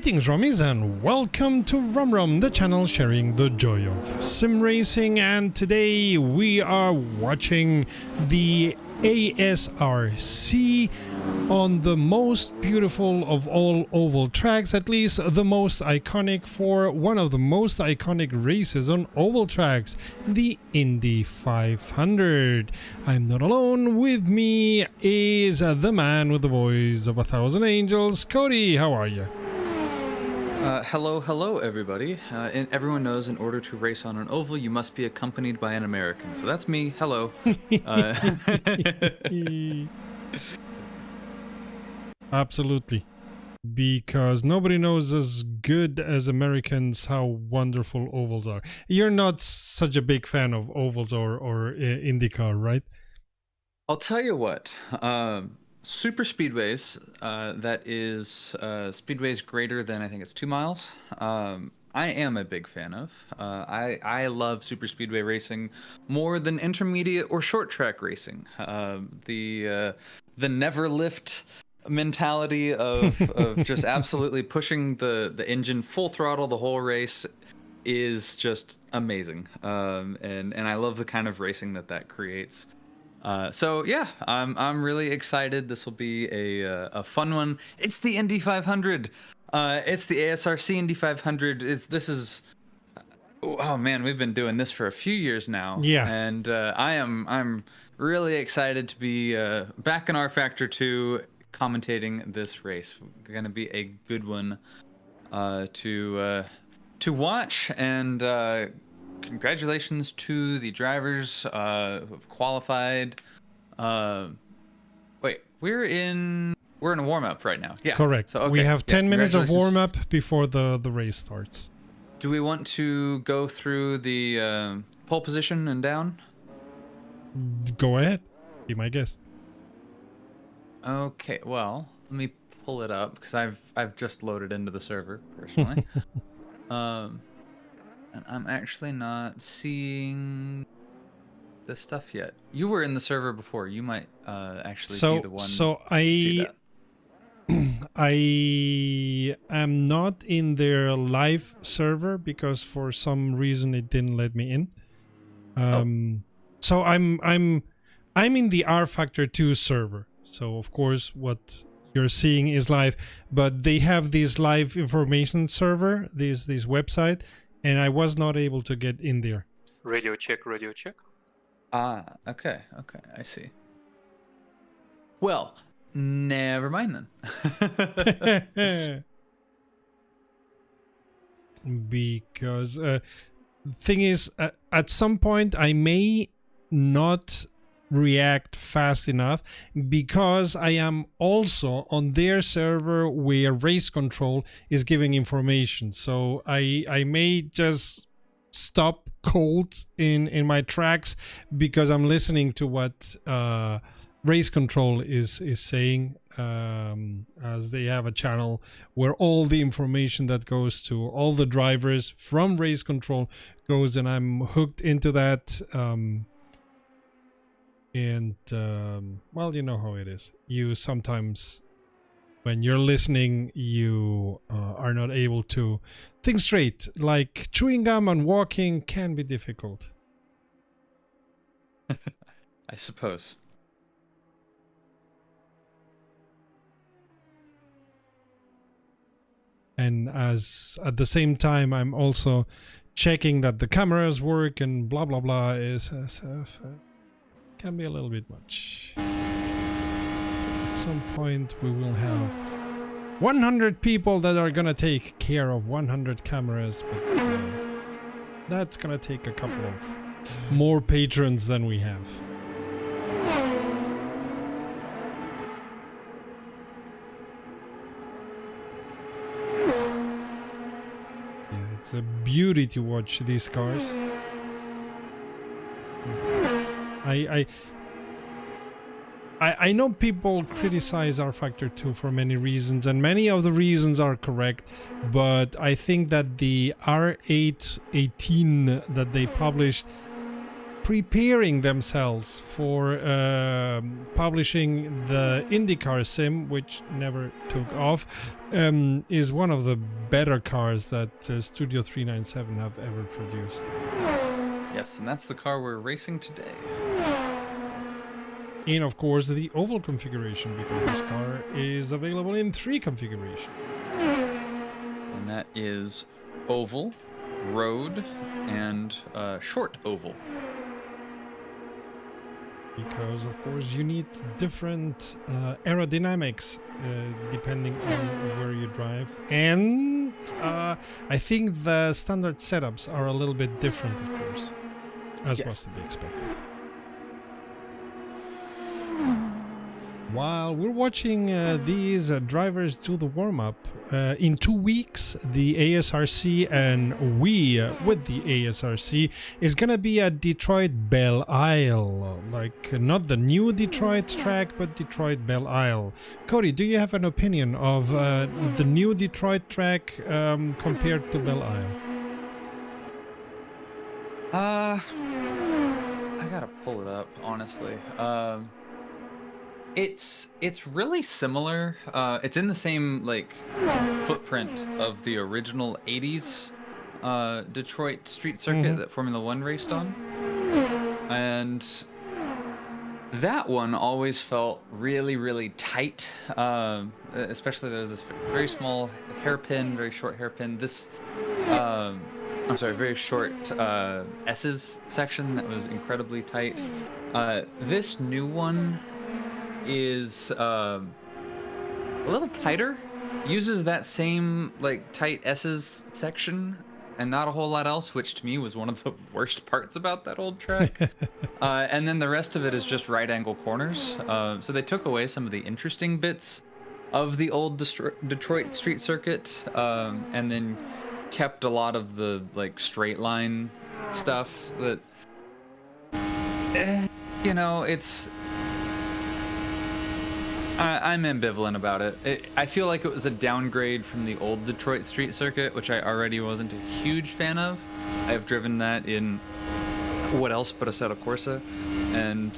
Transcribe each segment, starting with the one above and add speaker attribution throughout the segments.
Speaker 1: Greetings Rummies and welcome to Rum, the channel sharing the joy of sim racing, and today we are watching the ASRC on the most beautiful of all oval tracks, at least the most iconic for one of the most iconic races on oval tracks, the Indy 500. I'm not alone, with me is the man with the voice of 1,000 angels, Cody. How are you?
Speaker 2: Hello, everybody. And everyone knows in order to race on an oval, you must be accompanied by an American. So that's me. Hello.
Speaker 1: Absolutely. Because nobody knows as good as Americans how wonderful ovals are. You're not such a big fan of ovals or IndyCar, right?
Speaker 2: I'll tell you what. Super speedways, that is speedways greater than, I think it's 2 miles. I am a big fan of. I love super speedway racing more than intermediate or short track racing. The never lift mentality of just absolutely pushing the engine full throttle the whole race is just amazing. And I love the kind of racing that creates. So yeah, I'm really excited. This will be a fun one. It's the Indy 500. It's the ASRC Indy 500. Oh man, we've been doing this for a few years now.
Speaker 1: Yeah. And
Speaker 2: I'm really excited to be back in R Factor 2 commentating this race. Going to be a good one to watch, and congratulations to the drivers who have qualified. Wait, we're in a warm-up right now. Yeah,
Speaker 1: correct. So, okay. We have 10 minutes of warm-up before the race starts.
Speaker 2: Do we want to go through the pole position and down?
Speaker 1: Go ahead. Be my guest.
Speaker 2: Okay, well, let me pull it up because I've just loaded into the server personally. And I'm actually not seeing the stuff yet. You were in the server before. You might actually be the one.
Speaker 1: So I am not in their live server because for some reason it didn't let me in. So I'm in the R Factor 2 server. So of course what you're seeing is live, but they have this live information server, this website, and I was not able to get in there.
Speaker 3: Radio check.
Speaker 2: Ah, okay, I see. Well, never mind then.
Speaker 1: Because thing is, at some point I may not react fast enough because I am also on their server where race control is giving information, so I may just stop cold in my tracks because I'm listening to what race control is saying, as they have a channel where all the information that goes to all the drivers from race control goes, and I'm hooked into that. Well, you know how it is. You sometimes, when you're listening, you are not able to think straight. Like chewing gum and walking can be difficult.
Speaker 2: I suppose.
Speaker 1: And as at the same time, I'm also checking that the cameras work and blah blah blah. Can be a little bit much. At some point we will have 100 people that are gonna take care of 100 cameras, but that's gonna take a couple of more patrons than we have. Yeah, it's a beauty to watch these cars. I know people criticize R Factor 2 for many reasons, and many of the reasons are correct, but I think that the R818 that they published preparing themselves for publishing the IndyCar sim, which never took off, is one of the better cars that Studio 397 have ever produced.
Speaker 2: Yes, and that's the car we're racing today.
Speaker 1: And of course the oval configuration, because this car is available in 3 configurations.
Speaker 2: And that is oval, road, and short oval.
Speaker 1: Because of course you need different aerodynamics depending on where you drive, and I think the standard setups are a little bit different, of course, as
Speaker 2: Yes.
Speaker 1: was to be expected. While we're watching these drivers do the warm-up, in 2 weeks, the ASRC and we with the ASRC is gonna be at Detroit Belle Isle. Like, not the new Detroit track, but Detroit Belle Isle. Cody, do you have an opinion of the new Detroit track compared to Belle Isle?
Speaker 2: I gotta pull it up, honestly. It's really similar. It's in the same like footprint of the original '80s Detroit street circuit that Formula One raced on, and that one always felt really, really tight. Especially there was this very small hairpin, very short hairpin. This, I'm sorry, very short S's section that was incredibly tight. This new one is a little tighter, uses that same like tight S's section and not a whole lot else, which to me was one of the worst parts about that old track. And then the rest of it is just right angle corners. So they took away some of the interesting bits of the old Detroit street circuit, and then kept a lot of the like straight line stuff that, you know, it's, I'm ambivalent about it. I feel like it was a downgrade from the old Detroit street circuit, which I already wasn't a huge fan of. I've driven that in what else but Assetto Corsa, and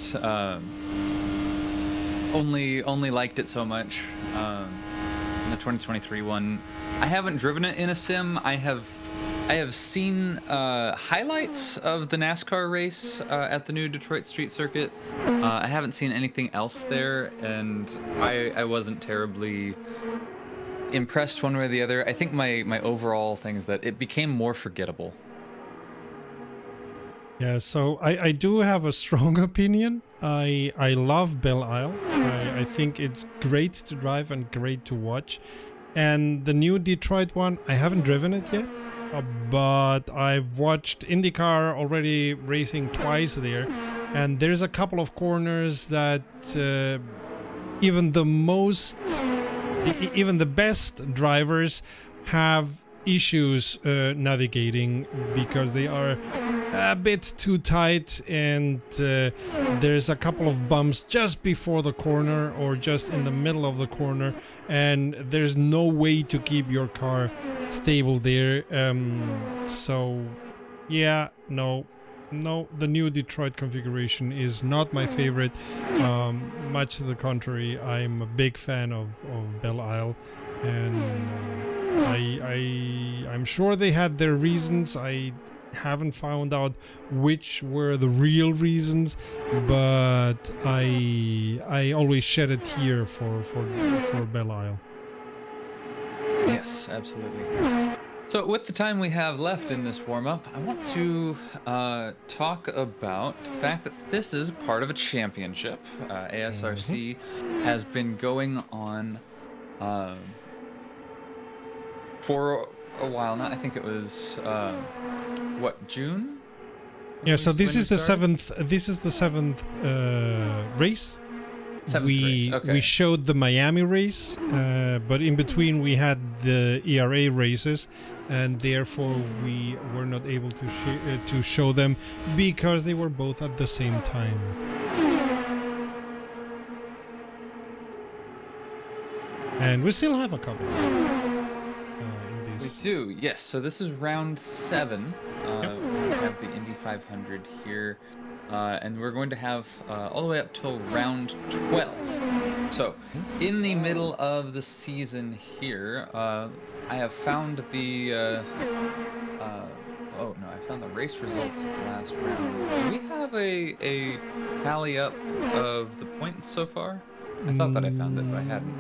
Speaker 2: only liked it so much. In the 2023 one, I haven't driven it in a sim. I have seen highlights of the NASCAR race at the new Detroit street circuit. I haven't seen anything else there, and I wasn't terribly impressed one way or the other. I think my overall thing is that it became more forgettable.
Speaker 1: Yeah, so I do have a strong opinion. I love Belle Isle. I think it's great to drive and great to watch. And the new Detroit one, I haven't driven it yet, but I've watched IndyCar already racing twice there. And there's a couple of corners that even the best drivers have issues navigating, because they are a bit too tight, and there's a couple of bumps just before the corner or just in the middle of the corner, and there's no way to keep your car stable there. So yeah, no, the new Detroit configuration is not my favorite. Much to the contrary, I'm a big fan of Belle Isle, and I'm sure they had their reasons. I haven't found out which were the real reasons, but I always shed a tear for Belle Isle.
Speaker 2: Yes, absolutely. So with the time we have left in this warm-up, I want to talk about the fact that this is part of a championship. ASRC has been going on for a while now. I think it was June?
Speaker 1: Yeah, so this is the seventh. This is the seventh race. We showed the Miami race, but in between we had the ERA races, and therefore we were not able to show them because they were both at the same time. And we still have a couple.
Speaker 2: We do, yes. So this is round 7.
Speaker 1: Yep.
Speaker 2: We have the Indy 500 here. and we're going to have all the way up till round 12. So, in the middle of the season here, I have found the. Oh no, I found the race results last round. Do we have a tally up of the points so far? I thought that I found it, but I hadn't.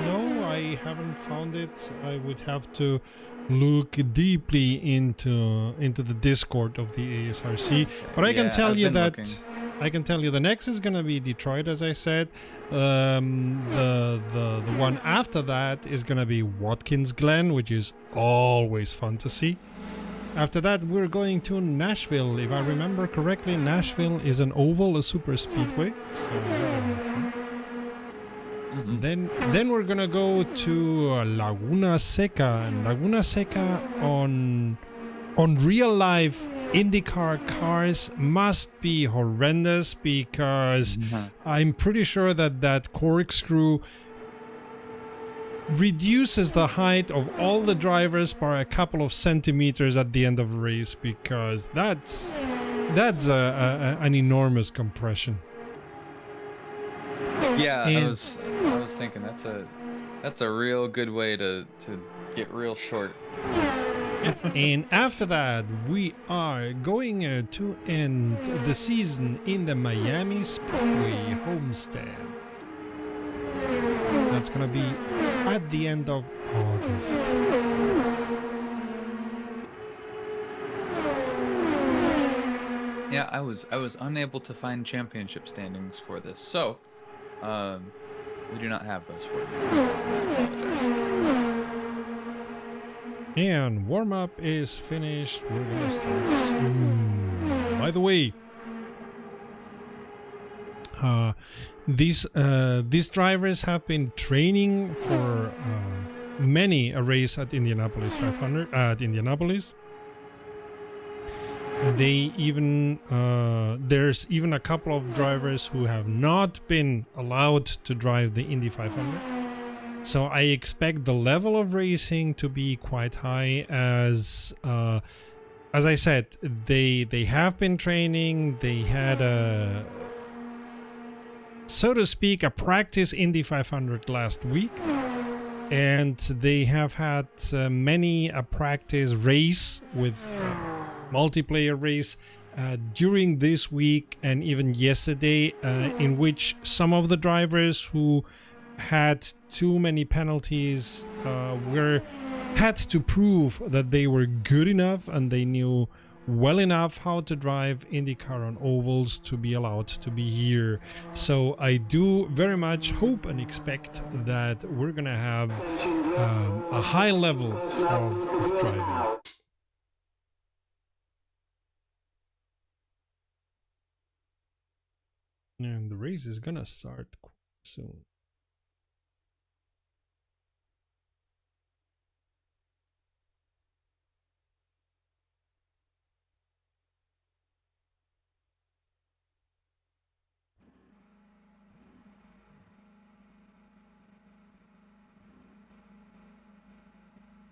Speaker 1: No, I haven't found it. I would have to look deeply into the Discord of the ASRC. But I can tell you that I can tell you the next is gonna be Detroit, as I said. The one after that is gonna be Watkins Glen, which is always fun to see. After that, we're going to Nashville. If I remember correctly, Nashville is an oval, a super speedway. So then we're gonna go to Laguna Seca, and Laguna Seca on real life IndyCar cars must be horrendous, because I'm pretty sure that corkscrew reduces the height of all the drivers by a couple of centimeters at the end of a race, because that's an enormous compression.
Speaker 2: Yeah, I was thinking that's a real good way to get real short.
Speaker 1: And after that, we are going to end the season in the Miami Speedway homestand. That's gonna be at the end of August.
Speaker 2: Yeah, I was unable to find championship standings for this, so we do not have those for you. I apologize.
Speaker 1: And warm-up is finished. We're gonna start. By the way, these drivers have been training for many a race at Indianapolis 500 at Indianapolis. They even there's even a couple of drivers who have not been allowed to drive the Indy 500. So I expect the level of racing to be quite high, as I said, they have been training. They had a, so to speak, a practice Indy 500 last week, and they have had many a practice race with multiplayer race during this week and even yesterday, in which some of the drivers who had too many penalties had to prove that they were good enough and they knew well enough how to drive IndyCar on ovals to be allowed to be here. So I do very much hope and expect that we're gonna have a high level of driving. And the race is gonna start quite soon.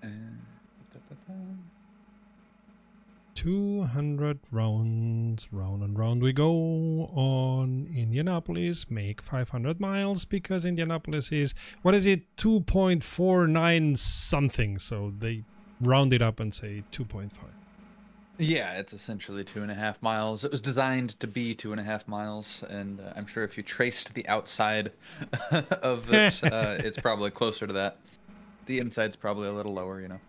Speaker 2: And
Speaker 1: 200 rounds, round and round we go on Indianapolis. Make 500 miles, because Indianapolis is, what is it, 2.49 something, so they round it up and say 2.5.
Speaker 2: yeah, it's essentially 2.5 miles. It was designed to be 2.5 miles, and I'm sure if you traced the outside of it, it's probably closer to that. The inside's probably a little lower, you know.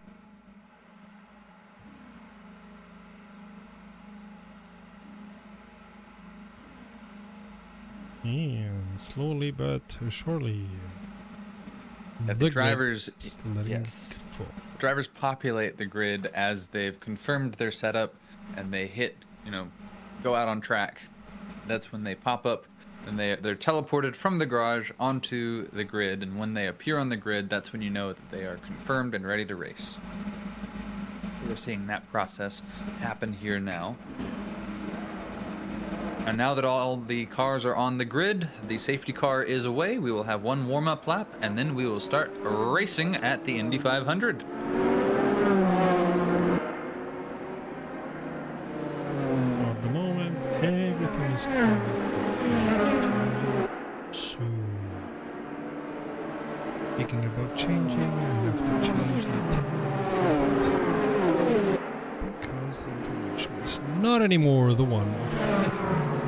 Speaker 1: And slowly but surely,
Speaker 2: The drivers,
Speaker 1: yes,
Speaker 2: drivers populate the grid as they've confirmed their setup and they hit, go out on track. That's when they pop up, and they're teleported from the garage onto the grid. And when they appear on the grid, that's when you know that they are confirmed and ready to race. We're seeing that process happen here now. And now that all the cars are on the grid, the safety car is away. We will have one warm-up lap, and then we will start racing at the Indy 500.
Speaker 1: At the moment, everything pace car soon. Thinking about changing, I have to change the taillight because the information is not anymore the one of Python.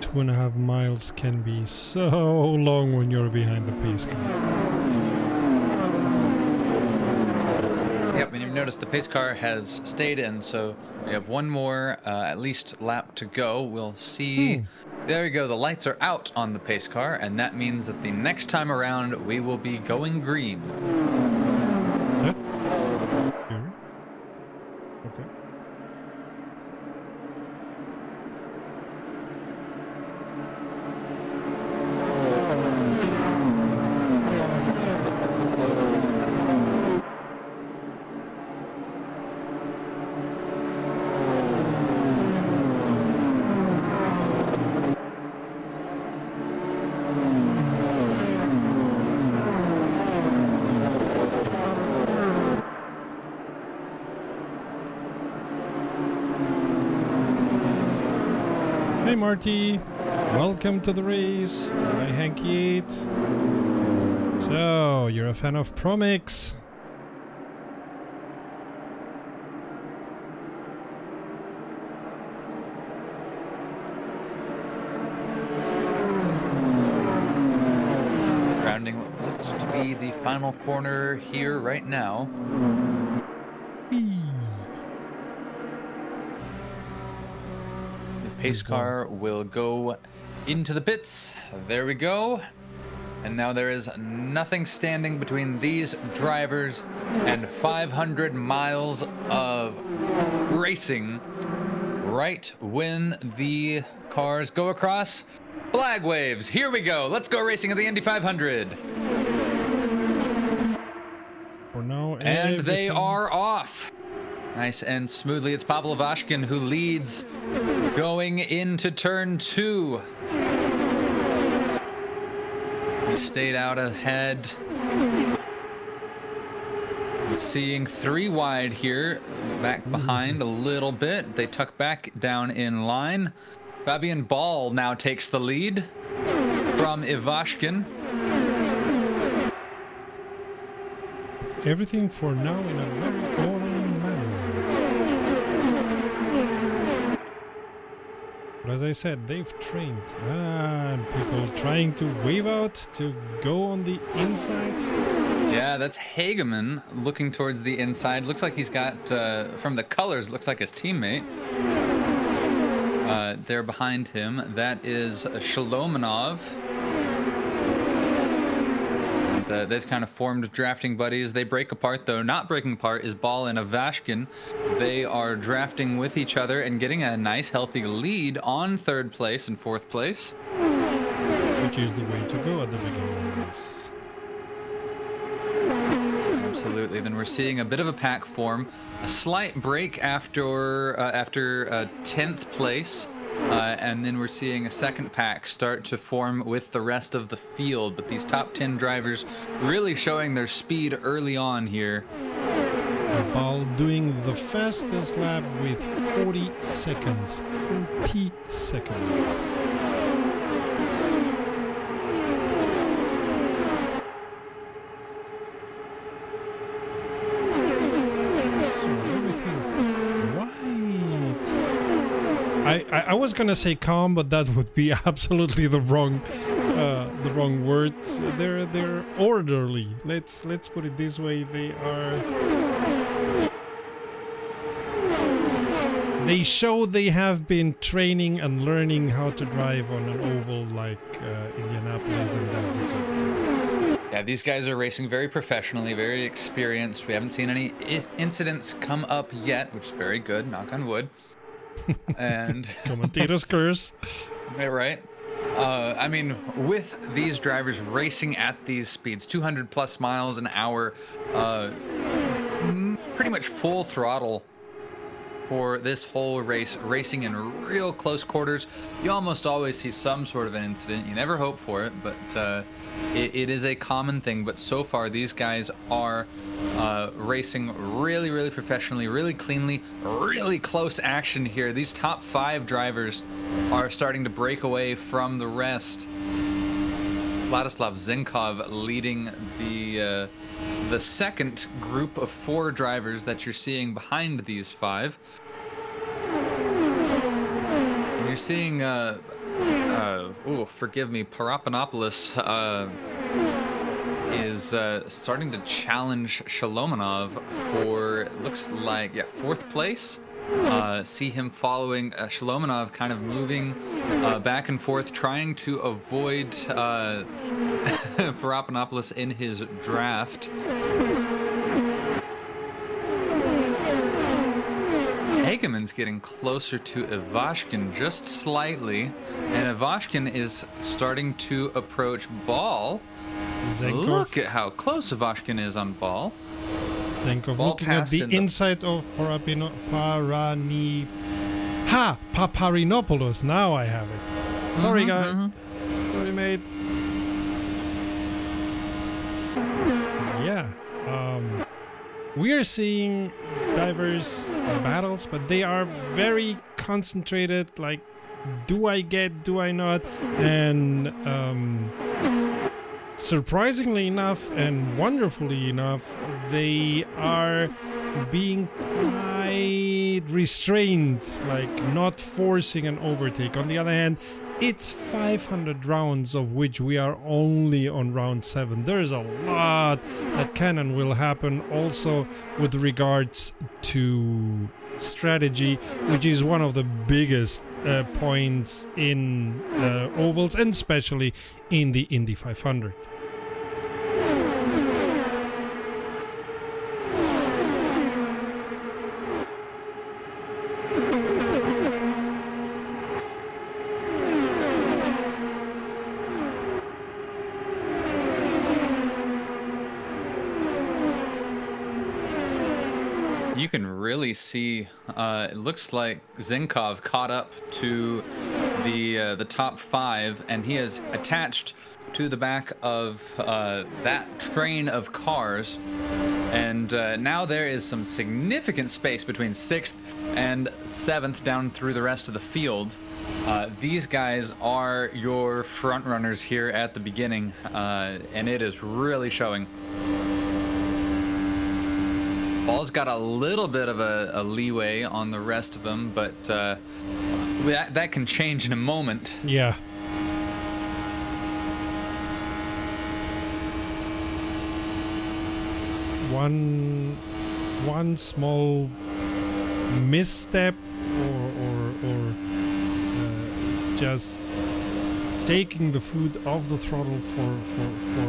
Speaker 1: 2.5 miles can be so long when you're behind the pace car.
Speaker 2: Yep, and you've noticed the pace car has stayed in, so we have one more at least lap to go. We'll see. There we go, the lights are out on the pace car, and that means that the next time around we will be going green.
Speaker 1: That's here. Okay. Hey Marty, welcome to the race. Hi Hanky 8. So, you're a fan of Promix?
Speaker 2: Rounding looks to be the final corner here right now. Pace car will go into the pits. There we go. And now there is nothing standing between these drivers and 500 miles of racing. Right when the cars go across, flag waves. Here we go. Let's go racing at the Indy 500.
Speaker 1: For now,
Speaker 2: and they are off. Nice and smoothly. It's Pavel Ivashkin who leads going into turn 2. He stayed out ahead. Seeing 3 wide here, back behind a little bit. They tuck back down in line. Fabian Ball now takes the lead from Ivashkin.
Speaker 1: Everything for now in a very orderly manner. But as I said, they've trained. And people trying to wave out to go on the inside.
Speaker 2: Yeah, that's Hageman looking towards the inside. Looks like he's got, from the colors, looks like his teammate. There behind him, that is Shalomanov. And, they've kind of formed drafting buddies. They break apart, though. Not breaking apart is Ball and Ivashkin. They are drafting with each other and getting a nice, healthy lead on 3rd place and 4th place.
Speaker 1: Which is the way to go at the beginning of the race.
Speaker 2: Absolutely. Then we're seeing a bit of a pack form, a slight break after 10th place, and then we're seeing a second pack start to form with the rest of the field. But these top 10 drivers really showing their speed early on here.
Speaker 1: Ball doing the fastest lap with 40 seconds. 40 seconds. I was gonna say calm, but that would be absolutely the wrong word. They're orderly. Let's put it this way. They are they show they have been training and learning how to drive on an oval like Indianapolis, and that's a good thing.
Speaker 2: Yeah, these guys are racing very professionally, very experienced. We haven't seen any incidents come up yet, which is very good, knock on wood. And
Speaker 1: Commentator's curse.
Speaker 2: yeah, right. I mean, with these drivers racing at these speeds, 200 plus miles an hour, pretty much full throttle for this whole race, racing in real close quarters, you almost always see some sort of an incident. You never hope for it, but it is a common thing. But so far, these guys are racing really, really professionally, really cleanly, really close action here. These top 5 drivers are starting to break away from the rest. Vladislav Zinkov leading the second group of 4 drivers that you're seeing behind these 5. And you're seeing, forgive me, Parapanopoulos is starting to challenge Shalomonov for, looks like, 4th place. See him following Shalomonov, kind of moving back and forth, trying to avoid Parapanopoulos in his draft. Hageman's getting closer to Ivashkin just slightly, and Ivashkin is starting to approach Ball.
Speaker 1: Zenkov.
Speaker 2: Look at how close Ivashkin is on Ball.
Speaker 1: Zenkov
Speaker 2: Ball
Speaker 1: looking at
Speaker 2: passed
Speaker 1: the
Speaker 2: in the-
Speaker 1: inside of Paparinopoulos. Now I have it. Sorry, guy. Sorry, mate. Yeah. We are seeing diverse battles, but they are very concentrated. Like, do I get? Do I not? And surprisingly enough and wonderfully enough, they are being quite restrained, like not forcing an overtake. On the other hand, it's 500 rounds, of which we are only on round 7. There's a lot that can and will happen also with regards to strategy, which is one of the biggest points in ovals, and especially in the Indy 500.
Speaker 2: You can really see, it looks like Zinkov caught up to the top 5, and he is attached to the back of that train of cars. And now there is some significant space between 6th and 7th down through the rest of the field. These guys are your front runners here at the beginning, and it is really showing. Ball's got a little bit of a leeway on the rest of them, but that can change in a moment.
Speaker 1: Yeah. One small misstep or just taking the foot off the throttle for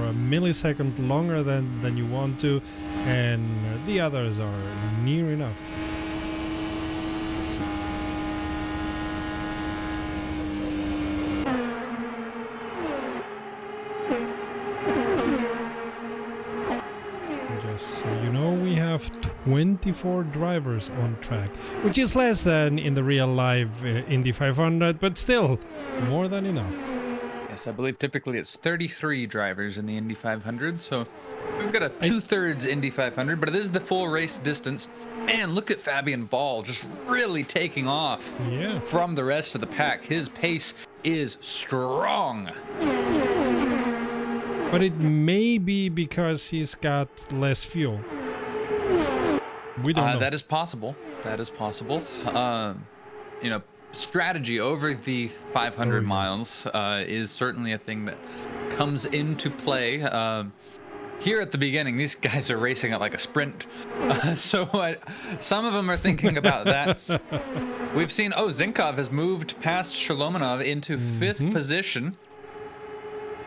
Speaker 1: a millisecond longer than you want to, and the others are near enough. Just so you know, we have 24 drivers on track, which is less than in the real live Indy 500, but still more than enough.
Speaker 2: Yes, I believe typically it's 33 drivers in the Indy 500, so we've got a 2/3 Indy 500, but it is the full race distance. Man, look at Fabian Ball just really taking off from the rest of the pack. His pace is strong.
Speaker 1: But it may be because he's got less fuel. We don't know.
Speaker 2: That is possible. That is possible. Strategy over the 500 miles is certainly a thing that comes into play. here at the beginning, these guys are racing at like a sprint. Some of them are thinking about that. We've seen, Zinkov has moved past Shalomonov into 5th position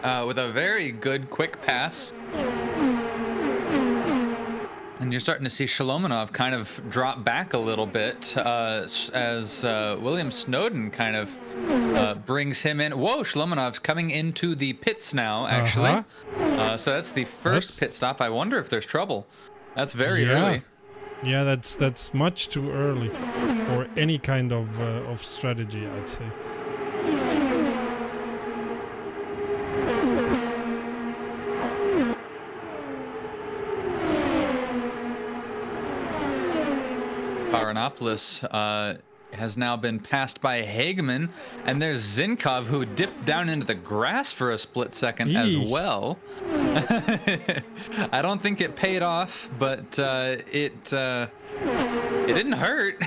Speaker 2: with a very good quick pass. And you're starting to see Shalomonov kind of drop back a little bit as William Snowden kind of brings him in. Whoa, Shalomonov's coming into the pits now, actually. So that's the first pit stop. I wonder if there's trouble. That's very early.
Speaker 1: Yeah, that's much too early for any kind of strategy, I'd say.
Speaker 2: Indianapolis has now been passed by Hageman, and there's Zinkov, who dipped down into the grass for a split second as well. I don't think it paid off, but it didn't hurt.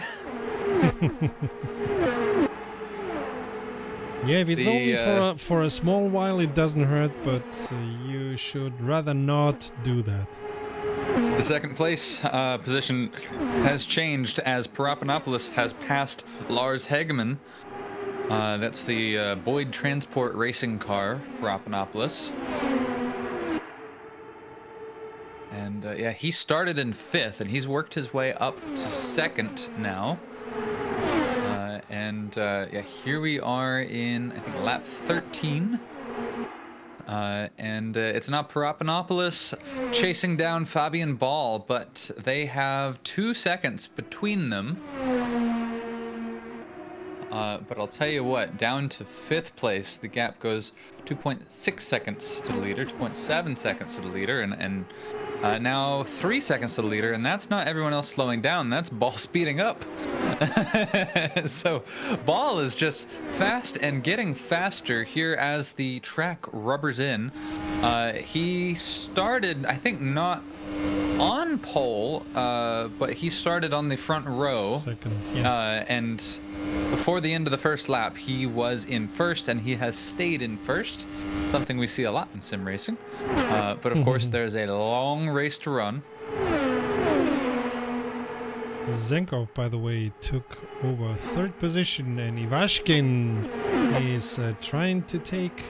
Speaker 1: Yeah, if it's only for a small while, it doesn't hurt, but you should rather not do that.
Speaker 2: The second place position has changed as Paropanopolis has passed Lars Hageman. That's the Boyd Transport racing car, Paropanopolis. And yeah, he started in 5th, and he's worked his way up to 2nd now. Yeah, here we are in, I think, lap 13. It's not Paropanopolis chasing down Fabian Ball, but they have 2 seconds between them. But I'll tell you what, down to 5th place, the gap goes 2.6 seconds to the leader, 2.7 seconds to the leader, and now 3 seconds to the leader, and that's not everyone else slowing down, that's Ball speeding up. So Ball is just fast and getting faster here as the track rubbers in. He started, I think, not on pole, but he started on the front row.
Speaker 1: Second, yeah.
Speaker 2: And before the end of the first lap, he was in 1st, and he has stayed in 1st, something we see a lot in sim racing. But of course, there's a long race to run.
Speaker 1: Zenkov, by the way, took over 3rd position, and Ivashkin is trying to take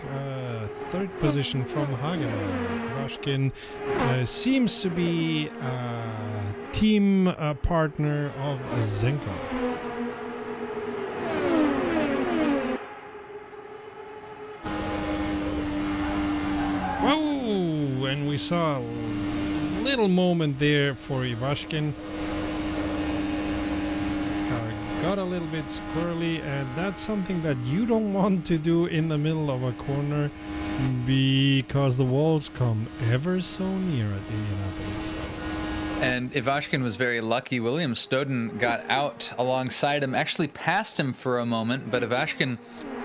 Speaker 1: 3rd position from Hageman. Ivashkin seems to be a team partner of Zenkov. Whoa! And we saw a little moment there for Ivashkin. Got a little bit squirrely, and that's something that you don't want to do in the middle of a corner because the walls come ever so near at Indianapolis.
Speaker 2: And Ivashkin was very lucky. William Snowden got out alongside him, actually passed him for a moment, but Ivashkin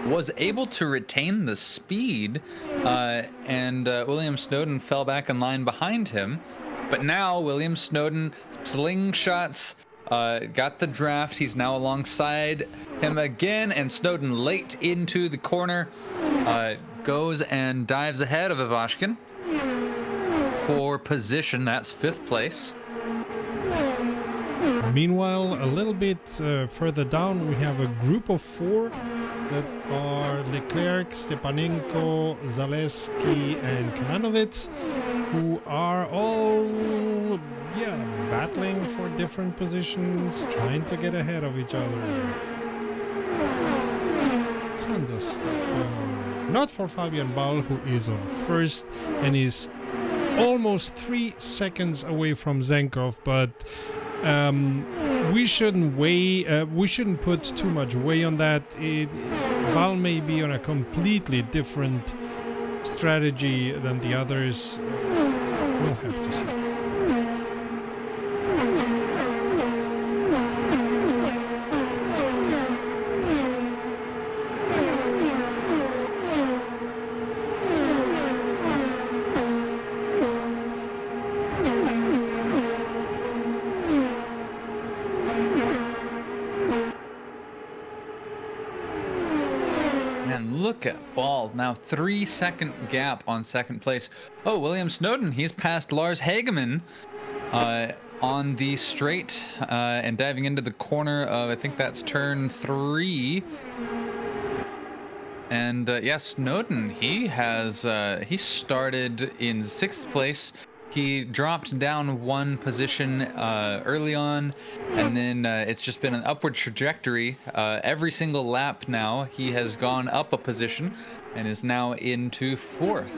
Speaker 2: was able to retain the speed, and William Snowden fell back in line behind him. But now William Snowden slingshots, got the draft. He's now alongside him again, and Snowden late into the corner goes and dives ahead of Ivashkin for position. That's 5th place.
Speaker 1: Meanwhile, a little bit further down, we have a group of 4 that are Leclerc, Stepanenko, Zaleski, and Kananovitz, who are all battling for different positions, trying to get ahead of each other. Tons of stuff. Not for Fabian Ball, who is on 1st and is almost 3 seconds away from Zenkov, but we shouldn't put too much weight on that. Ball may be on a completely different strategy than the others. We'll have to see.
Speaker 2: look at Ball now, 3-second gap on second place. Oh, William Snowden, he's passed Lars Hagemann on the straight and diving into the corner of, I think that's turn 3. And yeah, Snowden, he started in 6th place. He dropped down 1 position early on, and then it's just been an upward trajectory. Every single lap now, he has gone up a position and is now into 4th.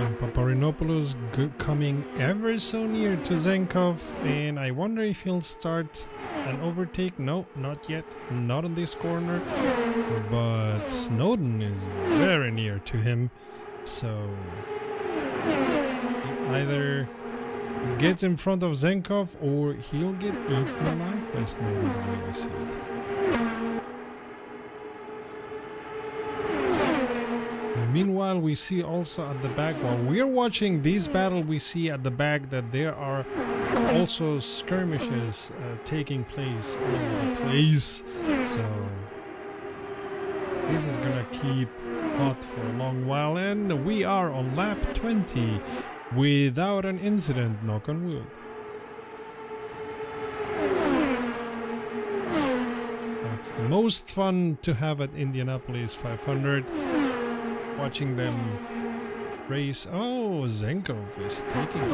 Speaker 1: And Paparinopoulos coming ever so near to Zenkov, and I wonder if he'll start an overtake. No, not yet, not on this corner, but Snowden is very near to him, so he either gets in front of Zenkov or he'll get eaten alive by Snowden, the way I see it. Meanwhile, we see also at the back, while we're watching this battle, we see at the back that there are also skirmishes taking place all over the place. So this is gonna keep hot for a long while, and we are on lap 20 without an incident, knock on wood. That's the most fun to have at Indianapolis 500. Watching them race. Oh, Zenkov is taking it.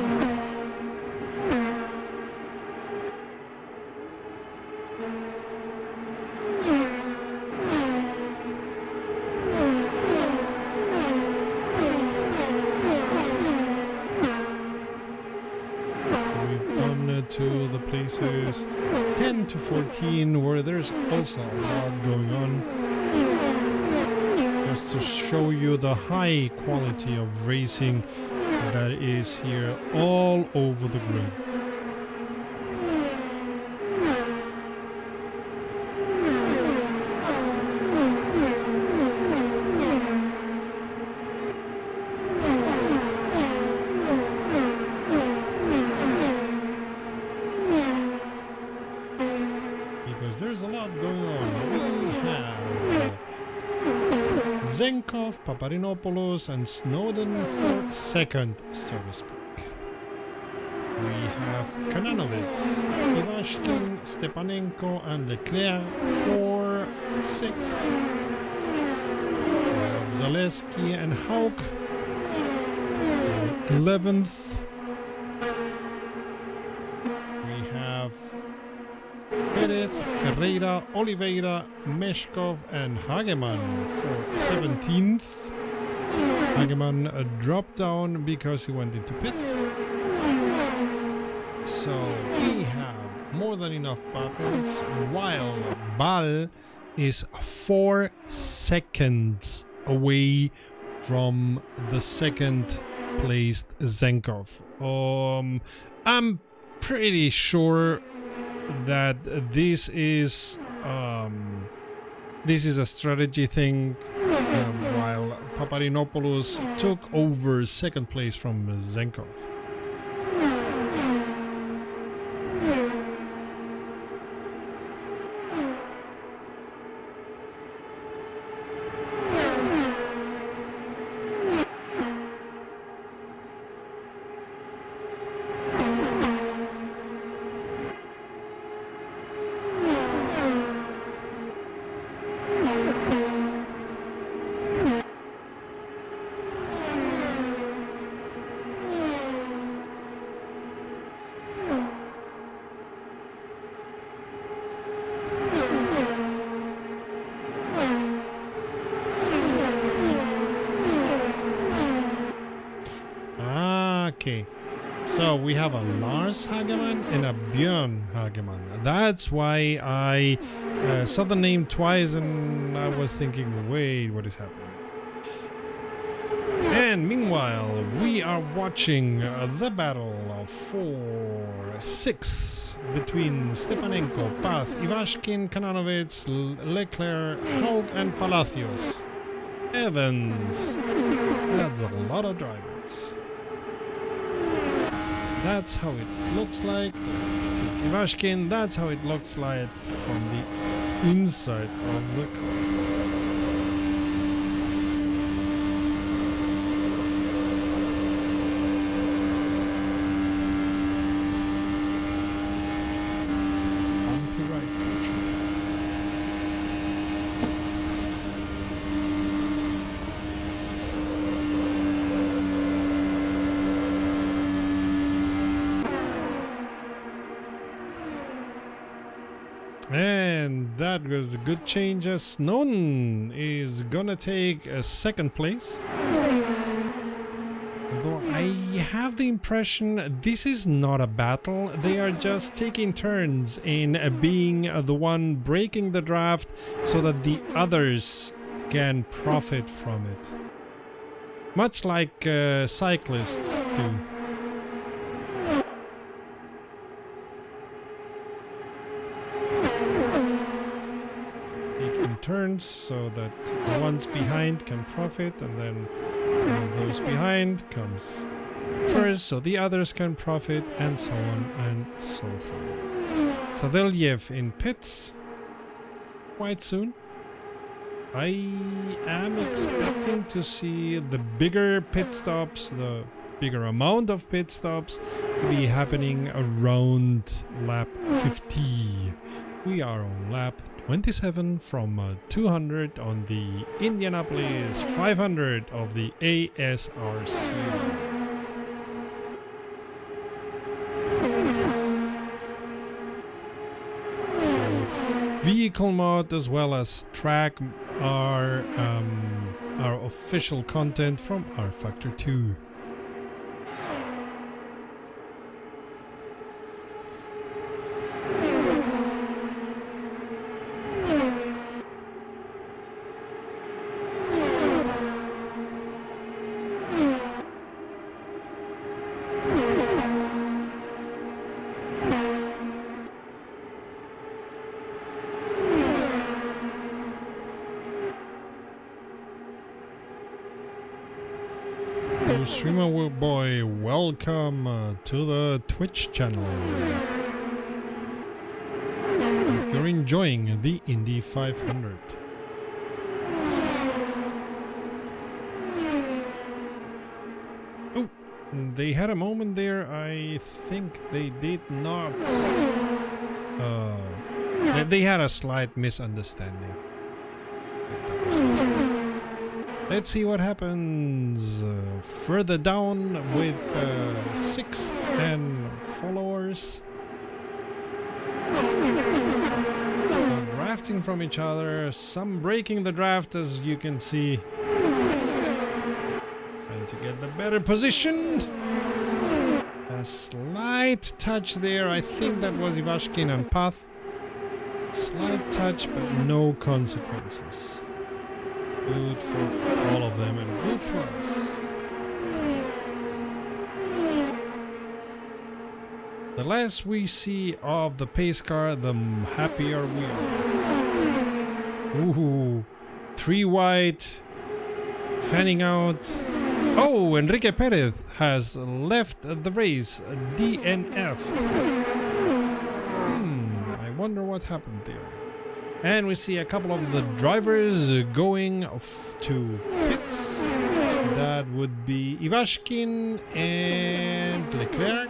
Speaker 1: We've gone to the places 10 to 14 where there's also a lot going on. To show you the high quality of racing that is here all over the grid. Because there's a lot going on. We have Zenkov, Paparinopoulos, and Snowden for second, so to speak. We have Kananovitz, Ivashkin, Stepanenko, and Leclerc for 6th. We have Zaleski and Hauk 11th. We have Perez, Ferreira, Oliveira, Meshkov, and Hagemann for 17th. Hagemann dropped down because he went into pits. So we have more than enough buckets, while Bal is 4 seconds away from the second placed Zenkov. I'm pretty sure that this is a strategy thing, while Paparinopoulos took over second place from Zenkov. Okay, so we have a Lars Hagemann and a Björn Hagemann. That's why I saw the name twice and I was thinking, wait, what is happening? And meanwhile, we are watching the battle for 6 between Stepanenko, Path, Ivashkin, Kananovitz, Leclerc, Haug, and Palacios. Evans. That's a lot of drivers. That's how it looks like. Take Ivashkin, that's how it looks like from the inside of the car. And that was a good change, as Snowden is gonna take a second place. Though I have the impression this is not a battle, they are just taking turns in being the one breaking the draft so that the others can profit from it. Much like cyclists do. Turns so that the ones behind can profit, and then those behind comes first so the others can profit, and so on and so forth. Savelyev in pits quite soon. I am expecting to see the bigger pit stops, the bigger amount of pit stops to be happening around lap 50. We are on lap 27 from 200 on the Indianapolis 500 of the ASRC. Vehicle mod as well as track are our official content from R Factor 2. Streamer boy, welcome to the Twitch channel. Hope you're enjoying the Indy 500. Oh, they had a moment there. I think they did not. They had a slight misunderstanding. Let's see what happens further down with 6th and followers. Drafting from each other, some breaking the draft, as you can see. Trying to get the better positioned. A slight touch there. I think that was Ivashkin and Path. Slight touch, but no consequences. Good for all of them and good for us. The less we see of the pace car, the happier we are. Ooh, 3 wide, fanning out. Oh, Enrique Perez has left the race, DNF'd. I wonder what happened there. And we see a couple of the drivers going to pits. That would be Ivashkin and Leclerc.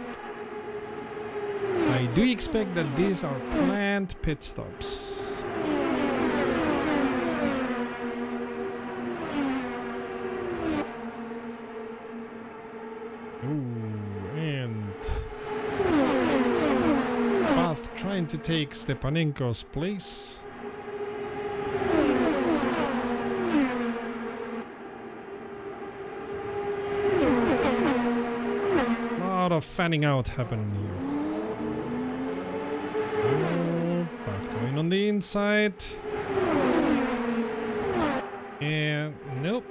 Speaker 1: I do expect that these are planned pit stops. Ooh, and Path trying to take Stepanenko's place. Of fanning out happening here. Path going on the inside. And nope.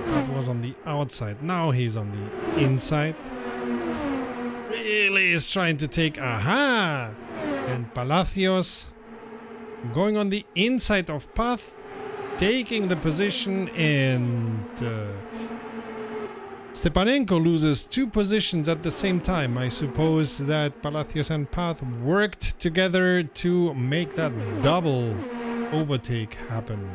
Speaker 1: Path was on the outside. Now he's on the inside. Really is trying to take aha. And Palacios going on the inside of Path. Taking the position, and Stepanenko loses 2 positions at the same time. I suppose that Palacios and Path worked together to make that double overtake happen.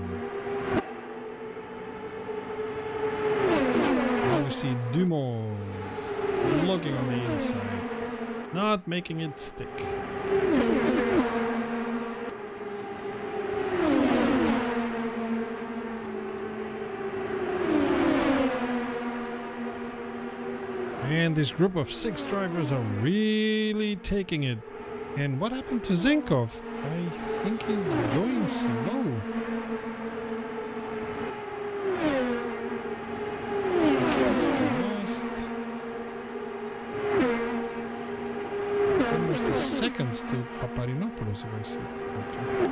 Speaker 1: Now we see Dumont looking on the inside, not making it stick. And this group of 6 drivers are really taking it. And what happened to Zenkov? I think he's going slow. Lost almost a second to Paparinopoulos, if I see it correctly.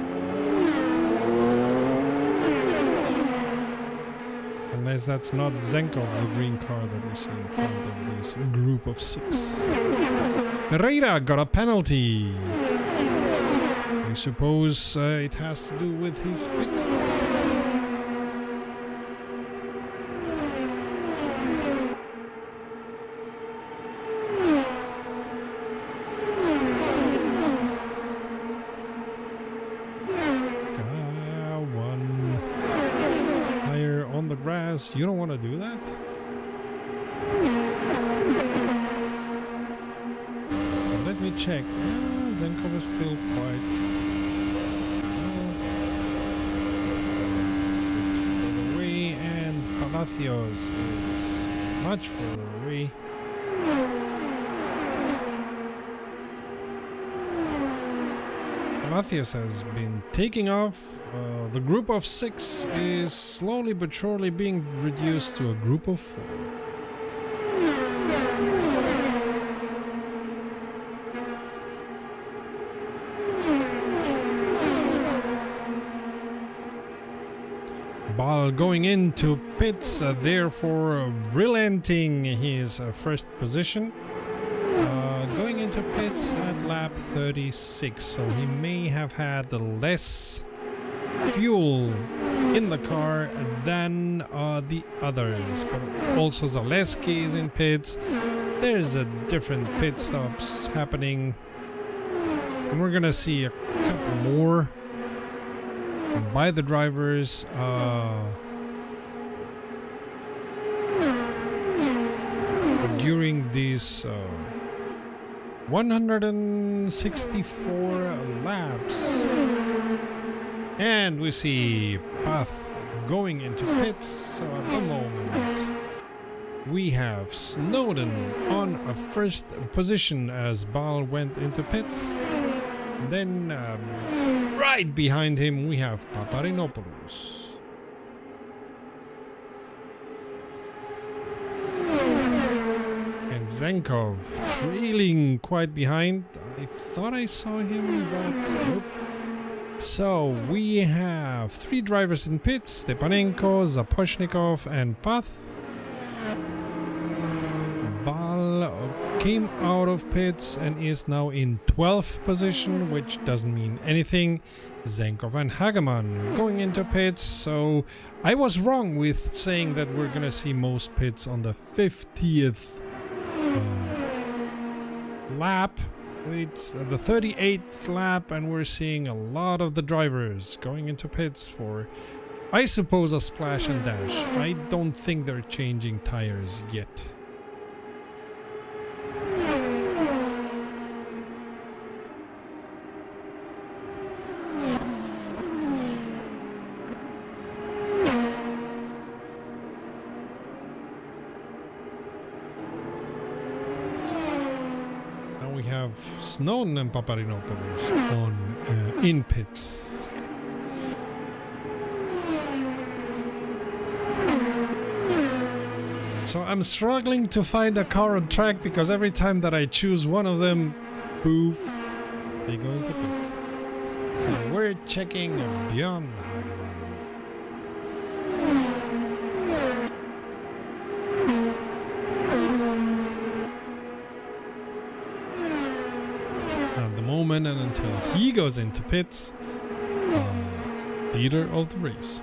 Speaker 1: Unless that's not Zenkov, the green car that we see in front of this group of 6. Ferreira got a penalty. I suppose it has to do with his pit stop. You don't want to do that? Let me check. Zenkov is still quite further away, and Palacios is much further away. Palacios has been taking off. The group of 6 is slowly but surely being reduced to a group of 4. Ball going into pits, therefore relenting his first position. Going into pits at lap 36, so he may have had less fuel in the car than the others, but also Zaleski is in pits. There's a different pit stops happening, and we're gonna see a couple more by the drivers. During these 164 laps. And we see Path going into pits. So at the moment we have Snowden on a first position as Ball went into pits. Then right behind him we have Paparinopoulos. And Zenkov trailing quite behind. I thought I saw him, but nope. So we have 3 drivers in pits: Stepanenko, Zaposhnikov, and Path. Bal came out of pits and is now in 12th position, which doesn't mean anything. Zenkov and Hageman going into pits. So I was wrong with saying that we're gonna see most pits on the 50th lap. It's the 38th lap, and we're seeing a lot of the drivers going into pits for, I suppose, a splash and dash. I don't think they're changing tires yet. Snowden and Paparinopoulos on in pits. So I'm struggling to find a car on track because every time that I choose one of them, poof, they go into pits. So we're checking beyond and until he goes into pits, leader of the race.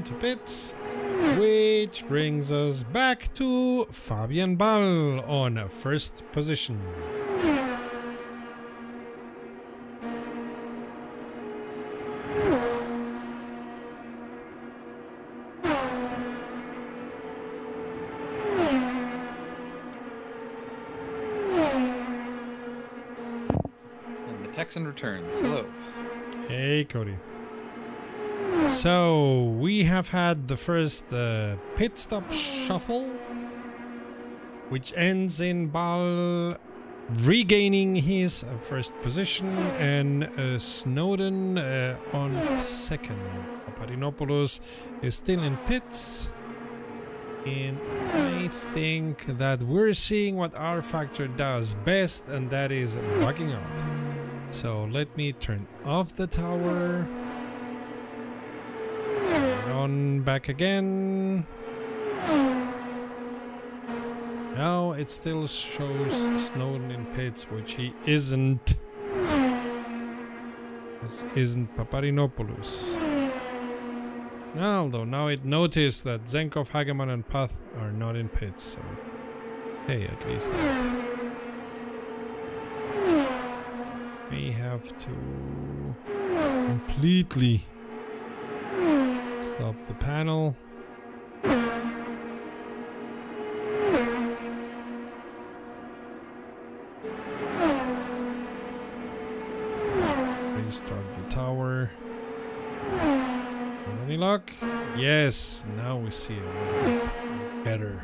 Speaker 1: into pits, which brings us back to Fabian Ball on first position.
Speaker 2: Texan returns. Hello.
Speaker 1: Hey, Cody. So we have had the first pit stop shuffle, which ends in Ball regaining his first position and Snowden on second. Papadinopoulos is still in pits. And I think that we're seeing what R Factor does best, and that is bugging out. So let me turn off the tower. On back again. Now it still shows Snowden in pits, which he isn't. This isn't Papadinopoulos. Although now it noticed that Zenkov, Hageman and Path are not in pits, so hey, at least that. We have to completely stop the panel. Restart the tower. Any luck? Yes, now we see a little bit better.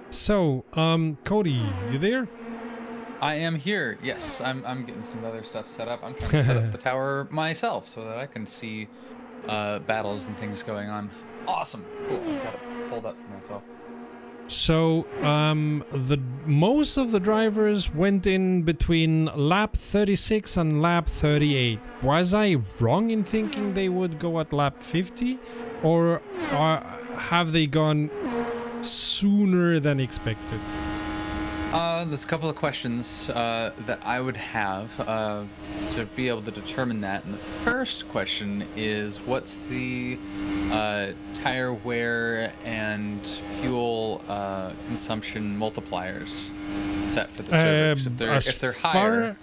Speaker 1: So, Cody, you there?
Speaker 2: I am here. Yes, I'm getting some other stuff set up. I'm trying to set up the tower myself so that I can see battles and things going on. Awesome. Cool. I've got it pulled up for myself.
Speaker 1: So, the most of the drivers went in between lap 36 and lap 38. Was I wrong in thinking they would go at lap 50, or have they gone sooner than expected?
Speaker 2: There's a couple of questions that I would have to be able to determine that. And the first question is, what's the tire wear and fuel consumption multipliers set for the service? If they're higher,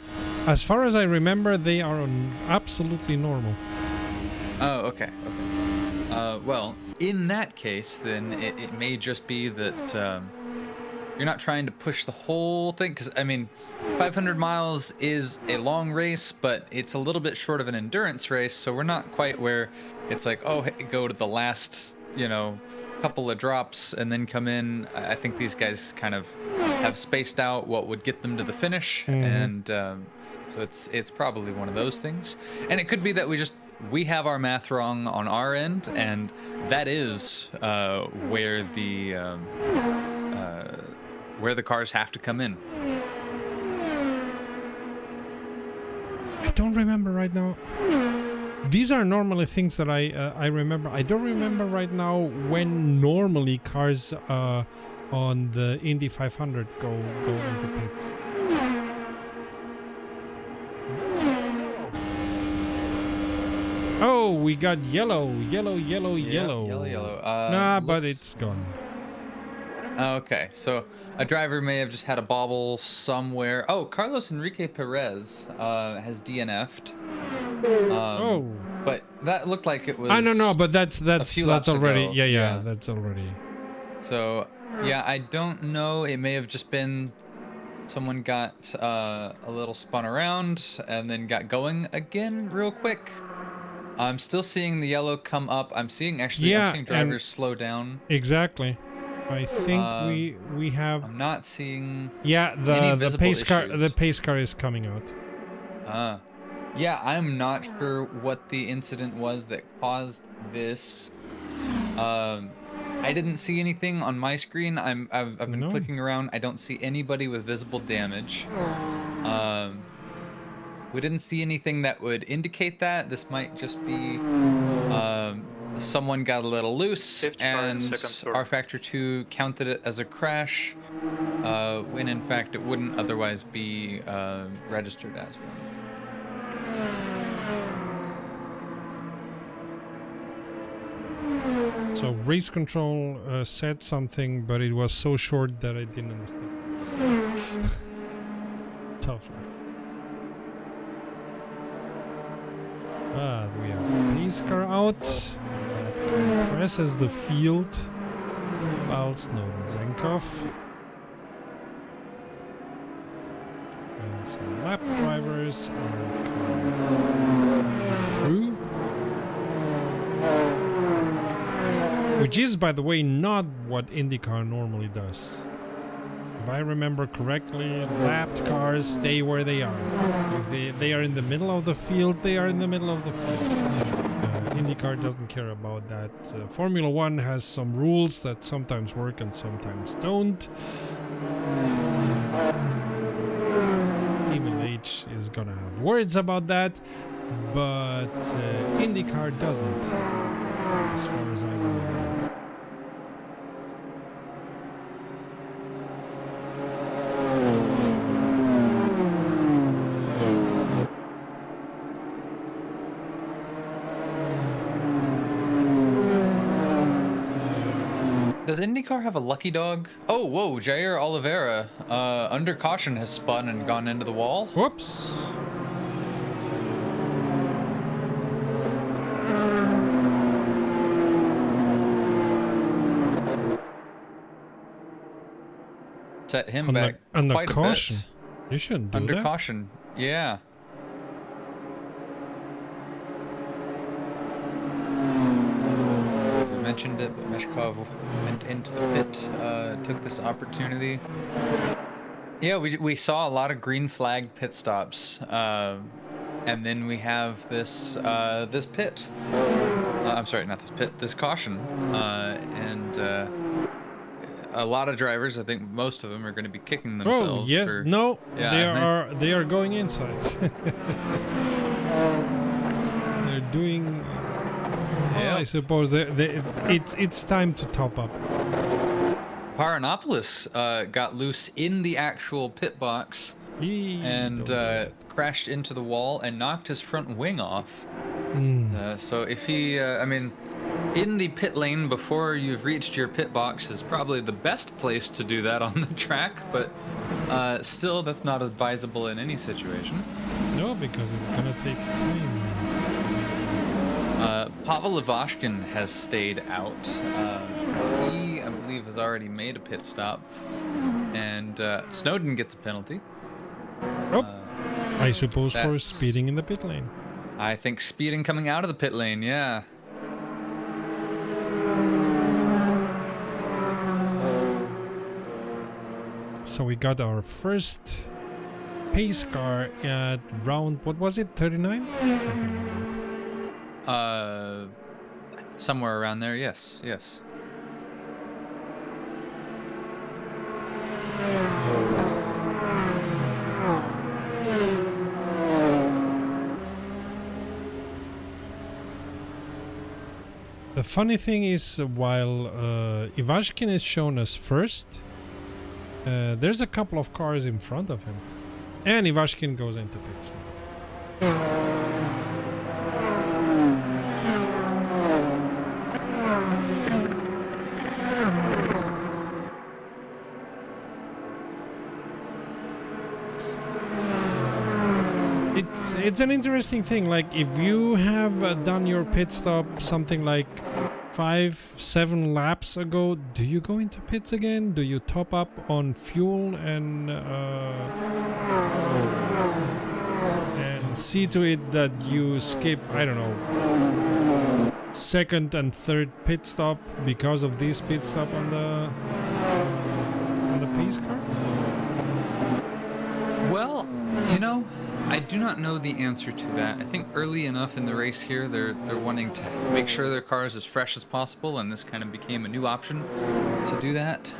Speaker 1: as far as I remember, they are on absolutely normal.
Speaker 2: Oh, okay. Well, in that case, then it may just be that you're not trying to push the whole thing, because I mean 500 miles is a long race, but it's a little bit short of an endurance race, so we're not quite where it's like, oh, hey, go to the last, couple of drops and then come in. I think these guys kind of have spaced out what would get them to the finish, and so it's probably one of those things. And it could be that we have our math wrong on our end, and that is where the cars have to come in.
Speaker 1: I don't remember right now. These are normally things that I remember. I don't remember right now when normally cars on the Indy 500 go into pits. Oh, we got yellow. But it's gone.
Speaker 2: Okay, so a driver may have just had a bobble somewhere. Oh, Carlos Enrique Perez has DNF'd. But that looked like it was.
Speaker 1: No, but that's already.
Speaker 2: Ago.
Speaker 1: Yeah, that's already.
Speaker 2: So yeah, I don't know. It may have just been someone got a little spun around and then got going again real quick. I'm still seeing the yellow come up. I'm seeing drivers slow down.
Speaker 1: Exactly. I think we have.
Speaker 2: I'm not seeing.
Speaker 1: Yeah, the pace car.
Speaker 2: Issues.
Speaker 1: The pace car is coming out.
Speaker 2: Yeah, I'm not sure what the incident was that caused this. I didn't see anything on my screen. I've been clicking around. I don't see anybody with visible damage. We didn't see anything that would indicate that. This might just be someone got a little loose,
Speaker 3: Safety car in
Speaker 2: and
Speaker 3: second turn.
Speaker 2: our Factor 2 counted it as a crash, when in fact it wouldn't otherwise be registered as one.
Speaker 1: So race control said something, but it was so short that I didn't understand. Tough luck. We have the pace car out. That compresses the field while Snowden Zenkov. And some lap drivers are coming through. Which is, by the way, not what IndyCar normally does. If I remember correctly, lapped cars stay where they are. If they are in the middle of the field, they are in the middle of the field. IndyCar doesn't care about that. Formula One has some rules that sometimes work and sometimes don't. Team LH is gonna have words about that, but IndyCar doesn't, as far as I remember.
Speaker 2: Does IndyCar have a lucky dog? Oh, whoa, Jair Oliveira, under caution, has spun and gone into the wall.
Speaker 1: Whoops.
Speaker 2: Set him back
Speaker 1: Under
Speaker 2: quite
Speaker 1: caution.
Speaker 2: a bit.
Speaker 1: You shouldn't do
Speaker 2: Under
Speaker 1: that.
Speaker 2: caution, yeah. We mentioned it, but Meshkov went into the pit, took this opportunity. Yeah, we saw a lot of green flag pit stops, and then we have this this pit. I'm sorry, not this pit, this caution, and a lot of drivers, I think most of them, are going to be kicking themselves.
Speaker 1: Oh yes, no,
Speaker 2: Yeah,
Speaker 1: they are going inside. They're doing.
Speaker 2: Yeah.
Speaker 1: I suppose it's time to top up.
Speaker 2: Paranopoulos got loose in the actual pit box and crashed into the wall and knocked his front wing off. So if he, I mean, in the pit lane before you've reached your pit box is probably the best place to do that on the track, but still, that's not advisable in any situation.
Speaker 1: No, because it's gonna take time.
Speaker 2: Pavel Ivashkin has stayed out. He, I believe, has already made a pit stop, and Snowden gets a penalty.
Speaker 1: I suppose for
Speaker 2: that's-
Speaker 1: speeding in the pit lane.
Speaker 2: I think speeding coming out of the pit lane, yeah.
Speaker 1: So we got our first pace car at round, what was it, 39?
Speaker 2: Somewhere around there, yes, yes.
Speaker 1: The funny thing is, while Ivashkin is shown as first, there's a couple of cars in front of him. And Ivashkin goes into pits now. It's an interesting thing. Like, if you have done your pit stop something like 5-7 laps ago, do you go into pits again? Do you top up on fuel and see to it that you skip, I don't know, second and third pit stop because of this pit stop on the pace car?
Speaker 2: Well, you know, I do not know the answer to that. I think early enough in the race here, they're wanting to make sure their car is as fresh as possible, and this kind of became a new option to do that.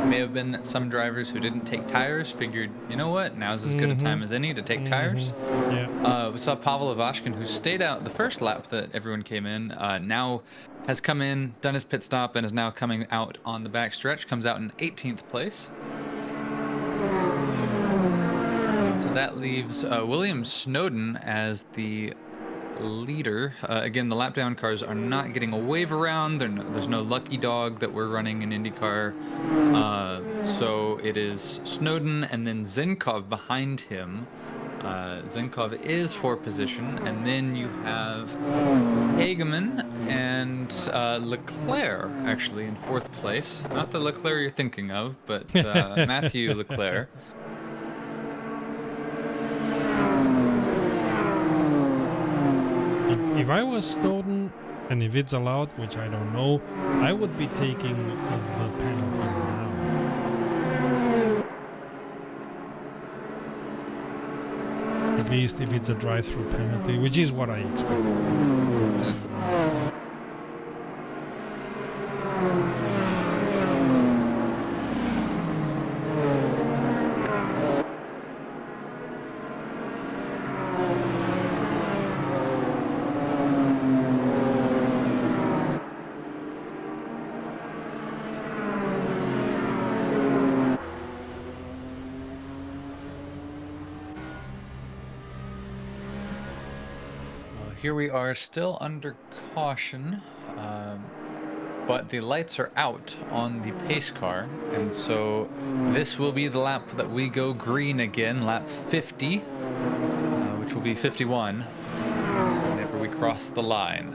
Speaker 2: May have been that some drivers who didn't take tires figured, you know what, now's as good a time as any to take tires.
Speaker 1: Yeah.
Speaker 2: We saw Pavel Ivashkin, who stayed out the first lap that everyone came in, now has come in, done his pit stop, and is now coming out on the back stretch, comes out in 18th place. So that leaves William Snowden as the leader. Again, the lap down cars are not getting a wave around. There's no lucky dog that we're running in IndyCar. So it is Snowden and then Zenkov behind him. Zenkov is for position, and then you have Hageman and Leclerc actually in 4th place. Not the Leclerc you're thinking of, but Matthew Leclerc.
Speaker 1: If I was Snowden, and if it's allowed, which I don't know, I would be taking the penalty now. At least if it's a drive-through penalty, which is what I expect.
Speaker 2: Here we are still under caution, but the lights are out on the pace car, and so this will be the lap that we go green again, lap 50, which will be 51 whenever we cross the line.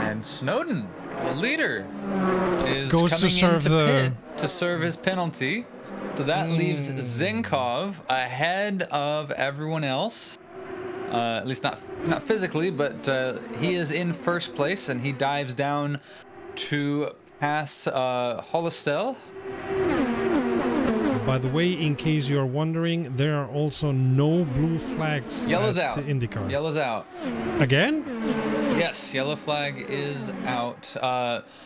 Speaker 2: And Snowden, the leader, is
Speaker 1: Goes
Speaker 2: coming
Speaker 1: to serve
Speaker 2: into pit to serve his penalty. So that leaves Zenkov ahead of everyone else. At least not physically, but he is in 1st place, and he dives down to pass Hollistel.
Speaker 1: By the way, in case you are wondering, there are also no blue flags
Speaker 2: Yellow's
Speaker 1: at
Speaker 2: out.
Speaker 1: IndyCar.
Speaker 2: Yellow's out.
Speaker 1: Again?
Speaker 2: Yes, yellow flag is out.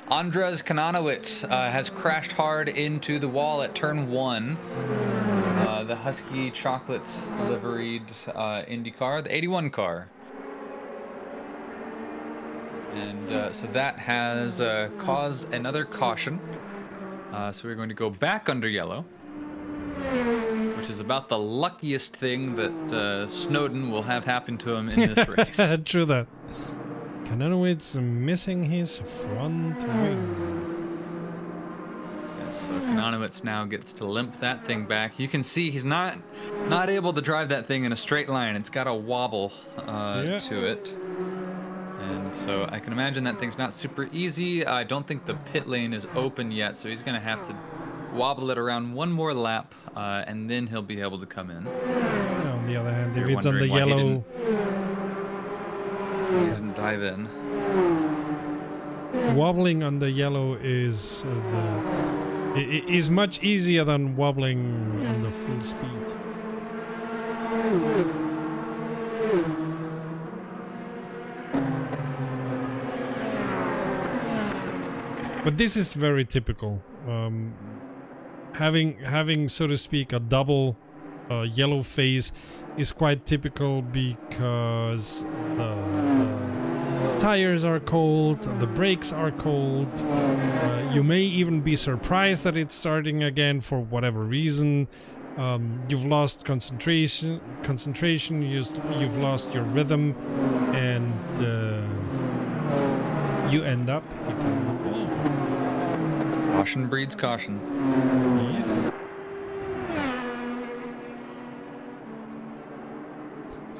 Speaker 2: Andres Kananowicz has crashed hard into the wall at turn 1. The Husky Chocolates liveried Indy car, the 81 car. And so that has caused another caution. So we're going to go back under yellow, which is about the luckiest thing that Snowden will have happen to him in this race.
Speaker 1: True that. Kananowicz missing his front wing.
Speaker 2: Yes, so Kananowicz now gets to limp that thing back. You can see he's not able to drive that thing in a straight line. It's got a wobble to it. And so I can imagine that thing's not super easy. I don't think the pit lane is open yet, so he's going to have to wobble it around one more lap, and then he'll be able to come in.
Speaker 1: On the other hand, if
Speaker 2: You're
Speaker 1: it's on the
Speaker 2: wondering
Speaker 1: yellow...
Speaker 2: He didn't dive in.
Speaker 1: Wobbling on the yellow is is much easier than wobbling on the full speed. But this is very typical. Having so to speak a double yellow phase is quite typical because the tires are cold, the brakes are cold. You may even be surprised that it's starting again for whatever reason. You've lost concentration. You've lost your rhythm, and you end up hitting the wall.
Speaker 2: Caution breeds caution.
Speaker 1: Yeah.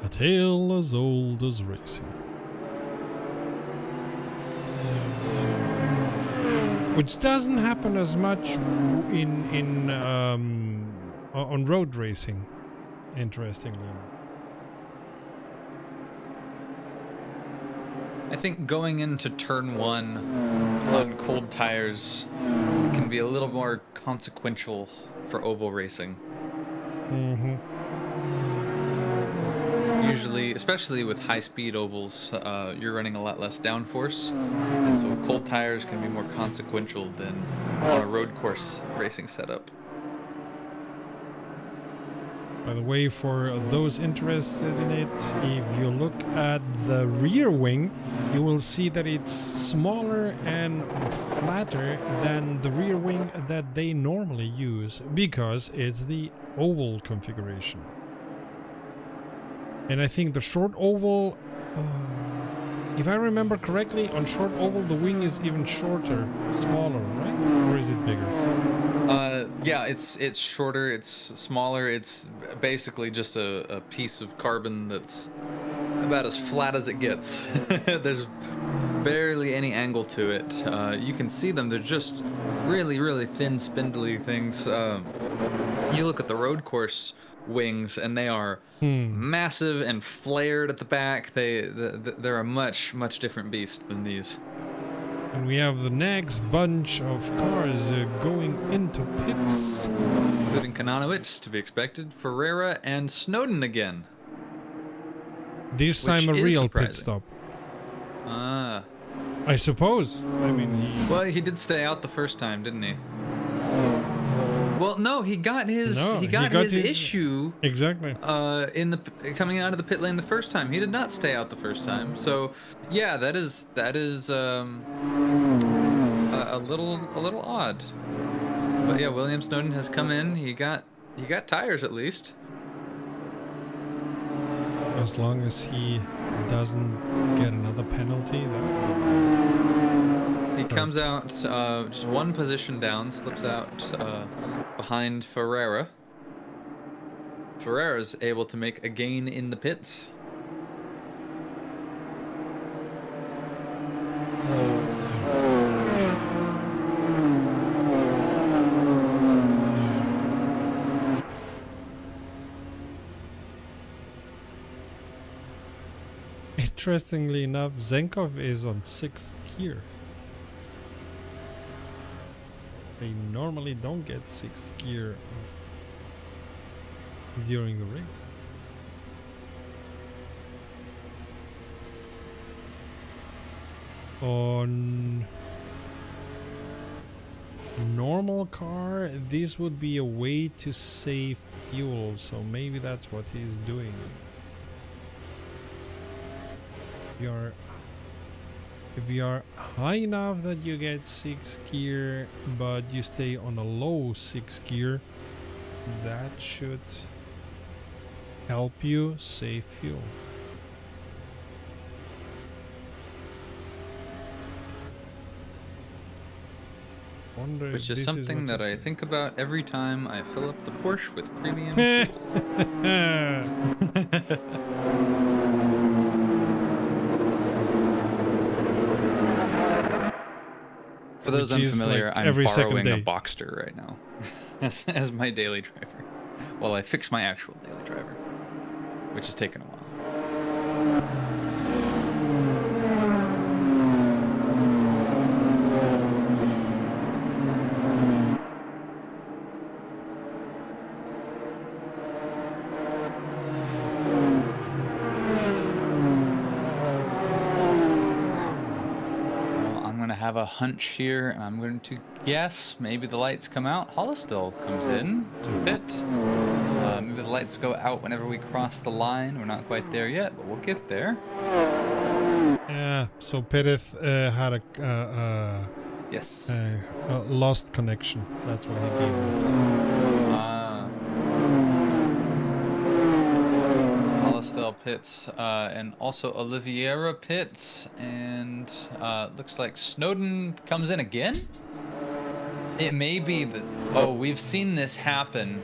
Speaker 1: A tale as old as racing. Which doesn't happen as much on road racing, interestingly.
Speaker 2: I think going into turn 1 on cold tires can be a little more consequential for oval racing.
Speaker 1: Mm-hmm.
Speaker 2: Usually, especially with high-speed ovals, you're running a lot less downforce, and so cold tires can be more consequential than on a road course racing setup.
Speaker 1: By the way, for those interested in it, if you look at the rear wing, you will see that it's smaller and flatter than the rear wing that they normally use, because it's the oval configuration. And I think the short oval, if I remember correctly, on short oval the wing is even shorter, smaller, right? Or is it bigger?
Speaker 2: Yeah, it's shorter, it's smaller, it's basically just a piece of carbon that's about as flat as it gets. There's barely any angle to it. You can see them, they're just really, really thin, spindly things. You look at the road course wings and they are massive and flared at the back. They're a much different beast than these.
Speaker 1: And we have the next bunch of cars going into pits.
Speaker 2: Including Kananowicz, to be expected, Ferreira, and Snowden again.
Speaker 1: This time a real pit stop.
Speaker 2: Ah.
Speaker 1: I suppose. I mean,
Speaker 2: Well, he did stay out the first time, didn't he? Well, no, he got his his issue
Speaker 1: exactly.
Speaker 2: In the coming out of the pit lane the first time. He did not stay out the first time. So, yeah, that is a little odd. But yeah, William Snowden has come in. He got tires at least.
Speaker 1: As long as he doesn't get another penalty,
Speaker 2: He comes out just one position down, slips out behind Ferreira. Ferreira's able to make a gain in the pits.
Speaker 1: Interestingly enough, Zenkov is on 6th gear. They normally don't get 6th gear during the race. On normal car, this would be a way to save fuel, so maybe that's what he's doing. If you are high enough that you get 6th gear, but you stay on a low 6th gear, that should help you save fuel.
Speaker 2: Which is something that I think about every time I fill up the Porsche with premium fuel. For those unfamiliar, like I'm borrowing a Boxster right now as my daily driver. Well, I fix my actual daily driver, which has taken a while. Have a hunch here, and I'm going to guess maybe the lights come out. Hollistill comes in to pit. Maybe the lights go out whenever we cross the line. We're not quite there yet, but we'll get there.
Speaker 1: Yeah, so Perez had a
Speaker 2: yes,
Speaker 1: lost connection. That's why he didn't lift.
Speaker 2: Hollistill pits, and also Oliveira pits, and looks like Snowden comes in again. It may be that, we've seen this happen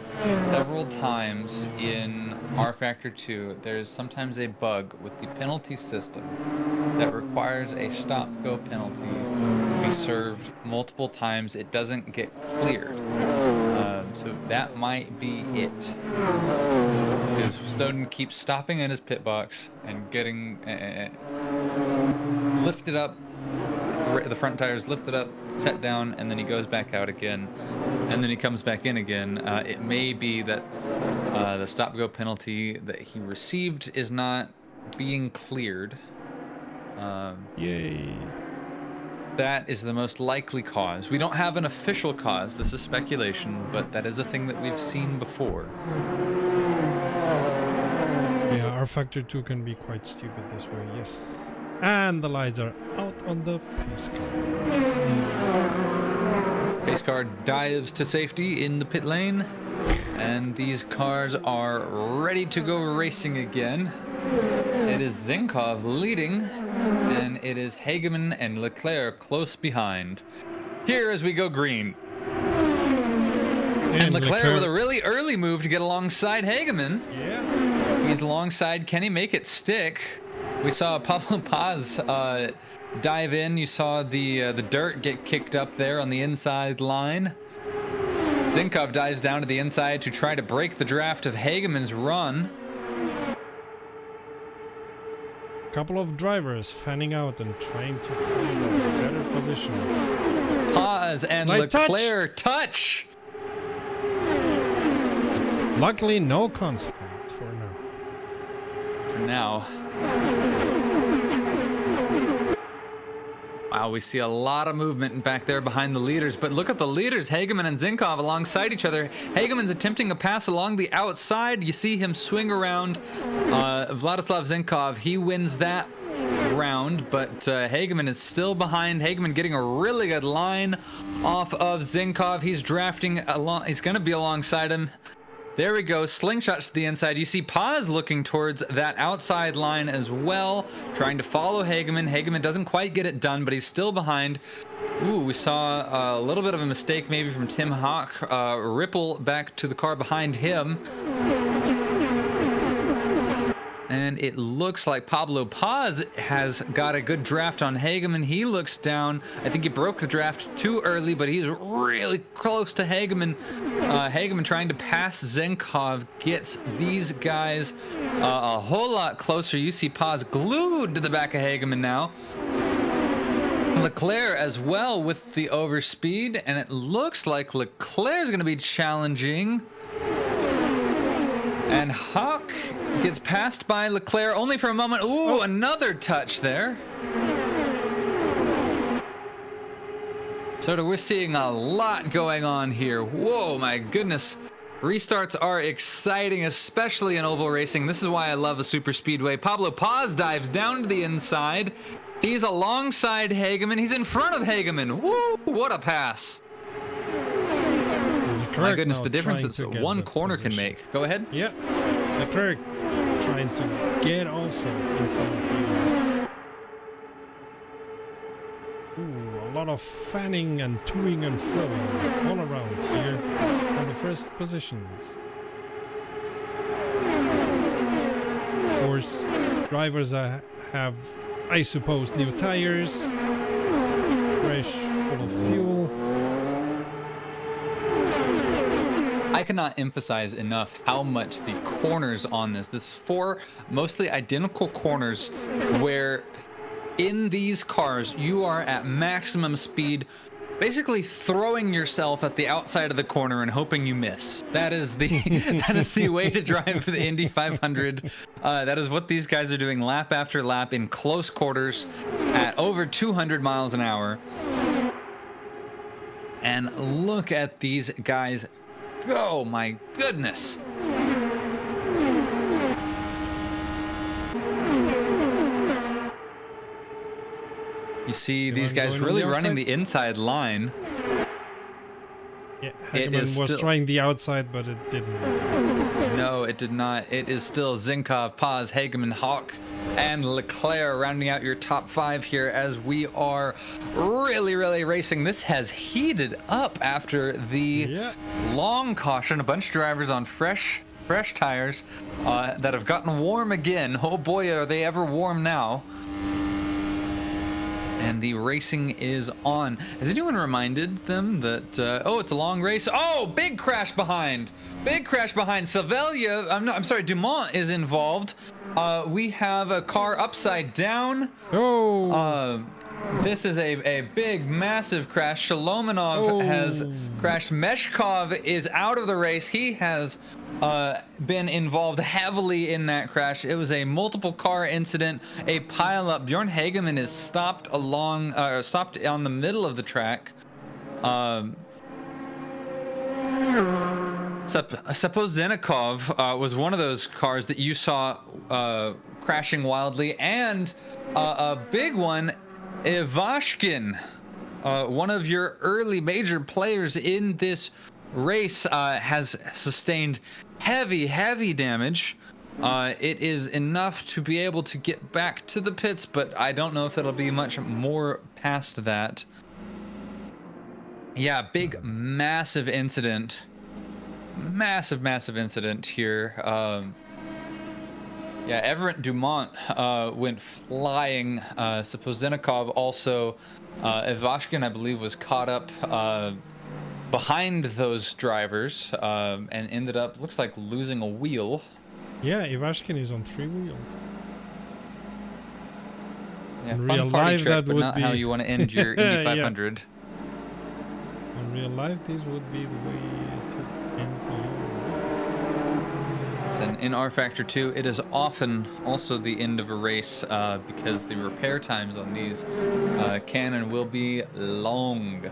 Speaker 2: several times in R Factor 2. There's sometimes a bug with the penalty system that requires a stop-go penalty to be served multiple times. It doesn't get cleared. So that might be it. Because Snowden keeps stopping in his pit box and getting lifted up. The front tire's lifted up, set down, and then he goes back out again, and then he comes back in again. It may be that the stop-go penalty that he received is not being cleared.
Speaker 1: Yay.
Speaker 2: That is the most likely cause. We don't have an official cause. This is speculation, but that is a thing that we've seen before.
Speaker 1: Yeah, our factor 2 can be quite stupid this way, yes. And the lights are out on the pace car.
Speaker 2: Pace car dives to safety in the pit lane, and these cars are ready to go racing again. It is Zinkov leading, and it is Hageman and Leclerc close behind. Here as we go green. And Leclerc with a really early move to get alongside Hageman.
Speaker 1: Yeah.
Speaker 2: He's alongside. Can he make it stick? We saw Pablo Paz dive in. You saw the dirt get kicked up there on the inside line. Zinkov dives down to the inside to try to break the draft of Hageman's run.
Speaker 1: A couple of drivers fanning out and trying to find a better position.
Speaker 2: Paz and Leclerc touch.
Speaker 1: Luckily, no consequence for now.
Speaker 2: For now. Wow, we see a lot of movement back there behind the leaders, but look at the leaders, Hageman and Zinkov alongside each other. Hageman's attempting a pass along the outside. You see him swing around Vladislav Zinkov. He wins that round, but Hageman is still behind. Hageman getting a really good line off of Zinkov. He's drafting along. He's going to be alongside him. There we go, slingshots to the inside. You see Paz looking towards that outside line as well, trying to follow Hageman. Hageman doesn't quite get it done, but he's still behind. Ooh, we saw a little bit of a mistake maybe from Tim Hawk. Ripple back to the car behind him. And it looks like Pablo Paz has got a good draft on Hageman. He looks down. I think he broke the draft too early, but he's really close to Hageman. Hageman trying to pass Zinkov gets these guys a whole lot closer. You see Paz glued to the back of Hageman now. Leclerc as well with the overspeed, and it looks like Leclerc's going to be challenging. And Hawk gets passed by Leclerc only for a moment. Ooh, another touch there. So we're seeing a lot going on here. Whoa, my goodness. Restarts are exciting, especially in oval racing. This is why I love a super speedway. Pablo Paz dives down to the inside. He's alongside Hageman. He's in front of Hageman. Woo, what a pass. My goodness, the difference that one corner can make. Go ahead.
Speaker 1: Yeah, Leclerc trying to get also in front of him. Ooh, a lot of fanning and toing and froing all around here on the first positions. Of course, drivers have, I suppose, new tires, fresh, full of fuel.
Speaker 2: I cannot emphasize enough how much the corners on this is 4 mostly identical corners where in these cars you are at maximum speed, basically throwing yourself at the outside of the corner and hoping you miss. That is the way to drive the Indy 500. That is what these guys are doing lap after lap in close quarters at over 200 miles an hour. And look at these guys. Oh my goodness. You see these guys really running the inside line.
Speaker 1: Yeah, Hageman was trying the outside, but it didn't.
Speaker 2: No, it did not. It is still Zinkov, Paz, Hageman, Hawk, and Leclerc rounding out your top 5 here as we are really racing. This has heated up after the long caution. A bunch of drivers on fresh tires that have gotten warm again. Oh boy, are they ever warm now. and the racing is on. Has anyone reminded them that, oh, it's a long race? Oh, big crash behind. Big crash behind. Sylvelia, I'm sorry, Dumont is involved. We have a car upside down.
Speaker 1: Oh!
Speaker 2: This is a big, massive crash. Shalomonov has crashed. Meshkov is out of the race. He has been involved heavily in that crash. It was a multiple car incident, a pileup. Bjorn Hageman is stopped stopped on the middle of the track. Sapozenikov was one of those cars that you saw crashing wildly, and a big one, Ivashkin, one of your early major players in this race, has sustained heavy damage. It is enough to be able to get back to the pits, but I don't know if it'll be much more past that. Yeah, big, massive incident. Massive incident here. Yeah, Everett Dumont went flying. Sapozenikov also, Ivashkin, I believe, was caught up behind those drivers and ended up, looks like, losing a wheel.
Speaker 1: Yeah, Ivashkin is on 3 wheels.
Speaker 2: Yeah,
Speaker 1: in
Speaker 2: fun
Speaker 1: real
Speaker 2: party
Speaker 1: life,
Speaker 2: trick,
Speaker 1: that
Speaker 2: but
Speaker 1: would
Speaker 2: not
Speaker 1: be
Speaker 2: how you want to end your Indy 500.
Speaker 1: In real life, this would be the way to end your race.
Speaker 2: And in R Factor 2, it is often also the end of a race because the repair times on these can and will be long.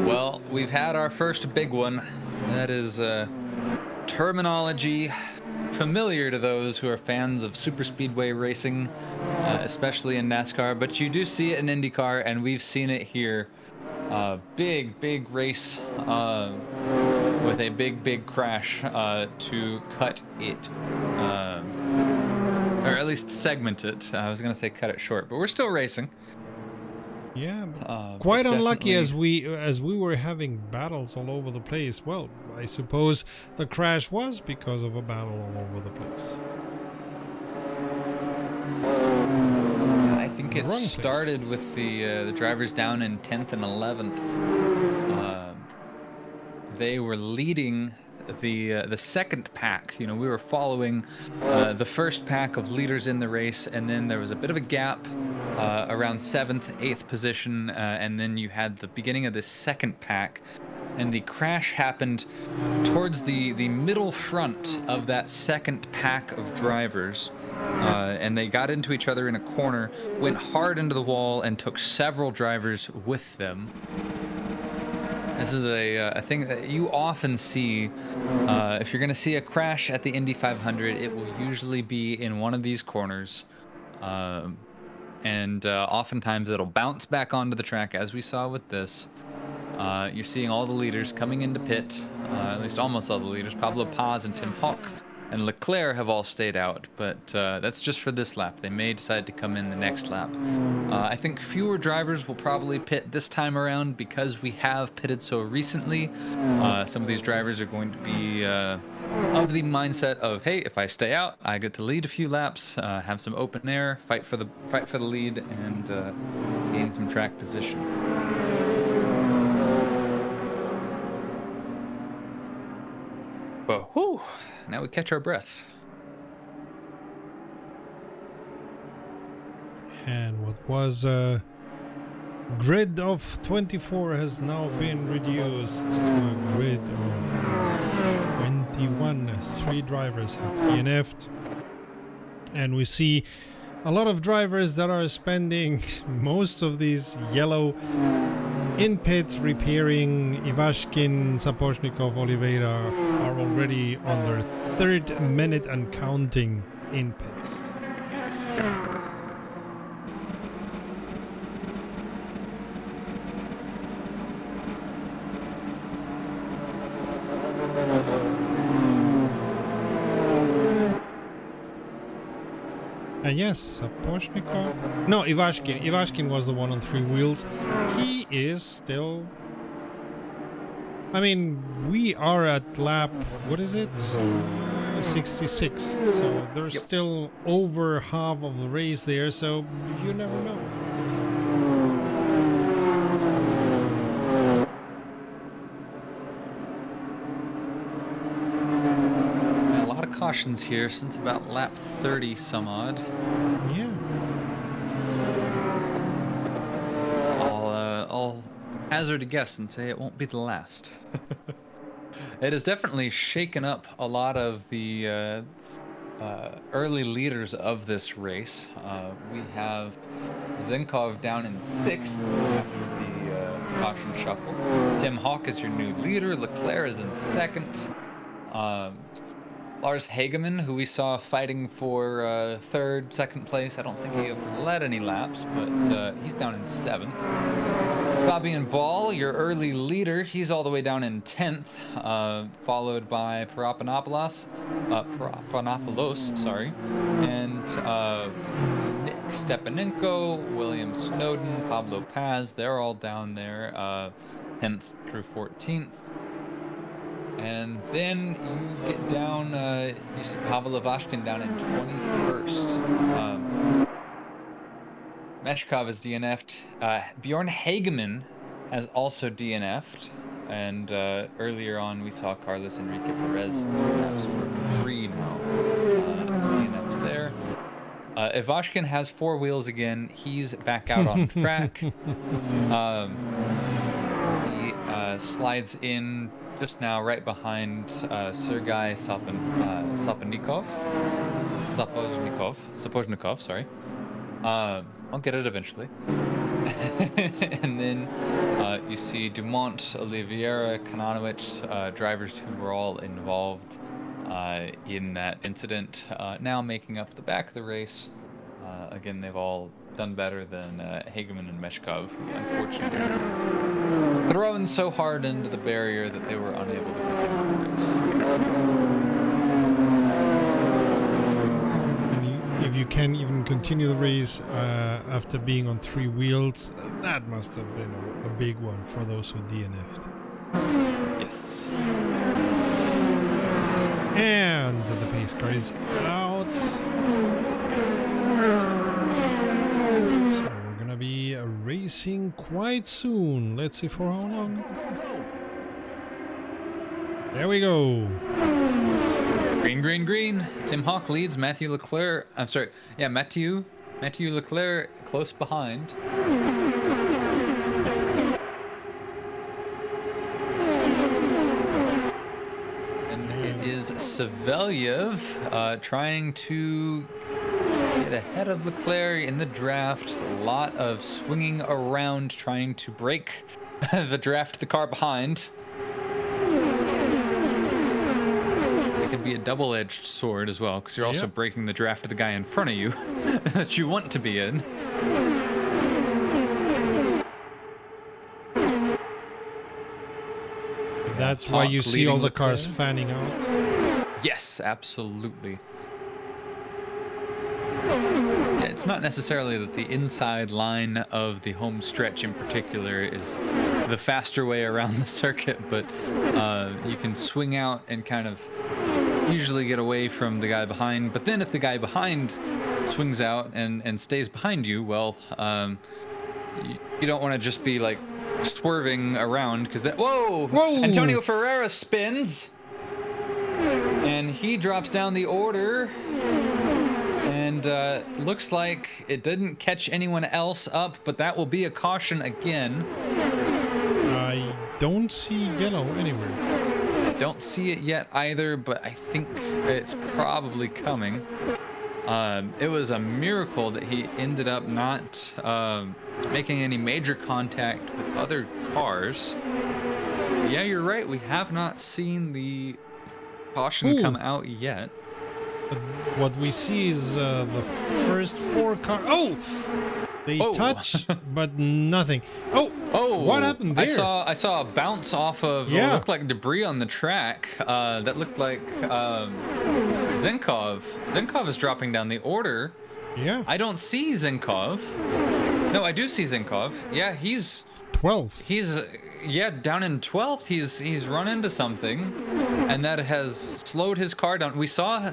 Speaker 2: Well, we've had our first big one. That is terminology familiar to those who are fans of super speedway racing, especially in NASCAR, but you do see it in IndyCar, and we've seen it here. Big race with a big crash to cut it, or at least segment it. I was gonna say cut it short, but we're still racing.
Speaker 1: Yeah, quite unlucky as we were having battles all over the place. Well, I suppose the crash was because of a battle all over the place.
Speaker 2: I think it started with the drivers down in 10th and 11th. They were leading the second pack. You know, we were following the first pack of leaders in the race, and then there was a bit of a gap around 7th, 8th position, and then you had the beginning of the second pack, and the crash happened towards the middle front of that second pack of drivers, and they got into each other in a corner, went hard into the wall, and took several drivers with them. This is a thing that you often see. If you're going to see a crash at the Indy 500, it will usually be in one of these corners. And oftentimes it'll bounce back onto the track, as we saw with this. You're seeing all the leaders coming into pit, at least almost all the leaders. Pablo Paz and Tim Hawk and Leclerc have all stayed out, but that's just for this lap. They may decide to come in the next lap. I think fewer drivers will probably pit this time around because we have pitted so recently. Some of these drivers are going to be of the mindset of, hey, if I stay out, I get to lead a few laps, have some open air, fight for the lead, and gain some track position. But whew, now we catch our breath.
Speaker 1: And what was a grid of 24 has now been reduced to a grid of 21. 3 drivers have DNF'd. And we see a lot of drivers that are spending most of these yellow in pits repairing. Ivashkin, Sapochnikov, Oliveira are already on their 3rd minute and counting in pits. And yes, Sapochnikov. No, Ivashkin. Ivashkin was the one on 3 wheels. He is still. I mean, we are at lap. What is it? 66. So there's
Speaker 2: Yep.
Speaker 1: still over half of the race there, so you never know.
Speaker 2: A lot of cautions here since about lap 30 some odd.
Speaker 1: Yeah.
Speaker 2: I'll hazard a guess and say it won't be the last. It has definitely shaken up a lot of the early leaders of this race. We have Zenkov down in 6th after the caution shuffle. Tim Hawk is your new leader. Leclerc is in 2nd. Lars Hageman, who we saw fighting for 3rd, 2nd place. I don't think he led any laps, but he's down in 7th. Fabian Ball, your early leader, he's all the way down in 10th, followed by Papanopoulos, and Nick Stepanenko, William Snowden, Pablo Paz. They're all down there, 10th through 14th. And then you get down, you see Pavel Ivashkin down in 21st. Meshkov is DNF'd. Bjorn Hageman has also DNF'd. And earlier on, we saw Carlos Enrique Perez DNF, so we're 3 now. DNF's there. Ivashkin has 4 wheels again. He's back out on track. He slides in just now right behind Sergei Sapozhnikov, sorry. I'll get it eventually. And then you see Dumont, Oliveira, Kanonowicz, drivers who were all involved in that incident, now making up the back of the race. Again, they've all done better than Hageman and Meshkov, who unfortunately thrown so hard into the barrier that they were unable to continue the race.
Speaker 1: If you can even continue the race after being on 3 wheels, that must have been a big one for those who DNF'd.
Speaker 2: Yes.
Speaker 1: And the pace car is out. So we're gonna be racing quite soon. Let's see for how long. There we go.
Speaker 2: Green, green, green. Tim Hawk leads. Matthew Leclerc. I'm sorry. Yeah, Matthew Leclerc close behind. And it is Savelyev trying to get ahead of Leclerc in the draft. A lot of swinging around, trying to break the draft, the car behind. Could be a double-edged sword as well, because you're also breaking the draft of the guy in front of you that you want to be in.
Speaker 1: That's why you see all the cars fanning out.
Speaker 2: Yes, absolutely. Yeah, it's not necessarily that the inside line of the home stretch in particular is the faster way around the circuit, but you can swing out and kind of usually get away from the guy behind. But then if the guy behind swings out and stays behind you, well, you don't want to just be like swerving around, because that whoa! Antonio Ferreira spins and he drops down the order, and looks like it didn't catch anyone else up, but that will be a caution again.
Speaker 1: I don't see yellow anywhere.
Speaker 2: Don't see it yet either, but I think it's probably coming. It was a miracle that he ended up not making any major contact with other cars. Yeah, you're right. We have not seen the caution come out yet.
Speaker 1: But what we see is the first 4 cars. Oh! They touch, but nothing. Oh! What happened there?
Speaker 2: I saw a bounce off of what looked like debris on the track. That looked like Zenkov. Zenkov is dropping down the order.
Speaker 1: Yeah.
Speaker 2: I don't see Zenkov. No, I do see Zenkov. Yeah, he's
Speaker 1: 12th.
Speaker 2: He's down in 12th. He's run into something, and that has slowed his car down. We saw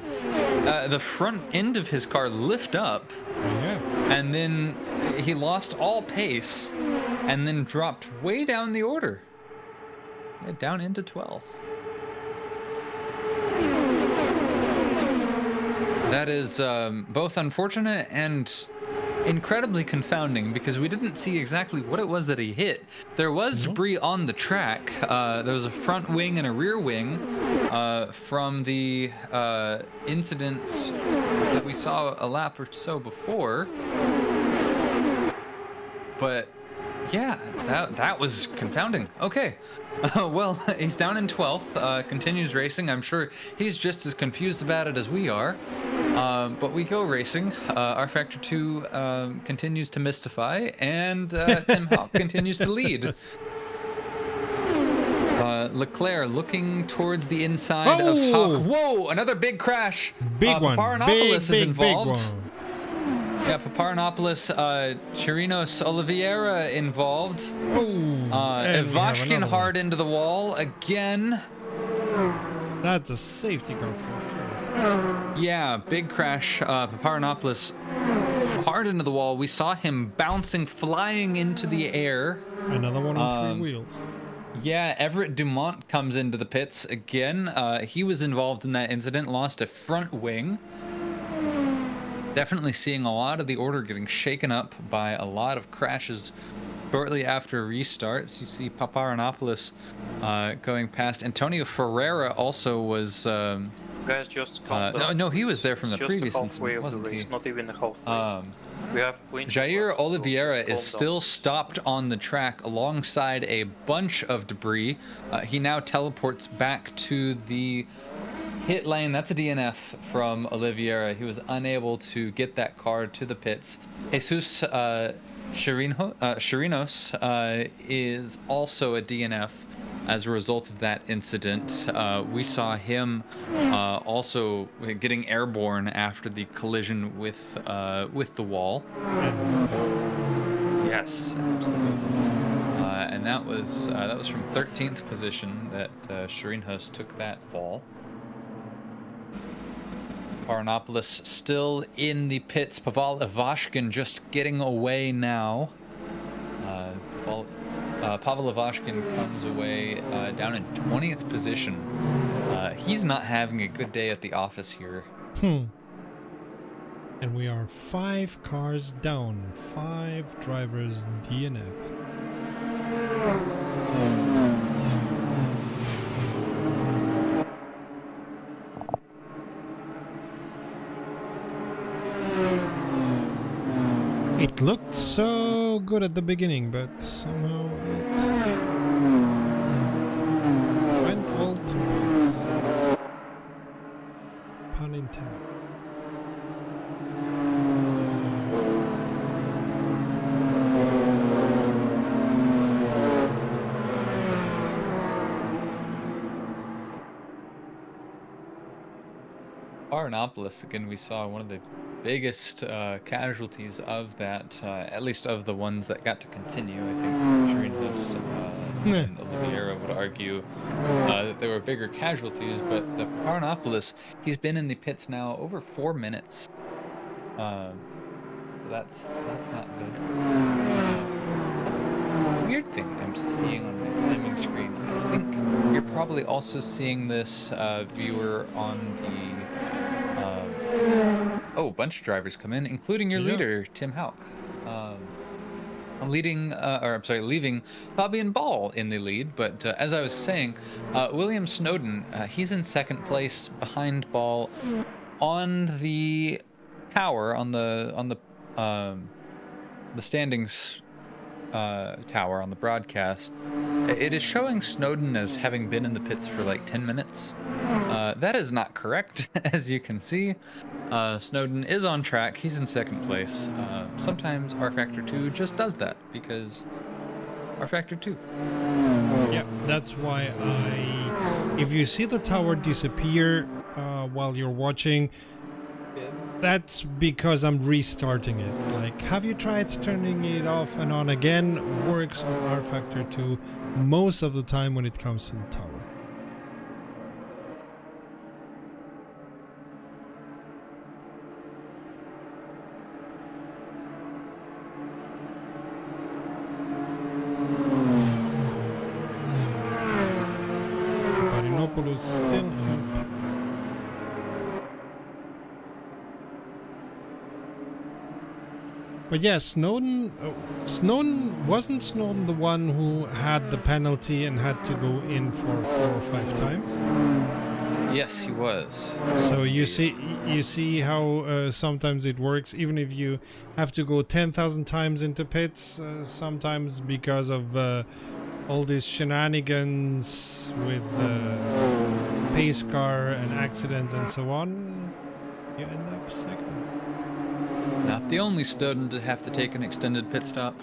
Speaker 2: the front end of his car lift up, and then he lost all pace, and then dropped way down the order. Yeah, down into 12th. That is both unfortunate and incredibly confounding, because we didn't see exactly what it was that he hit. There was debris on the track. There was a front wing and a rear wing from the incident that we saw a lap or so before. But yeah, that was confounding. Okay. Well, he's down in 12th, continues racing. I'm sure he's just as confused about it as we are. But we go racing. Our Factor 2 continues to mystify, and Tim Hawk continues to lead. Leclerc looking towards the inside of Hawk. Whoa, another big crash.
Speaker 1: Big one.
Speaker 2: Paparanopoulos is involved.
Speaker 1: Big one.
Speaker 2: Yeah, Paparanopoulos, Chirinos Oliveira involved. Ivashkin hard into the wall again.
Speaker 1: That's a safety car for sure.
Speaker 2: Yeah, big crash. Paparanopoulos hard into the wall. We saw him bouncing, flying into the air.
Speaker 1: Another one on 3 wheels.
Speaker 2: Yeah, Everett Dumont comes into the pits again. He was involved in that incident, lost a front wing. Definitely seeing a lot of the order getting shaken up by a lot of crashes shortly after restarts. You see Paparanopoulos going past. Antonio Ferreira also was...
Speaker 3: Guys, just
Speaker 2: no, he was there from the previous
Speaker 3: incident,
Speaker 2: wasn't he?
Speaker 3: Not even the halfway. We have
Speaker 2: Jair Oliveira is still stopped on the track alongside a bunch of debris. He now teleports back to the pit lane. That's a DNF from Oliveira. He was unable to get that car to the pits. Jesus Chirinos is also a DNF as a result of that incident. We saw him also getting airborne after the collision with the wall. Yes, absolutely. And that was from 13th position that Chirinos took that fall. Paparanopoulos still in the pits. Pavel Ivashkin just getting away now. Pavel Ivashkin comes away down in 20th position. He's not having a good day at the office here.
Speaker 1: And we are 5 cars down, 5 drivers DNF'd. It looked so good at the beginning, but somehow it went all to once. Pun intended.
Speaker 2: Paparanopoulos, again, we saw one of the biggest casualties of that, at least of the ones that got to continue. I think Chirinos and Oliveira would argue that there were bigger casualties, but the Paparanopoulos, he's been in the pits now over 4 minutes. So that's not good. Weird thing I'm seeing on my timing screen. I think you're probably also seeing this, viewer, on the a bunch of drivers come in, including your leader, Tim Houck. Leaving Fabian Ball in the lead, but as I was saying, William Snowden, he's in second place behind Ball on the tower, on the standings tower on the broadcast. It is showing Snowden as having been in the pits for like 10 minutes. That is not correct, as you can see. Snowden is on track. He's in second place. Sometimes R Factor 2 just does that, because R Factor 2.
Speaker 1: Yeah, that's why if you see the tower disappear while you're watching, that's because I'm restarting it. Like, have you tried turning it off and on again? Works on R Factor 2 most of the time when it comes to the tower. Indianapolis still in pits. But yeah, Snowden wasn't Snowden the one who had the penalty and had to go in for 4 or 5 times?
Speaker 2: Yes, he was.
Speaker 1: So you see how sometimes it works, even if you have to go 10,000 times into pits, sometimes because of all these shenanigans with pace car and accidents and so on, you end up second.
Speaker 2: Not the only student to have to take an extended pit stop.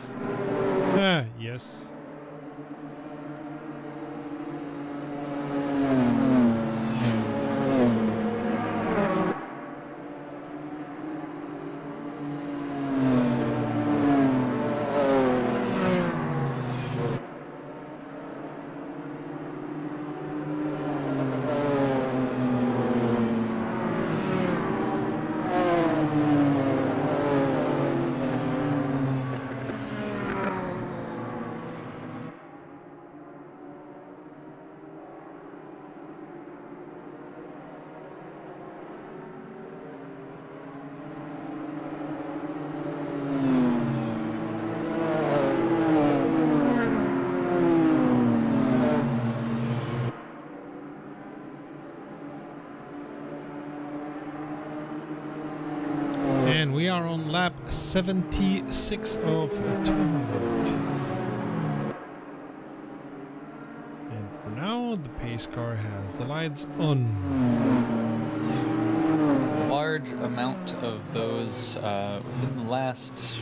Speaker 1: Ah, yes. And we are on lap 76 of 200. And for now, the pace car has the lights on.
Speaker 2: A large amount of those within the last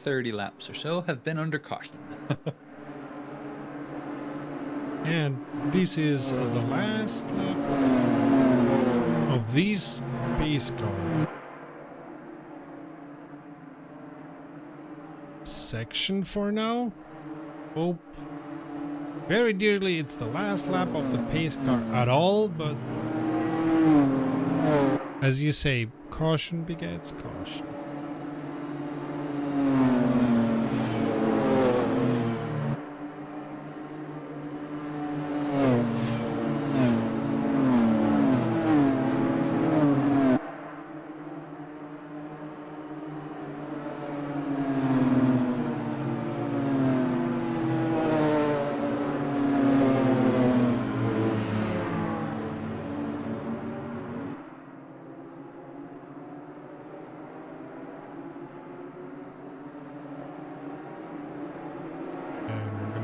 Speaker 2: 30 laps or so have been under caution.
Speaker 1: And this is the last lap of this pace car section for now. Hope very dearly it's the last lap of the pace car at all, but as you say, caution begets caution.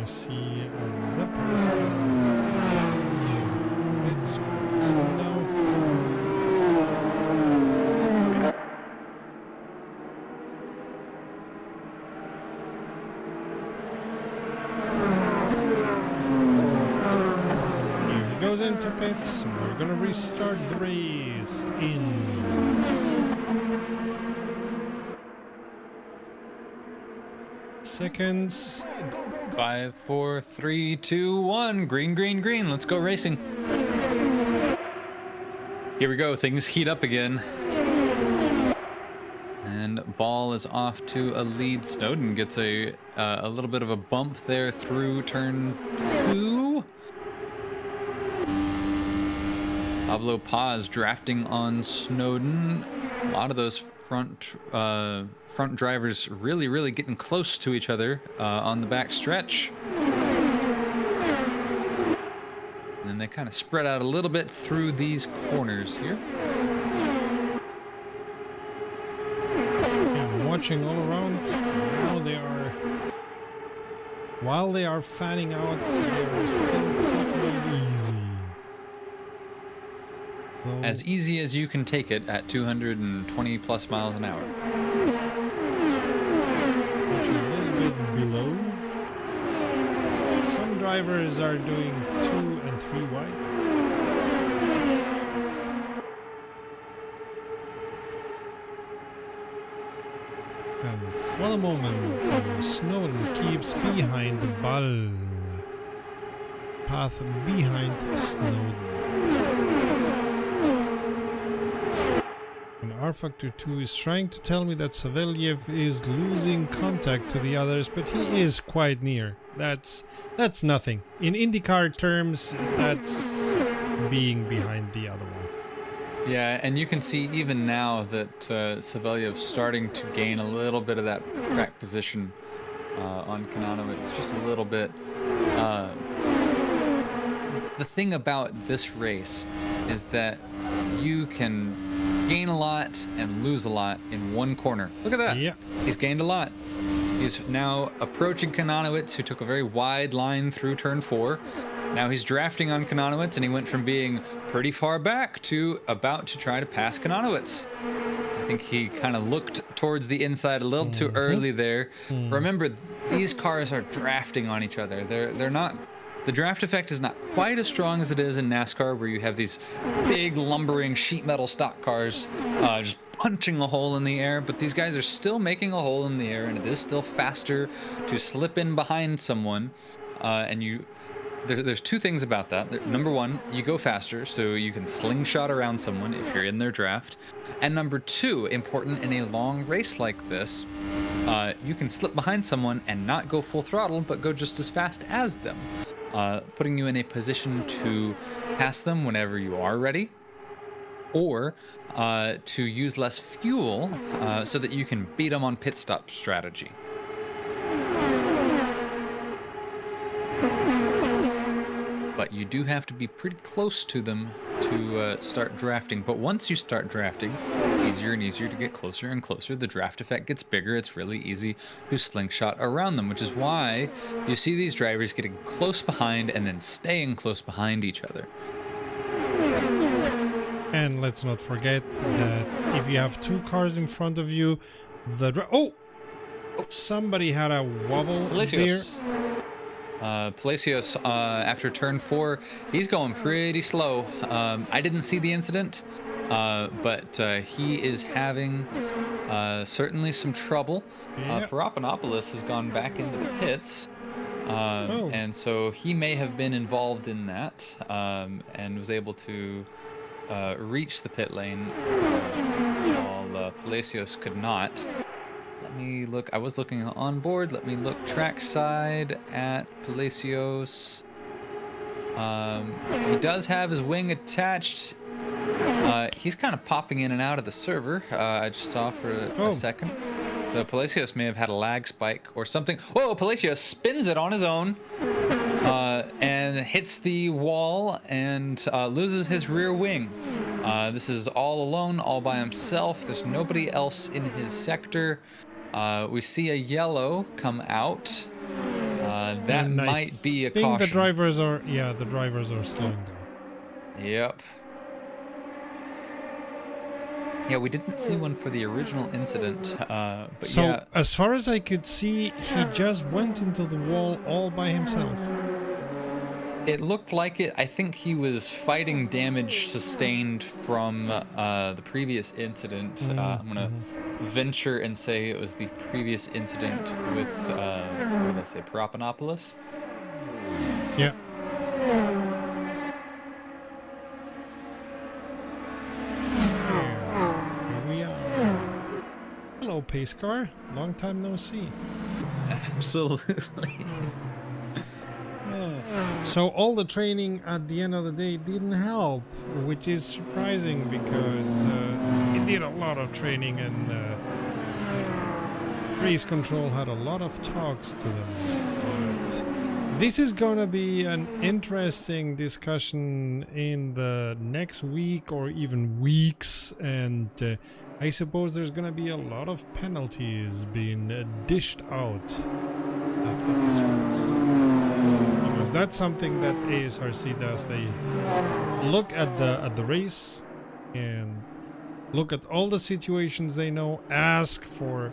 Speaker 1: See the post. It's now. Here he goes into pits. We're gonna restart the race in seconds.
Speaker 2: 5, 4, 3, 2, 1. Green, green, green. Let's go racing. Here we go. Things heat up again. And ball is off to a lead. Snowden gets a little bit of a bump there through turn 2. Pablo Paz drafting on Snowden. A lot of those front drivers really getting close to each other on the back stretch. And then they kind of spread out a little bit through these corners here.
Speaker 1: I'm watching all around. Now they are, while they are fanning out, they are still taking it easy.
Speaker 2: As easy as you can take it at 220 plus miles an hour.
Speaker 1: Which are a little bit below. Some drivers are doing 2 and 3 wide. And for the moment, Snowden keeps behind the ball. Path behind Snowden. And R-Factor 2 is trying to tell me that Savelyev is losing contact to the others, but he is quite near. That's nothing. In IndyCar terms, that's being behind the other one.
Speaker 2: Yeah, and you can see even now that Savelyev's starting to gain a little bit of that track position on Kananowicz, just a little bit. The thing about this race is that you can gain a lot and lose a lot in one corner. Look at that.
Speaker 1: Yeah.
Speaker 2: He's gained a lot. He's now approaching Kananowicz, who took a very wide line through turn 4. Now he's drafting on Kananowicz, and he went from being pretty far back to about to try to pass Kananowicz. I think he kind of looked towards the inside a little too early there. Remember, these cars are drafting on each other. They're not. The draft effect is not quite as strong as it is in NASCAR, where you have these big lumbering sheet metal stock cars just punching a hole in the air, but these guys are still making a hole in the air, and it is still faster to slip in behind someone. There's two things about that. Number one, you go faster, so you can slingshot around someone if you're in their draft. And number two, important in a long race like this, you can slip behind someone and not go full throttle, but go just as fast as them. Putting you in a position to pass them whenever you are ready, or to use less fuel so that you can beat them on pit stop strategy. But you do have to be pretty close to them to start drafting. But once you start drafting, easier and easier to get closer and closer. The draft effect gets bigger. It's really easy to slingshot around them, which is why you see these drivers getting close behind and then staying close behind each other.
Speaker 1: And let's not forget that if you have two cars in front of you, somebody had a wobble there.
Speaker 2: Palacios, after turn 4, he's going pretty slow. I didn't see the incident, but he is having certainly some trouble.
Speaker 1: Yep.
Speaker 2: Paropoulos has gone back into the pits, and so he may have been involved in that and was able to reach the pit lane while Palacios could not. Let me look. I was looking on board. Let me look trackside at Palacios. He does have his wing attached. He's kind of popping in and out of the server. I just saw for a second. The Palacios may have had a lag spike or something. Whoa, Palacios spins it on his own and hits the wall and loses his rear wing. This is all alone, all by himself. There's nobody else in his sector. We see a yellow come out. That might be a caution.
Speaker 1: I think the drivers are slowing down.
Speaker 2: Yep. Yeah, we didn't see one for the original incident. But
Speaker 1: so,
Speaker 2: yeah.
Speaker 1: As far as I could see, he just went into the wall all by himself.
Speaker 2: It looked like it. I think he was fighting damage sustained from the previous incident. I'm going to venture and say it was the previous incident with, what did I say, Paropoulos?
Speaker 1: Yeah. Here we are. Hello, pace car. Long time no see.
Speaker 2: Absolutely.
Speaker 1: So all the training at the end of the day didn't help, which is surprising because it did a lot of training and race control had a lot of talks to them. But this is going to be an interesting discussion in the next week or even weeks, and I suppose there's going to be a lot of penalties being dished out after this race. Because that's something that ASRC does. They look at the race and look at all the situations they know, ask for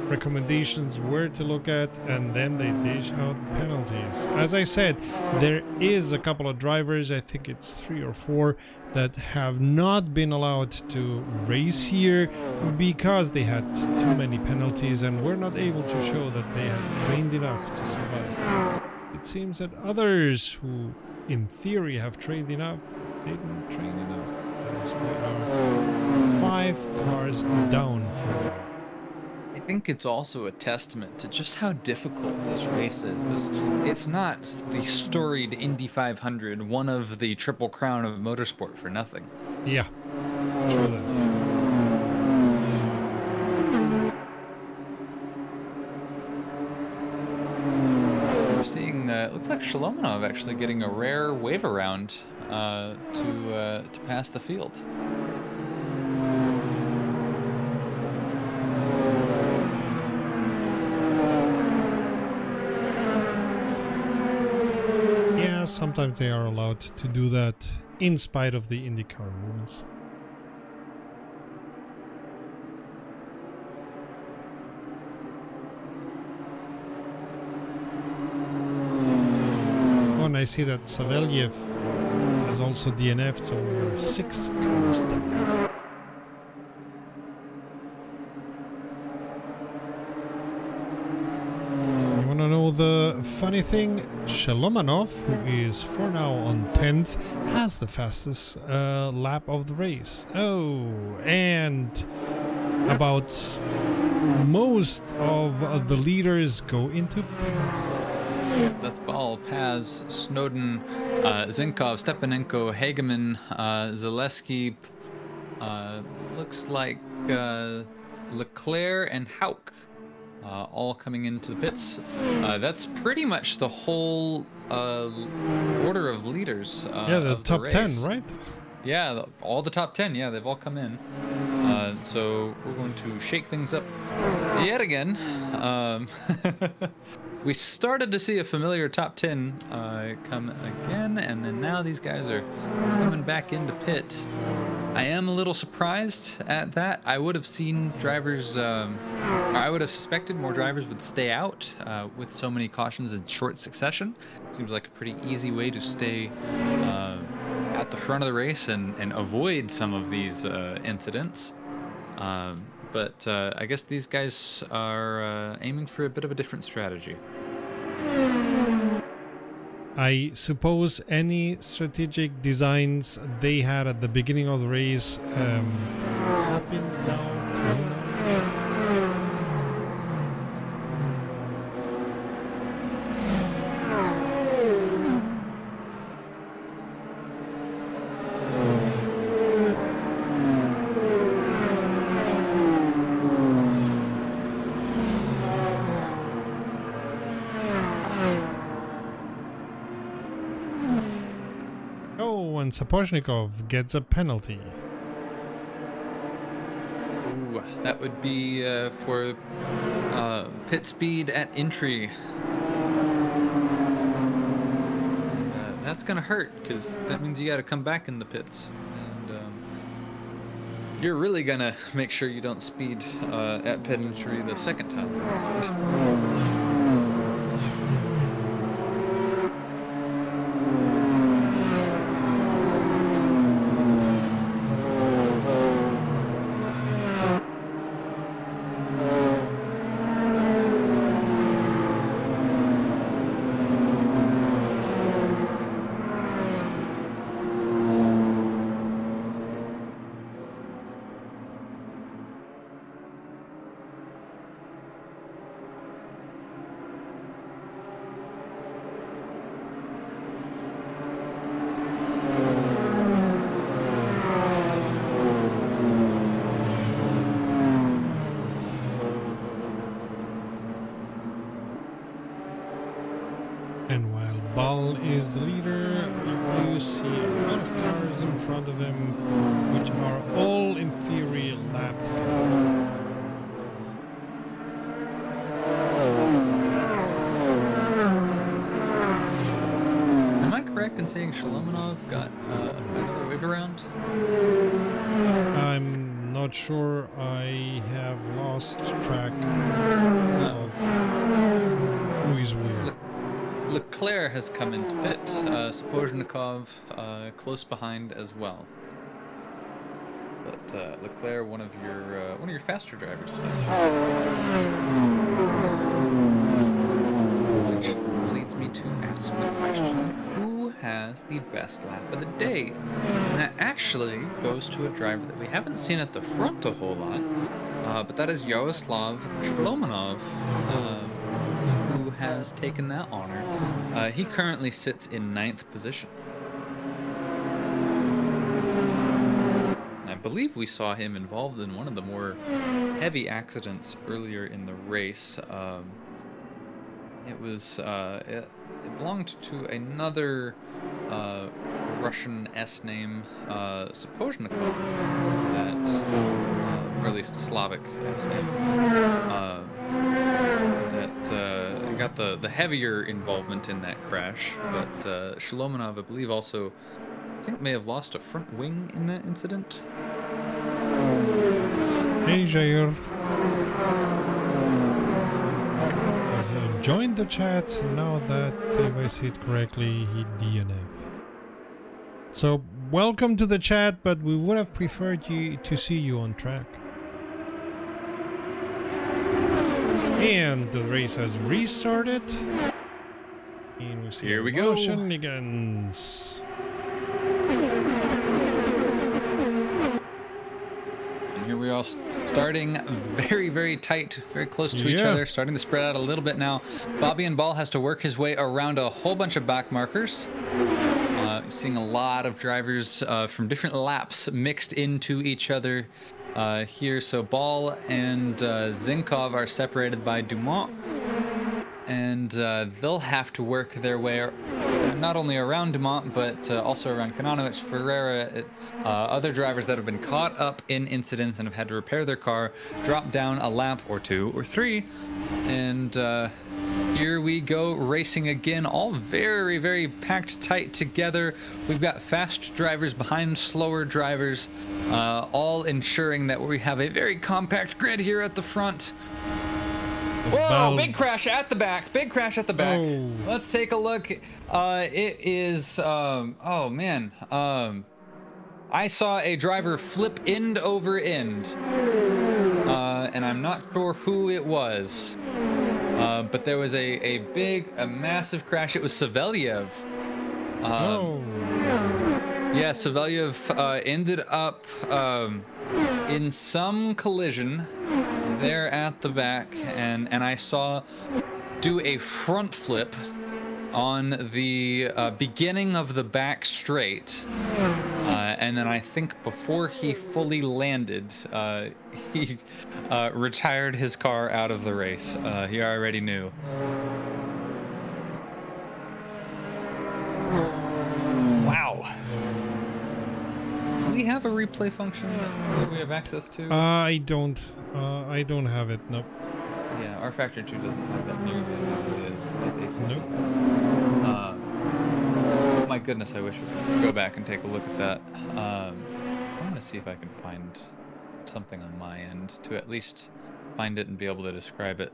Speaker 1: recommendations where to look at, and then they dish out penalties. As I said, there is a couple of drivers, I think it's 3 or 4, that have not been allowed to race here because they had too many penalties and were not able to show that they had trained enough to survive. It seems that others who in theory have trained enough didn't train enough. That is why our 5 cars down for.
Speaker 2: I think it's also a testament to just how difficult this race is. It's not the storied Indy 500, one of the Triple Crown of motorsport for nothing.
Speaker 1: Yeah, true that.
Speaker 2: We're seeing, looks like Shalomonov actually getting a rare wave around to pass the field.
Speaker 1: Sometimes they are allowed to do that in spite of the IndyCar rules. Oh, and I see that Savelyev has also DNF'd, so we're 6 cars down. The funny thing, Shalomonov, who is for now on 10th, has the fastest lap of the race. Oh, and about most of the leaders go into pits.
Speaker 2: That's Ball, Paz, Snowden, Zinkov, Stepanenko, Hageman, Zaleski. Looks like Leclerc and Hauk. All coming into the pits. That's pretty much the whole order of leaders.
Speaker 1: Yeah, the top 10, right?
Speaker 2: Yeah, all the top 10. Yeah, they've all come in. So we're going to shake things up yet again. We started to see a familiar top 10 come again, and then now these guys are coming back into pit. I am a little surprised at that. I would have seen drivers, I would have suspected more drivers would stay out with so many cautions in short succession. Seems like a pretty easy way to stay at the front of the race and avoid some of these incidents. But I guess these guys are aiming for a bit of a different strategy.
Speaker 1: I suppose any strategic designs they had at the beginning of the race have been now thrown out. Sapochnikov gets a penalty.
Speaker 2: Ooh, that would be for pit speed at entry. That's gonna hurt because that means you got to come back in the pits, and you're really gonna make sure you don't speed at pit entry the second time. Is the leader. You see a lot of cars in front of him, which are all in theory lapped. Am I correct in saying Shalomonov got another wave around?
Speaker 1: I'm not not sure. I have lost track of who is where.
Speaker 2: Leclerc has come into pit. Sapozhnikov close behind as well. But Leclerc, one of your faster drivers today. Which leads me to ask the question: who has the best lap of the day? And that actually goes to a driver that we haven't seen at the front a whole lot, but that is Yaroslav Shlomanov, who has taken that honor. He currently sits in 9th position. I believe we saw him involved in one of the more heavy accidents earlier in the race. It belonged to another Russian S name, Sapozhnikov, or at least Slavic S name, that got the heavier involvement in that crash. But Shlomanov, I believe, also may have lost a front wing in that incident.
Speaker 1: Hey, Jair. So join the chat now that, if I see it correctly, he DNF. So, welcome to the chat, but we would have preferred to see you on track. And the race has restarted. And we see
Speaker 2: Here we go.
Speaker 1: Shenanigans.
Speaker 2: Here we are, starting very, very tight, very close to each other, starting to spread out a little bit now. Fabian Ball has to work his way around a whole bunch of back markers. Seeing a lot of drivers from different laps mixed into each other here. So Ball and Zinkov are separated by Dumont. And they'll have to work their way not only around Dumont, but also around Kanonovich, Ferreira, other drivers that have been caught up in incidents and have had to repair their car, drop down a lap or 2 or 3, and here we go, racing again, all very, very packed tight together. We've got fast drivers behind slower drivers, all ensuring that we have a very compact grid here at the front. Whoa, big crash at the back. Big crash at the back.
Speaker 1: Oh.
Speaker 2: Let's take a look. It is, oh man. I saw a driver flip end over end. And I'm not sure who it was. But there was a massive crash. It was Savelyev. Yeah, Savelyev ended up in some collision there at the back, and I saw do a front flip on the beginning of the back straight, and then I think before he fully landed, he retired his car out of the race. He already knew. Wow. Do we have a replay function that we have access to?
Speaker 1: I don't have it. Nope.
Speaker 2: Yeah, our Factor 2 doesn't have that nearly as easily as ASRC
Speaker 1: Nope.
Speaker 2: does. My goodness, I wish we could go back and take a look at that. I'm gonna see if I can find something on my end to at least find it and be able to describe it.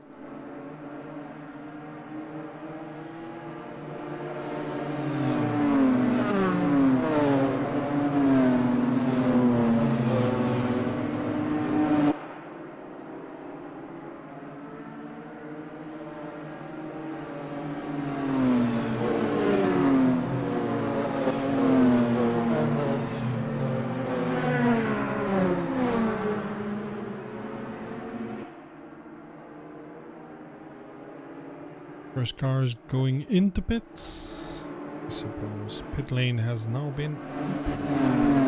Speaker 1: First car is going into pits. I suppose pit lane has now been opened.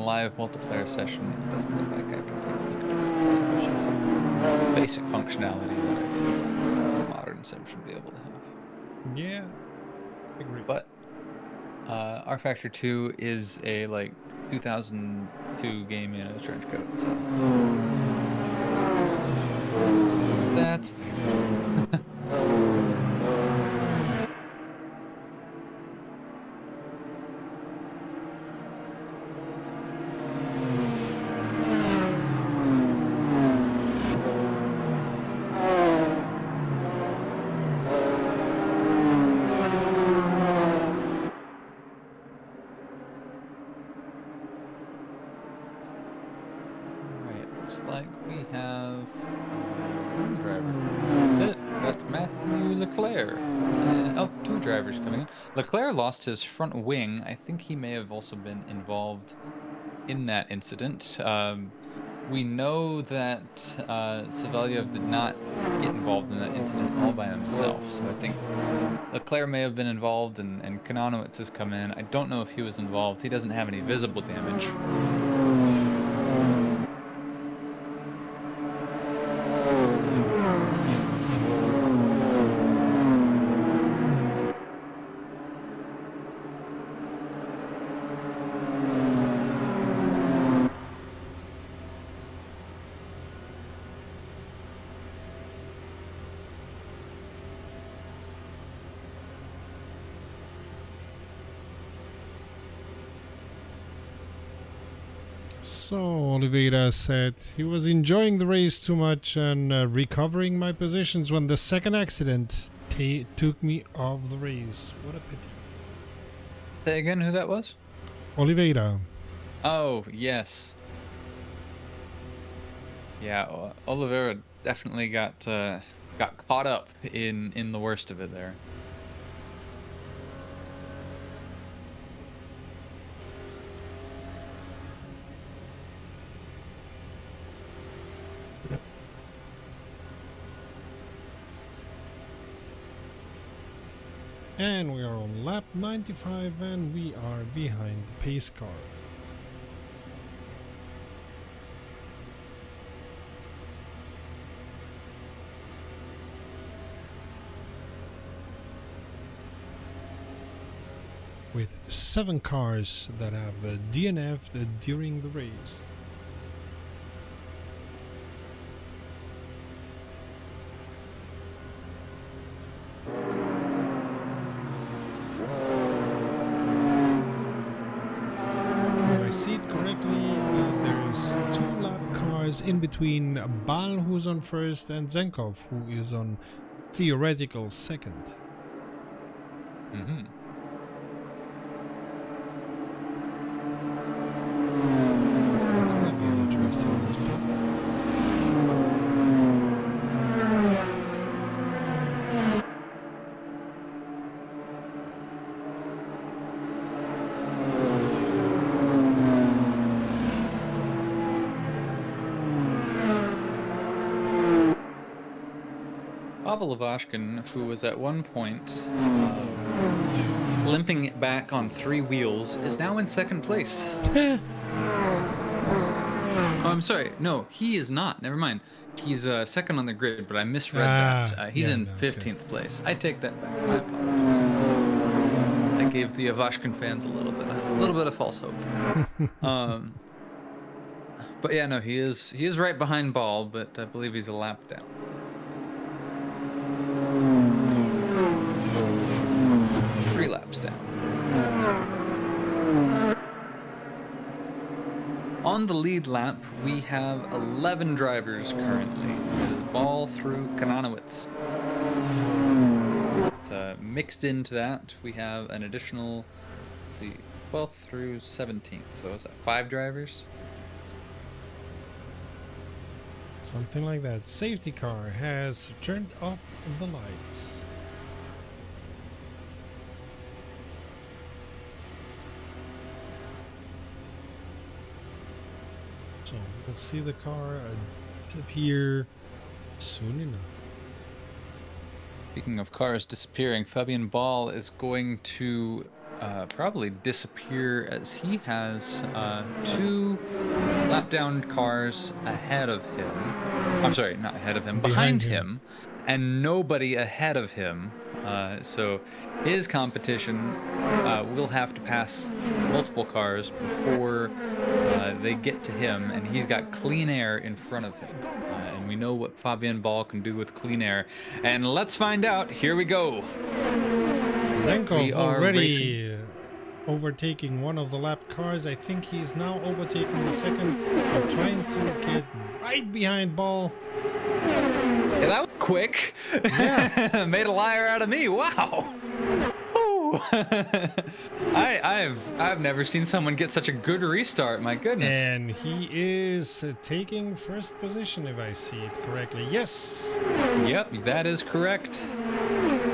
Speaker 2: live multiplayer session, it doesn't look like I can take a look at it. Which basic functionality that I feel like modern sim should be able to have.
Speaker 1: Yeah, agree.
Speaker 2: But R Factor 2 is a like 2002 game in a trench coat, so that's fair. Looks like we have one driver. That's Matthew Leclerc. Oh, two drivers coming in. Leclerc lost his front wing. I think he may have also been involved in that incident. We know that Savelyev did not get involved in that incident all by himself. So I think Leclerc may have been involved, and Kananowicz has come in. I don't know if he was involved. He doesn't have any visible damage.
Speaker 1: So Oliveira said he was enjoying the race too much and recovering my positions when the second accident took me off the race. What a pity.
Speaker 2: Say again who that was?
Speaker 1: Oliveira.
Speaker 2: Oh, yes. Yeah, Oliveira definitely got caught up in the worst of it there.
Speaker 1: And we are on lap 95 and we are behind the pace car. With 7 cars that have DNF'd during the race. See it correctly, there's 2 lap cars in between Bal, who's on first, and Zenkov, who is on theoretical second.
Speaker 2: Mm-hmm.
Speaker 1: It's gonna be an interesting race.
Speaker 2: Pavel Lavashkin, who was at one point limping back on 3 wheels, is now in second place. Oh, I'm sorry. No, he is not. Never mind. He's second on the grid, but I misread that. He's in 15th place. I take that back. My apologies. I gave the Lavashkin fans a little bit of false hope. But yeah, no, he is right behind Ball, but I believe he's a lap down. Laps down. On the lead lap, we have 11 drivers currently. It is Ball through Kananowicz. But, mixed into that, we have an additional, let's see, 12th through 17th. So is that 5 drivers?
Speaker 1: Something like that. Safety car has turned off the lights. So we'll see the car disappear soon enough.
Speaker 2: Speaking of cars disappearing, Fabian Ball is going to probably disappear as he has 2 lap down cars ahead of him. I'm sorry, not ahead of him, behind him, and nobody ahead of him. So his competition will have to pass multiple cars before they get to him, and he's got clean air in front of him. And we know what Fabian Ball can do with clean air. And let's find out. Here we go.
Speaker 1: Zenkov already overtaking one of the lap cars. I think he's now overtaking the second. We're trying to get right behind Ball.
Speaker 2: Yeah, that was quick. Yeah. Made a liar out of me. Wow. I've never seen someone get such a good restart. My goodness.
Speaker 1: And he is taking first position, if I see it correctly. Yes.
Speaker 2: Yep, that is correct.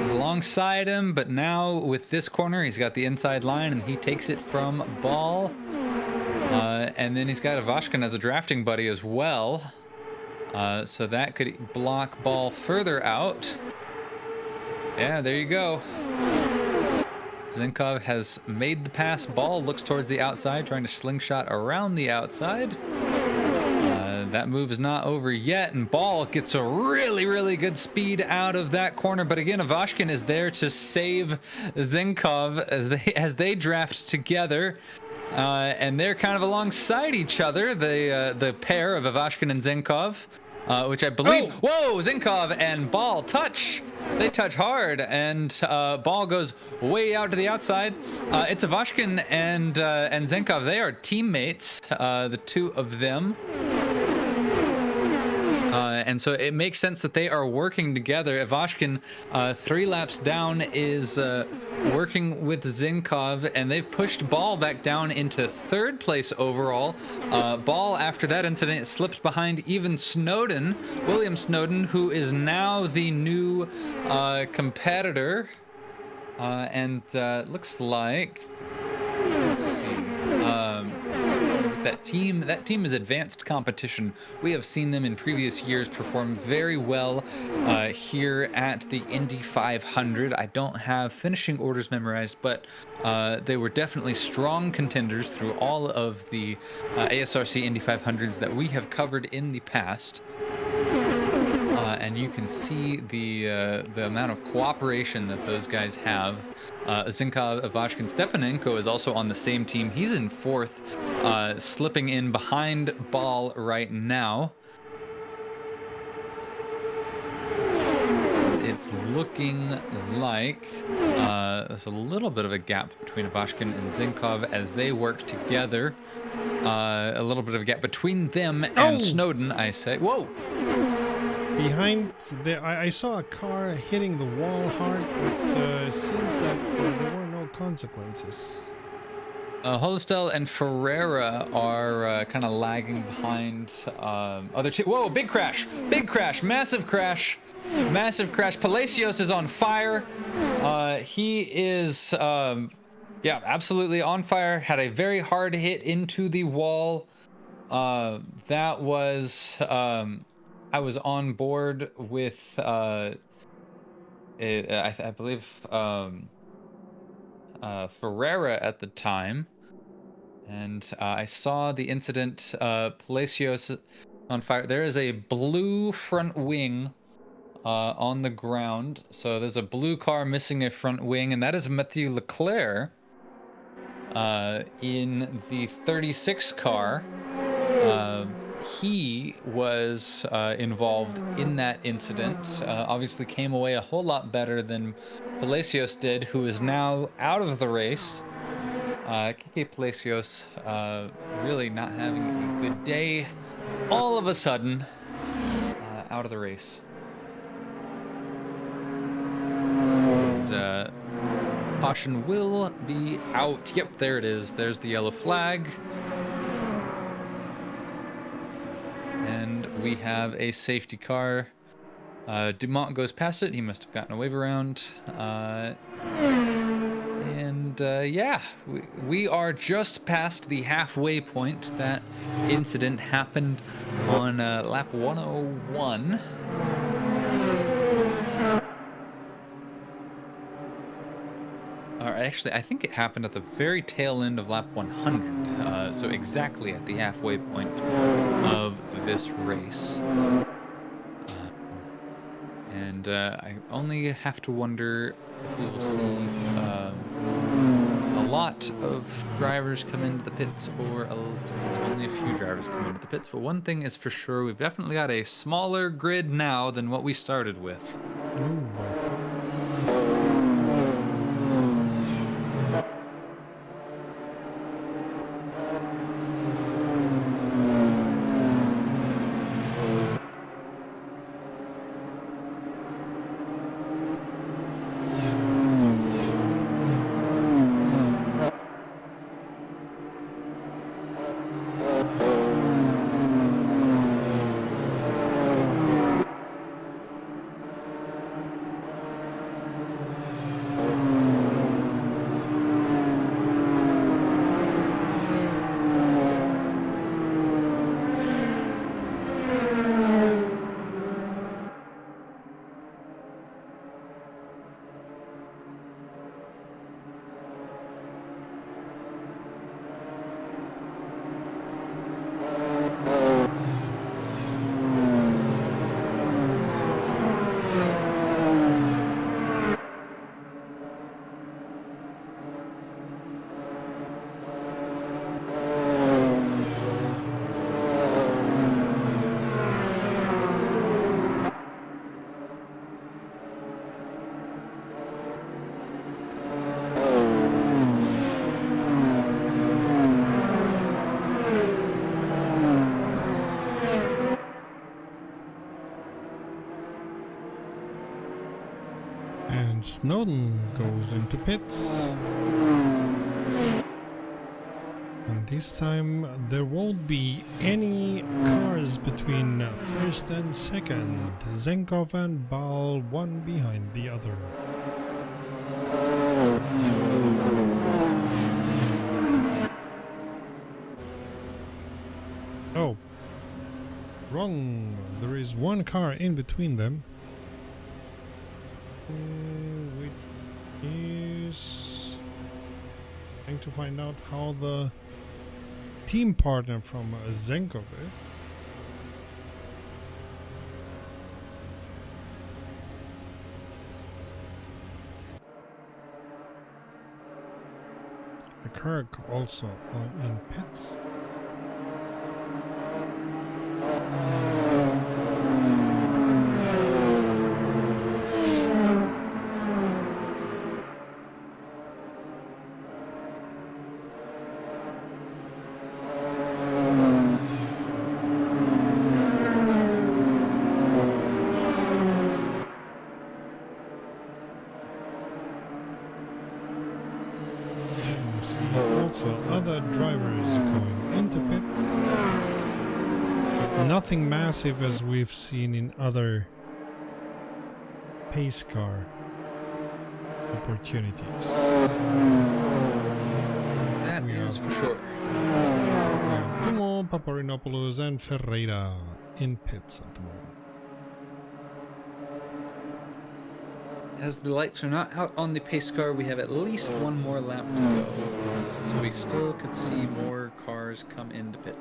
Speaker 2: He's alongside him, but now with this corner, he's got the inside line, and he takes it from Ball. And then he's got Ivashkin as a drafting buddy as well. So that could block Ball further out. Yeah, there you go. Zenkov has made the pass. Ball looks towards the outside, trying to slingshot around the outside. That move is not over yet, and Ball gets a really, really good speed out of that corner. But again, Ivashkin is there to save Zenkov as they draft together. And they're kind of alongside each other, the pair of Ivashkin and Zenkov, which I believe... Oh. Whoa, Zenkov and Ball touch. They touch hard, and Ball goes way out to the outside. It's Ivashkin and Zenkov. They are teammates, the two of them. And so it makes sense that they are working together. Ivashkin, 3 laps down, is working with Zenkov, and they've pushed Ball back down into 3rd place overall. Ball, after that incident, slipped behind even Snowden, William Snowden, who is now the new competitor. And looks like, let's see. That team is Advanced Competition. We have seen them in previous years perform very well here at the Indy 500. I don't have finishing orders memorized, but they were definitely strong contenders through all of the ASRC Indy 500s that we have covered in the past. And you can see the amount of cooperation that those guys have. Zenkov, Ivashkin, Stepanenko is also on the same team. He's in 4th, slipping in behind Ball right now. It's looking like there's a little bit of a gap between Ivashkin and Zenkov as they work together. A little bit of a gap between them and Snowden, I say. Whoa!
Speaker 1: Behind there, I saw a car hitting the wall hard, but it seems that there were no consequences.
Speaker 2: Hollistel and Ferreira are kind of lagging behind other two. Whoa, big crash, massive crash. Palacios is on fire. He is, yeah, absolutely on fire. Had a very hard hit into the wall. That was, I was on board with, I believe, Ferreira at the time, and I saw the incident. Palacios on fire. There is a blue front wing on the ground, so there's a blue car missing a front wing, and that is Mathieu Leclerc in the 36 car. He was involved in that incident. Obviously came away a whole lot better than Palacios did, who is now out of the race. Kike Palacios really not having a good day. All of a sudden, out of the race. And caution will be out. Yep, there it is. There's the yellow flag. And we have a safety car. Dumont goes past it. He must have gotten a wave around. Yeah, we are just past the halfway point. That incident happened on lap 101. Or actually, I think it happened at the very tail end of lap 100. So exactly at the halfway point of this race. And I only have to wonder if we will see a lot of drivers come into the pits or only a few drivers come into the pits. But one thing is for sure, we've definitely got a smaller grid now than what we started with.
Speaker 1: And Snowden goes into pits. And this time there won't be any cars between first and second. Zenkov and Bal, one behind the other. Oh, wrong. There is one car in between them. Which is trying to find out how the team partner from Zenkov is. The Kirk also in pits. Also other drivers going into pits. But nothing massive as we've seen in other pace car opportunities.
Speaker 2: That is for sure.
Speaker 1: We have Timo, Paparinopoulos and Ferreira in pits at the moment.
Speaker 2: As the lights are not out on the pace car, we have at least one more lap to go. So we still could see more cars come into pit.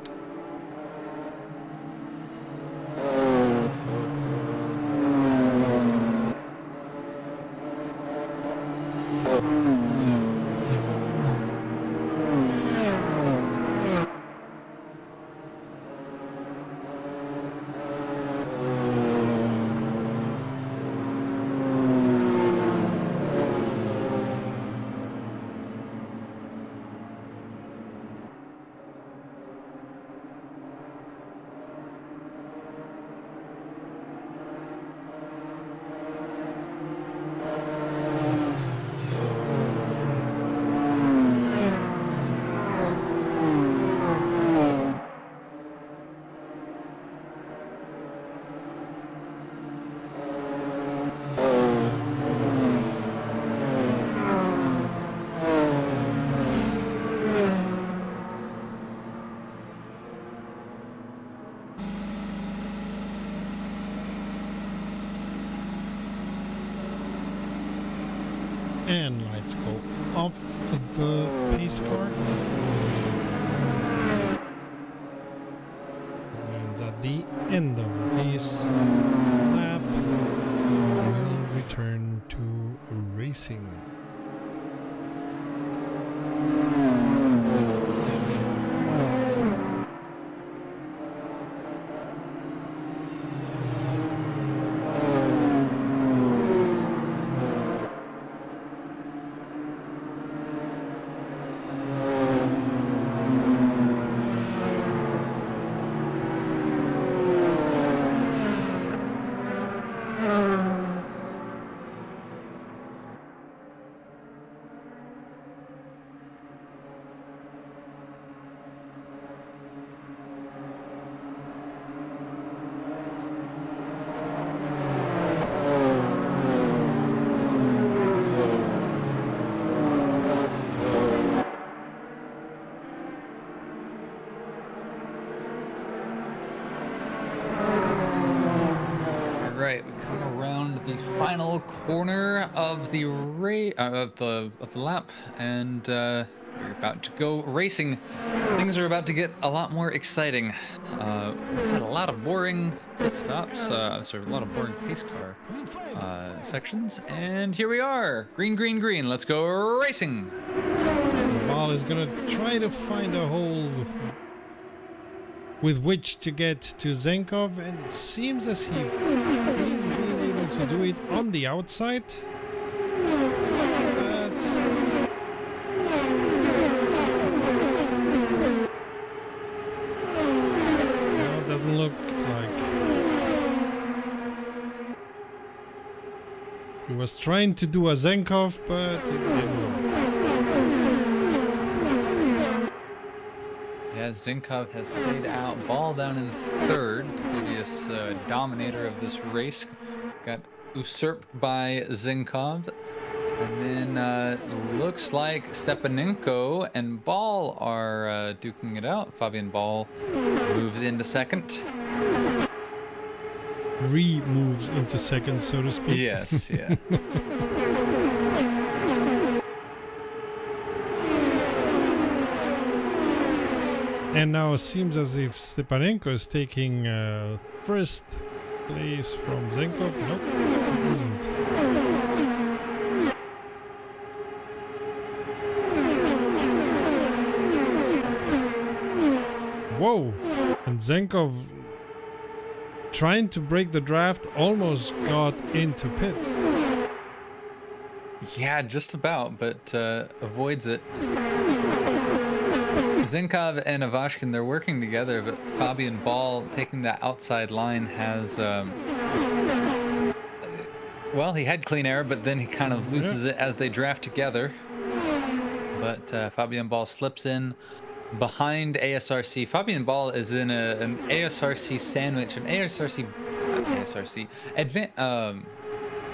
Speaker 1: And lights go off the pace car. That means at the end of this lap, we'll return to racing.
Speaker 2: Right, we come around the final corner of the lap, and we're about to go racing. Things are about to get a lot more exciting. We've had a lot of boring pit stops, a lot of boring pace car sections, and here we are. Green, green, green. Let's go racing.
Speaker 1: Ball is gonna try to find a hole with which to get to Zenkov, and it seems as if he's been able to do it on the outside. But no, it doesn't look like he was trying to do a Zenkov, but it didn't work.
Speaker 2: Yeah, Zinkov has stayed out. Ball down in third. Previous dominator of this race got usurped by Zinkov. And then looks like Stepanenko and Ball are duking it out. Fabian Ball moves into second.
Speaker 1: Re-moves into second, so to speak.
Speaker 2: Yes, yeah.
Speaker 1: And now it seems as if Stepanenko is taking first place from Zenkov. Nope, he isn't. Whoa! And Zenkov, trying to break the draft, almost got into pits.
Speaker 2: Yeah, just about, but avoids it. Zinkov and Ivashkin, they're working together, but Fabian Ball taking that outside line has, well, he had clean air, but then he kind of loses it as they draft together. But Fabian Ball slips in behind ASRC. Fabian Ball is in an ASRC sandwich, an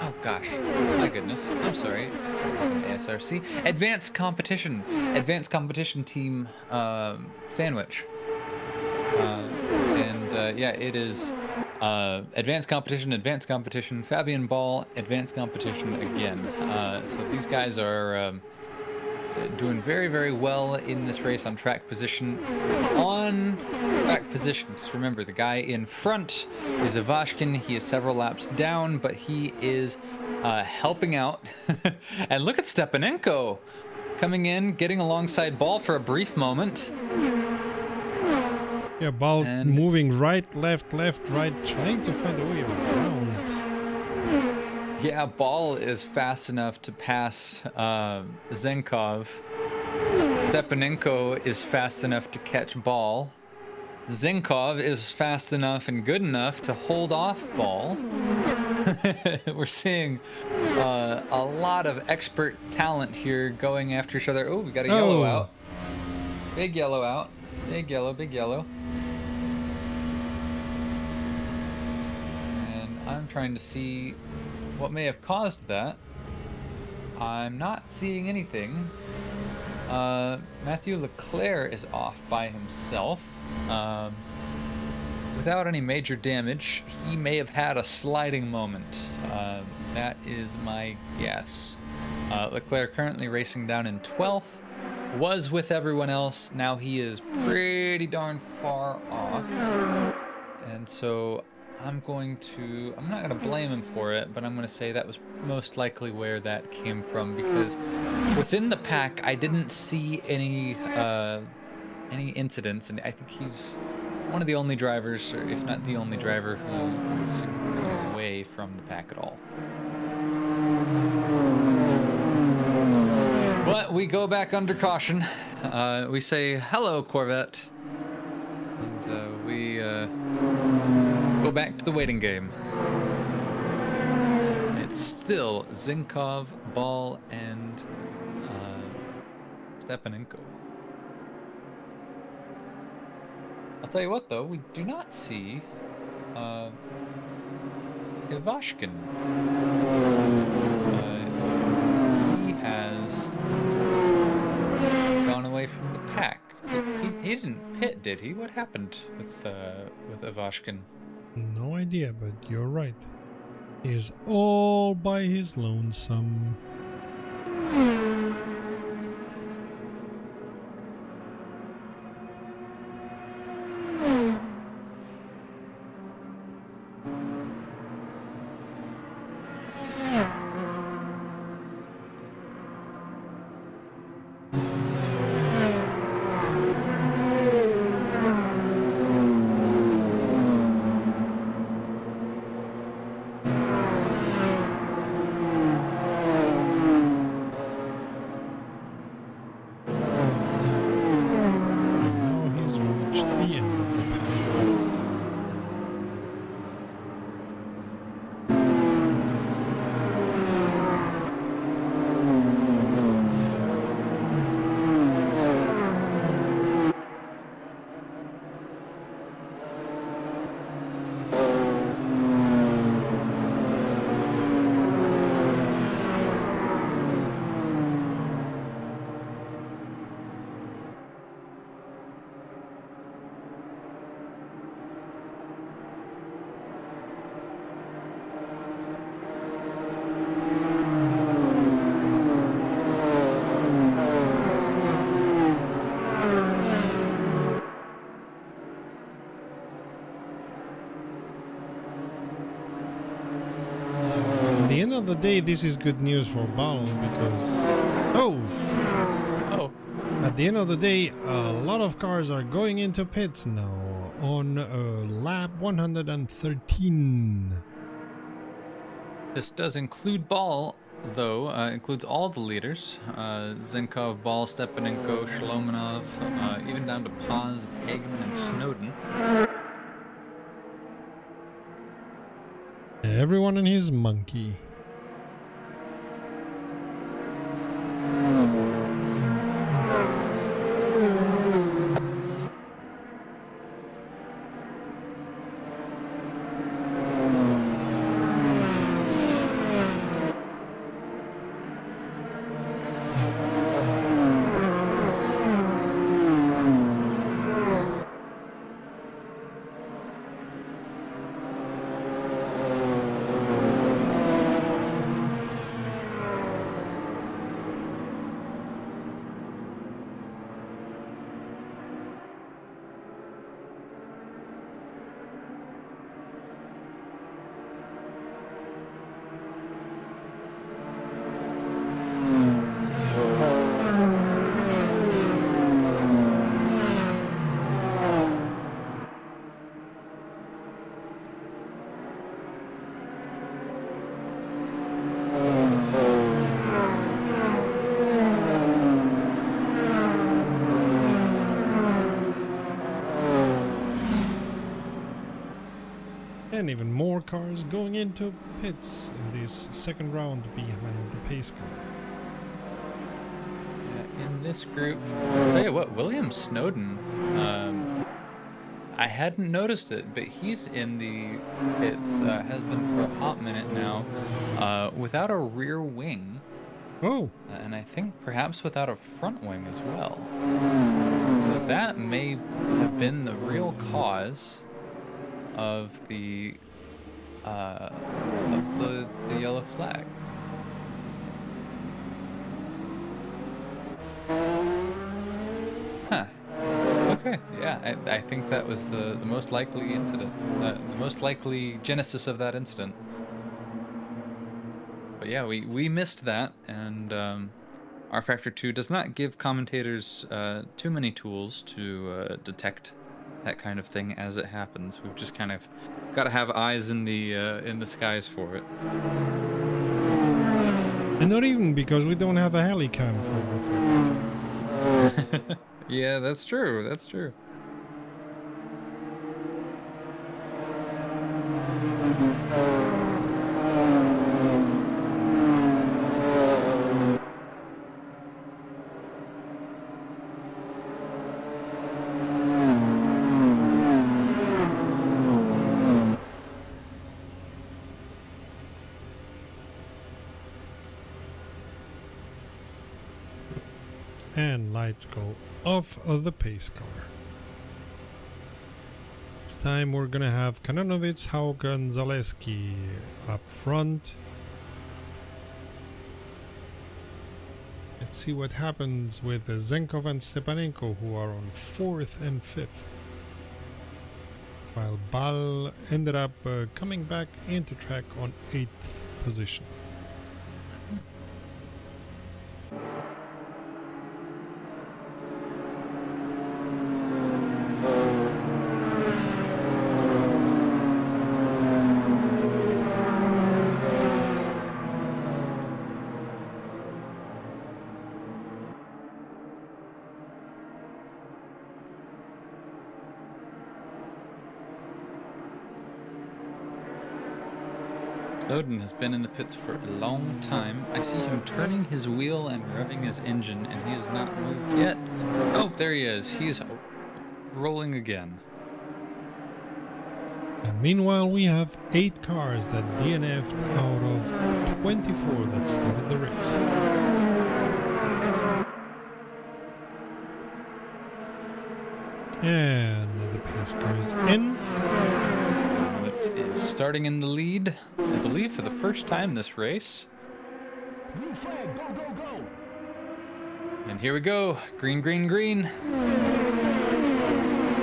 Speaker 2: oh gosh, my goodness, I'm sorry, ASRC, advanced competition team sandwich. Yeah, it is advanced competition, Fabian Ball, advanced competition again. So these guys are doing very, very well in this race on track position. Because remember, the guy in front is Ivashkin. He is several laps down, but he is helping out. And look at Stepanenko coming in, getting alongside Ball for a brief moment.
Speaker 1: Yeah, Ball moving right, left, right, trying to find a way around.
Speaker 2: Yeah, Ball is fast enough to pass Zenkov. Stepanenko is fast enough to catch Ball. Zenkov is fast enough and good enough to hold off Ball. We're seeing a lot of expert talent here going after each other. Oh, we got a yellow out. Big yellow out. Big yellow, big yellow. And I'm trying to see what may have caused that. I'm not seeing anything. Matthew Leclerc is off by himself. Without any major damage, he may have had a sliding moment. That is my guess. Leclerc currently racing down in 12th. Was with everyone else. Now he is pretty darn far off. And so I'm not going to blame him for it, but I'm going to say that was most likely where that came from, because within the pack, I didn't see any incidents, and I think he's one of the only drivers, or if not the only driver, who was significantly away from the pack at all. But we go back under caution. We say, hello, Corvette. And we go back to the waiting game. It's still Zinkov, Ball, and Stepanenko. I'll tell you what, though, we do not see Ivashkin. He has gone away from the pack. He didn't pit, did he? What happened with Ivashkin?
Speaker 1: No idea, but you're right. He is all by his lonesome. At the end of the day, this is good news for Ball because... Oh! At the end of the day, a lot of cars are going into pits now on lap 113.
Speaker 2: This does include Ball, though. Includes all the leaders. Zinkov, Ball, Stepanenko, Shlomanov, even down to Paz, Hageman, and Snowden.
Speaker 1: Everyone and his monkey. And even more cars going into pits in this second round behind the pace car.
Speaker 2: Yeah, in this group, I'll tell you what, William Snowden, I hadn't noticed it, but he's in the pits, has been for a hot minute now, without a rear wing.
Speaker 1: Oh!
Speaker 2: And I think perhaps without a front wing as well. So that may have been the real cause of the yellow flag. Huh. Okay. Yeah, I think that was the most likely incident, the most likely genesis of that incident. But yeah, we missed that, and R Factor 2 does not give commentators too many tools to detect that kind of thing as it happens. We've just kind of got to have eyes in the skies for it.
Speaker 1: And not even because we don't have a helicam for Reflector 2.
Speaker 2: Yeah, that's true. That's true.
Speaker 1: And lights go off of the pace car. This time we're gonna have Kananovitz, Hauk, and Zaleski up front. Let's see what happens with Zenkov and Stepanenko, who are on 4th and 5th. While Bal ended up coming back into track on 8th position.
Speaker 2: Snowden has been in the pits for a long time. I see him turning his wheel and revving his engine, and he has not moved yet. Oh, there he is. He's rolling again.
Speaker 1: And meanwhile, we have 8 cars that DNF'd out of 24 that started the race. And the pace car is in.
Speaker 2: Is starting in the lead, I believe, for the first time this race.
Speaker 4: Green flag, go, go, go!
Speaker 2: And here we go. Green, green, green.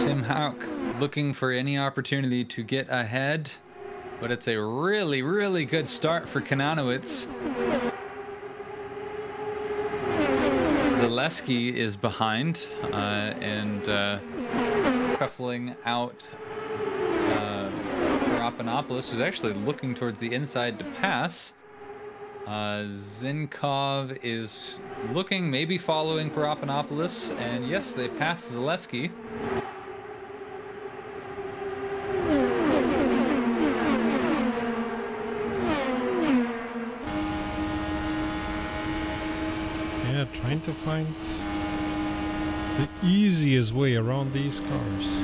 Speaker 2: Tim Hauk looking for any opportunity to get ahead, but it's a really, really good start for Kananowitz. Zaleski is behind and shuffling out Papanopoulos, who's actually looking towards the inside to pass. Zinkov is looking, maybe following Papanopoulos, and yes, they pass Zaleski.
Speaker 1: Yeah, trying to find the easiest way around these cars.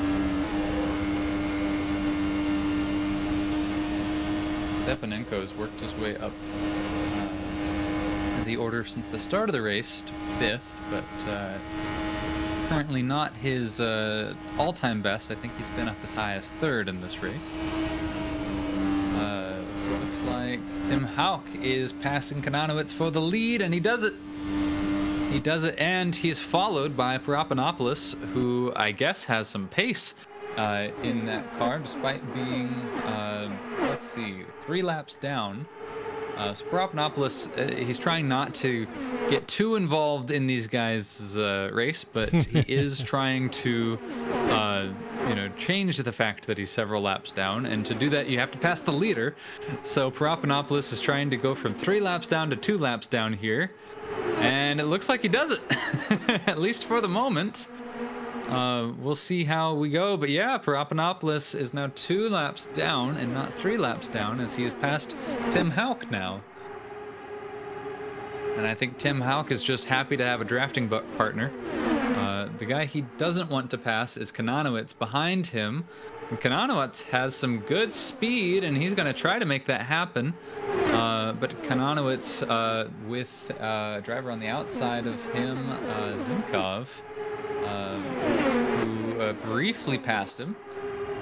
Speaker 2: Stepanenko has worked his way up the order since the start of the race to 5th, but currently not his all-time best. I think he's been up as high as 3rd in this race. So it looks like Tim Hauk is passing Kananowitz for the lead, and he does it. He does it, and he's followed by Papanopoulos, who I guess has some pace in that car, despite being, let's see, 3 laps down. So Papanopoulos, he's trying not to get too involved in these guys' race, but he is trying to, change the fact that he's several laps down, and to do that, you have to pass the leader. So Papanopoulos is trying to go from 3 laps down to 2 laps down here, and it looks like he does it, at least for the moment. We'll see how we go, but yeah, Papanopoulos is now 2 laps down and not 3 laps down, as he has passed Tim Hauk now. And I think Tim Hauk is just happy to have a drafting partner. The guy he doesn't want to pass is Kananowitz behind him. And Kananowitz has some good speed, and he's going to try to make that happen. But Kananowitz, with a driver on the outside of him, Zinkov, who briefly passed him.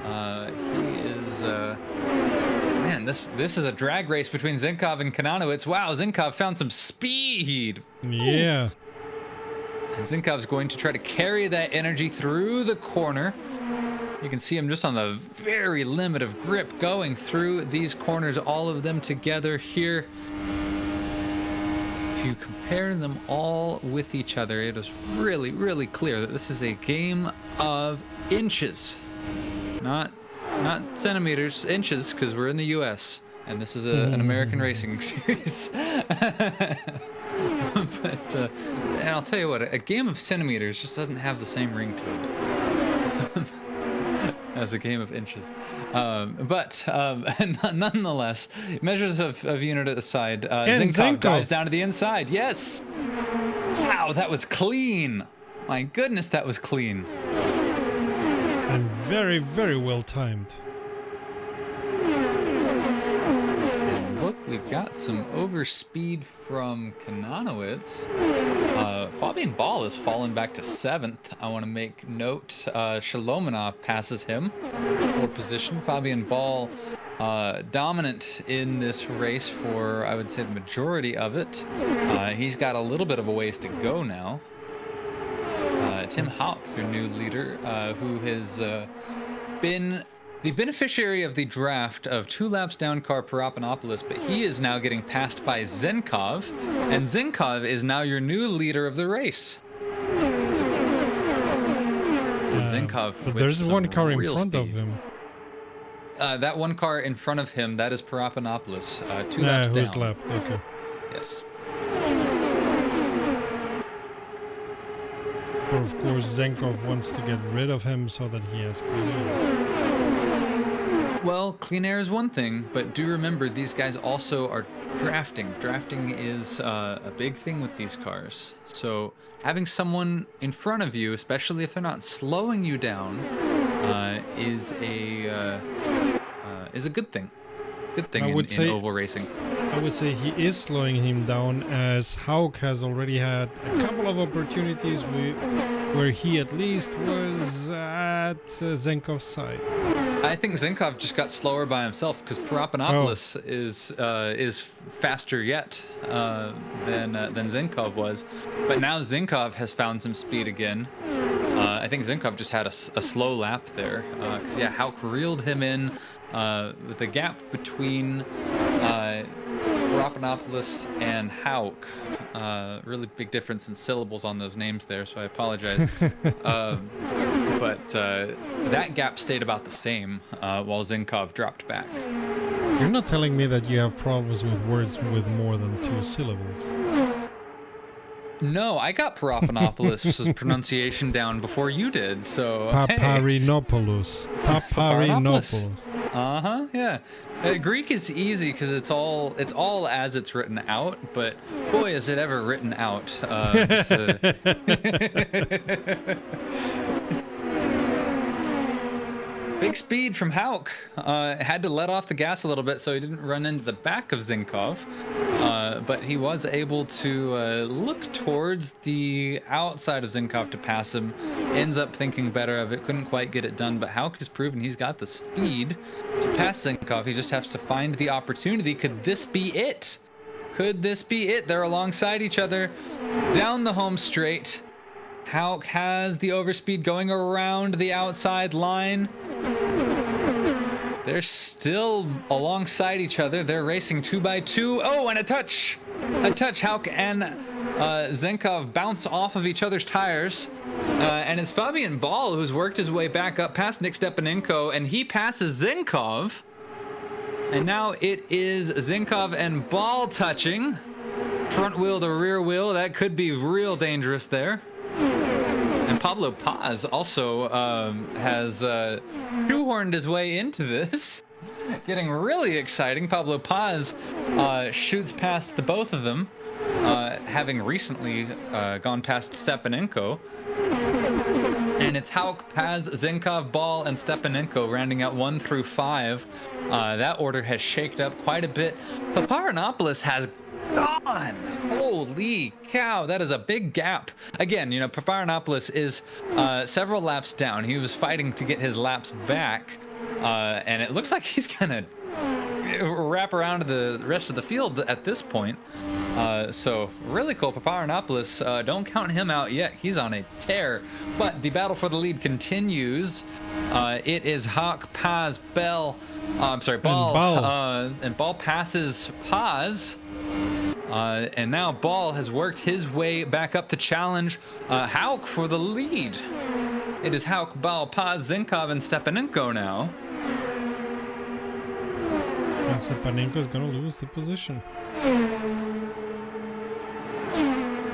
Speaker 2: He is, man, this is a drag race between Zinkov and Kananowitz. Wow, Zinkov found some speed.
Speaker 1: Yeah.
Speaker 2: And Zinkov's going to try to carry that energy through the corner. You can see him just on the very limit of grip going through these corners, all of them together here. If you compare them all with each other, it is really, really clear that this is a game of inches. Not centimeters, inches, because we're in the US and this is an American racing series. But and I'll tell you what, a game of centimeters just doesn't have the same ring to it as a game of inches. But nonetheless, measures of unit aside, Zinkov dives down to the inside. Yes. Wow, that was clean. My goodness, that was clean.
Speaker 1: And very, very well timed.
Speaker 2: And look, we've got some overspeed from Kananowitz. Fabian Ball has fallen back to 7th. I want to make note, Shalomonov passes him for position. Fabian Ball dominant in this race for, I would say, the majority of it. He's got a little bit of a ways to go now. Tim Houck, your new leader, who has been the beneficiary of the draft of 2 laps down car Paropanopolis, but he is now getting passed by Zinkov, and Zinkov is now your new leader of the race. Zinkov,
Speaker 1: but there's one car in front
Speaker 2: speed.
Speaker 1: of him.
Speaker 2: That one car in front of him, that is Paropanopolis, 2 laps down.
Speaker 1: Who's left? Okay.
Speaker 2: Yes.
Speaker 1: But of course, Zenkov wants to get rid of him so that he has clean air.
Speaker 2: Well, clean air is one thing, but do remember these guys also are drafting. Drafting is a big thing with these cars. So having someone in front of you, especially if they're not slowing you down, is a good thing. Good thing in oval racing.
Speaker 1: I would say he is slowing him down, as Houck has already had a couple of opportunities where he at least was at Zenkov's side.
Speaker 2: I think Zinkov just got slower by himself because Paropanopolis is faster yet than Zinkov was, but now Zinkov has found some speed again. I think Zinkov just had a slow lap there because Houck reeled him in with the gap between Paropanopolis and Houck. Really big difference in syllables on those names there, so I apologize. But that gap stayed about the same while Zinkov dropped back.
Speaker 1: You're not telling me that you have problems with words with more than 2 syllables.
Speaker 2: No, I got Paropanopolis' pronunciation down before you did, so...
Speaker 1: Paparinopoulos. Paparinopoulos.
Speaker 2: Yeah. Greek is easy because it's all as it's written out, but boy, is it ever written out. Big speed from Houck. Had to let off the gas a little bit so he didn't run into the back of Zinkov. But he was able to look towards the outside of Zinkov to pass him. Ends up thinking better of it. Couldn't quite get it done, but Houck has proven he's got the speed to pass Zinkov. He just has to find the opportunity. Could this be it? Could this be it? They're alongside each other down the home straight. Houck has the overspeed going around the outside line. They're still alongside each other. They're racing 2 by 2. Oh, and a touch. Houck and Zinkov bounce off of each other's tires. And it's Fabian Ball who's worked his way back up past Nick Stepanenko, and he passes Zinkov. And now it is Zinkov and Ball touching. Front wheel to rear wheel. That could be real dangerous there. And Pablo Paz also has shoehorned his way into this. Getting really exciting. Pablo Paz shoots past the both of them, having recently gone past Stepanenko. And it's Houck, Paz, Zinkov, Ball, and Stepanenko rounding out 1 through 5. That order has shaked up quite a bit. Paparinopoulos has gone. Holy cow, that is a big gap. Again, Paparinopoulos is several laps down. He was fighting to get his laps back, and it looks like he's gonna wrap around to the rest of the field at this point. So really cool. Paparonopolis, don't count him out yet. He's on a tear. But the battle for the lead continues. It is Hawk, Paz, Bell. I'm sorry, Ball. And Ball passes Paz. And now Ball has worked his way back up to challenge Hauk for the lead. It is Hauk, Ball, Paz, Zinkov, and Stepanenko now.
Speaker 1: And Stepanenko is gonna lose the position.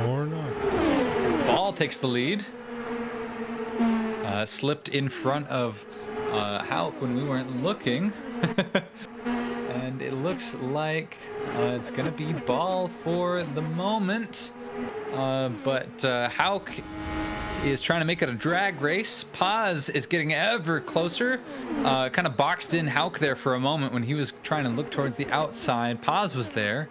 Speaker 1: Or not.
Speaker 2: Ball takes the lead. Slipped in front of Hauk when we weren't looking. And it looks like it's going to be Ball for the moment. But Hauk is trying to make it a drag race. Paz is getting ever closer. Kind of boxed in Hauk there for a moment when he was trying to look towards the outside. Paz was there.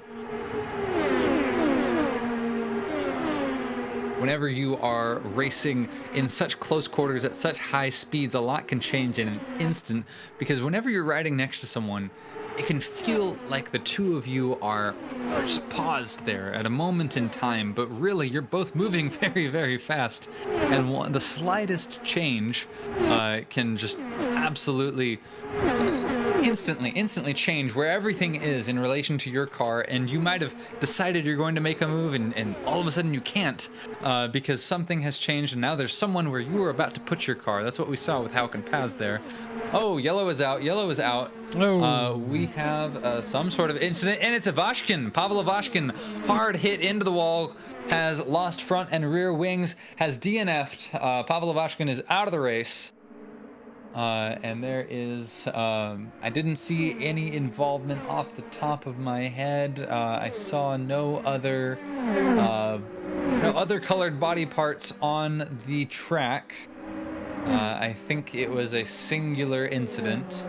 Speaker 2: Whenever you are racing in such close quarters at such high speeds, a lot can change in an instant, because whenever you're riding next to someone, it can feel like the two of you are just paused there at a moment in time, but really you're both moving very, very fast, and the slightest change can just absolutely instantly change where everything is in relation to your car, and you might have decided you're going to make a move, and all of a sudden you can't because something has changed, and now there's someone where you were about to put your car. That's what we saw with Hauk and Paz there. Oh, yellow is out.
Speaker 1: Oh.
Speaker 2: We have some sort of incident, and it's Ivashkin. Pavel Ivashkin, hard hit into the wall, has lost front and rear wings, has DNF'd. Pavel Ivashkin is out of the race. And there is, I didn't see any involvement off the top of my head. I saw no other colored body parts on the track. I think it was a singular incident.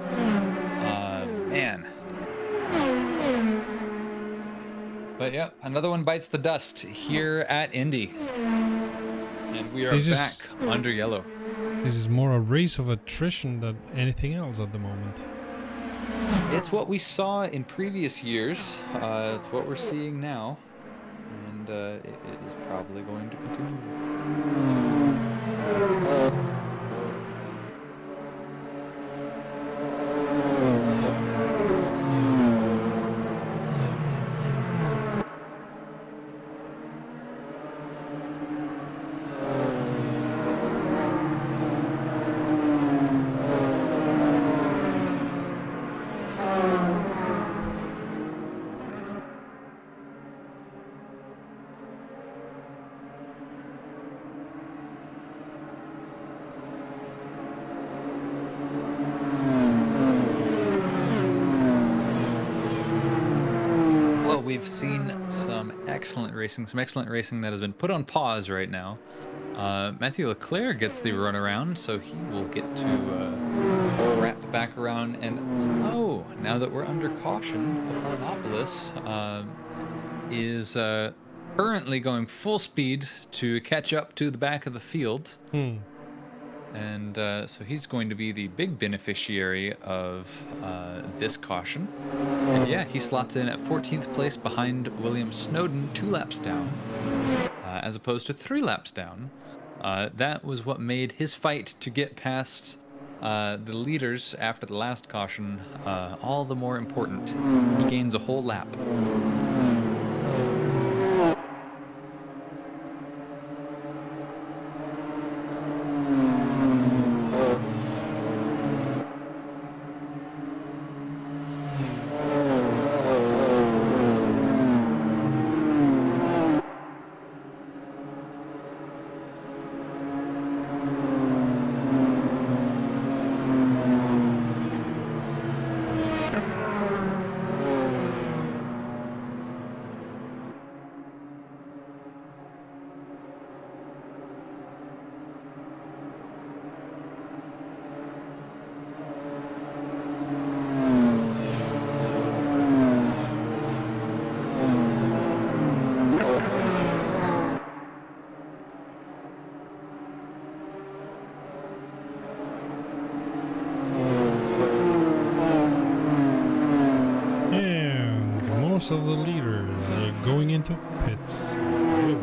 Speaker 2: Man. But yep, another one bites the dust here at Indy. And we are back under yellow.
Speaker 1: This is more a race of attrition than anything else at the moment.
Speaker 2: It's what we saw in previous years. It's what we're seeing now. And it is probably going to continue. We've seen some excellent racing that has been put on pause right now. Matthew Leclerc gets the runaround, so he will get to wrap back around. And now that we're under caution, Paparonopolis is currently going full speed to catch up to the back of the field. And so he's going to be the big beneficiary of this caution. And yeah, he slots in at 14th place behind William Snowden, 2 laps down, as opposed to 3 laps down. That was what made his fight to get past the leaders after the last caution all the more important. He gains a whole lap.
Speaker 1: most of the leaders going into pits. Right away.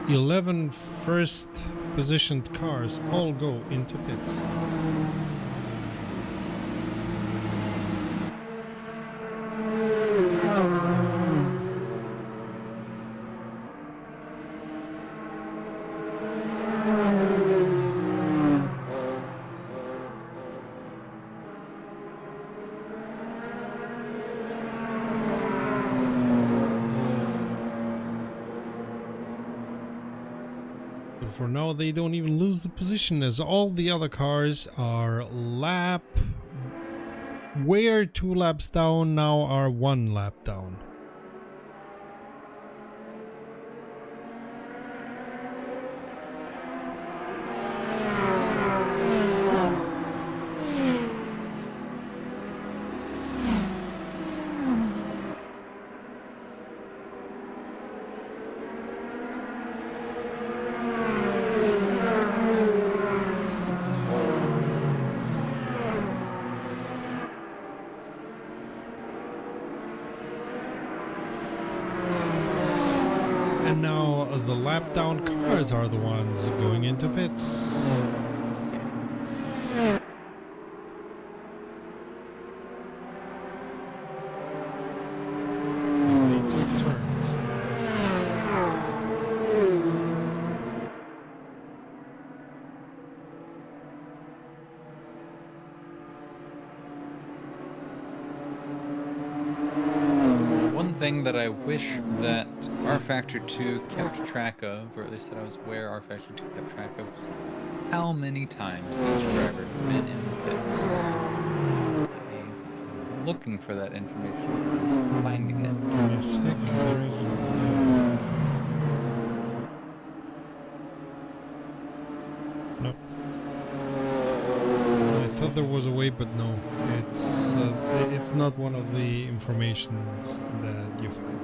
Speaker 1: The 11 first positioned cars all go into pits. But for now, they don't even lose the position, as all the other cars are where 2 laps down now are 1 lap down. And now the lap down cars are the ones going into pits. And they took turns.
Speaker 2: One thing that I wish that R Factor 2 kept track of, or at least that I was aware R Factor 2 kept track of, was how many times each driver had been in the pits. I'm looking for that information, finding it.
Speaker 1: Give me a sec. There is nope. I thought there was a way, but no. It's not one of the informations that you find.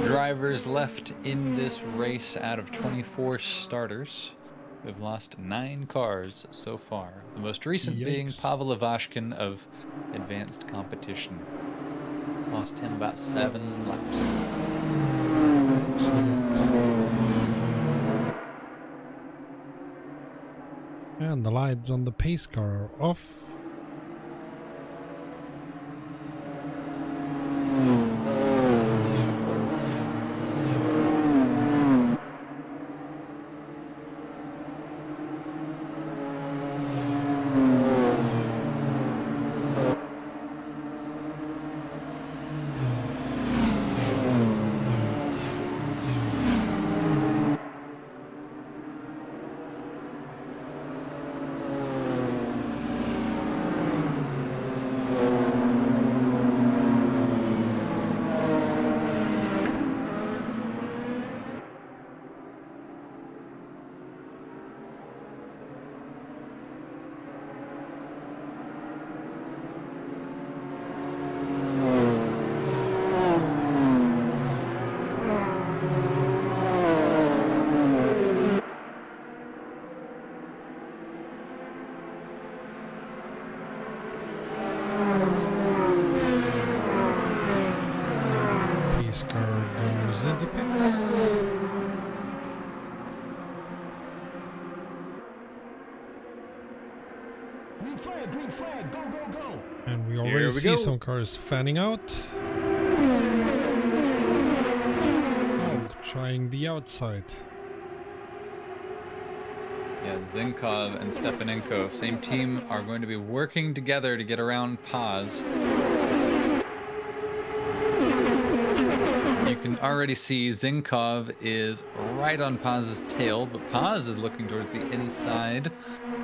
Speaker 1: Drivers left in this race out of 24 starters. We've lost 9 cars so far. The most recent being Yikes.
Speaker 2: Pavel Ivashkin of Advanced Competition. Lost him about 7 laps ago.
Speaker 1: And the lights on the pace car are off. Pace car goes into pits.
Speaker 4: Green flag, go, go, go.
Speaker 1: And we already see some cars fanning out. Oh, trying the outside.
Speaker 2: Yeah, Zinkov and Stepanenko, same team, are going to be working together to get around Paz. can already see Zinkov is right on Paz's tail, but Paz is looking towards the inside,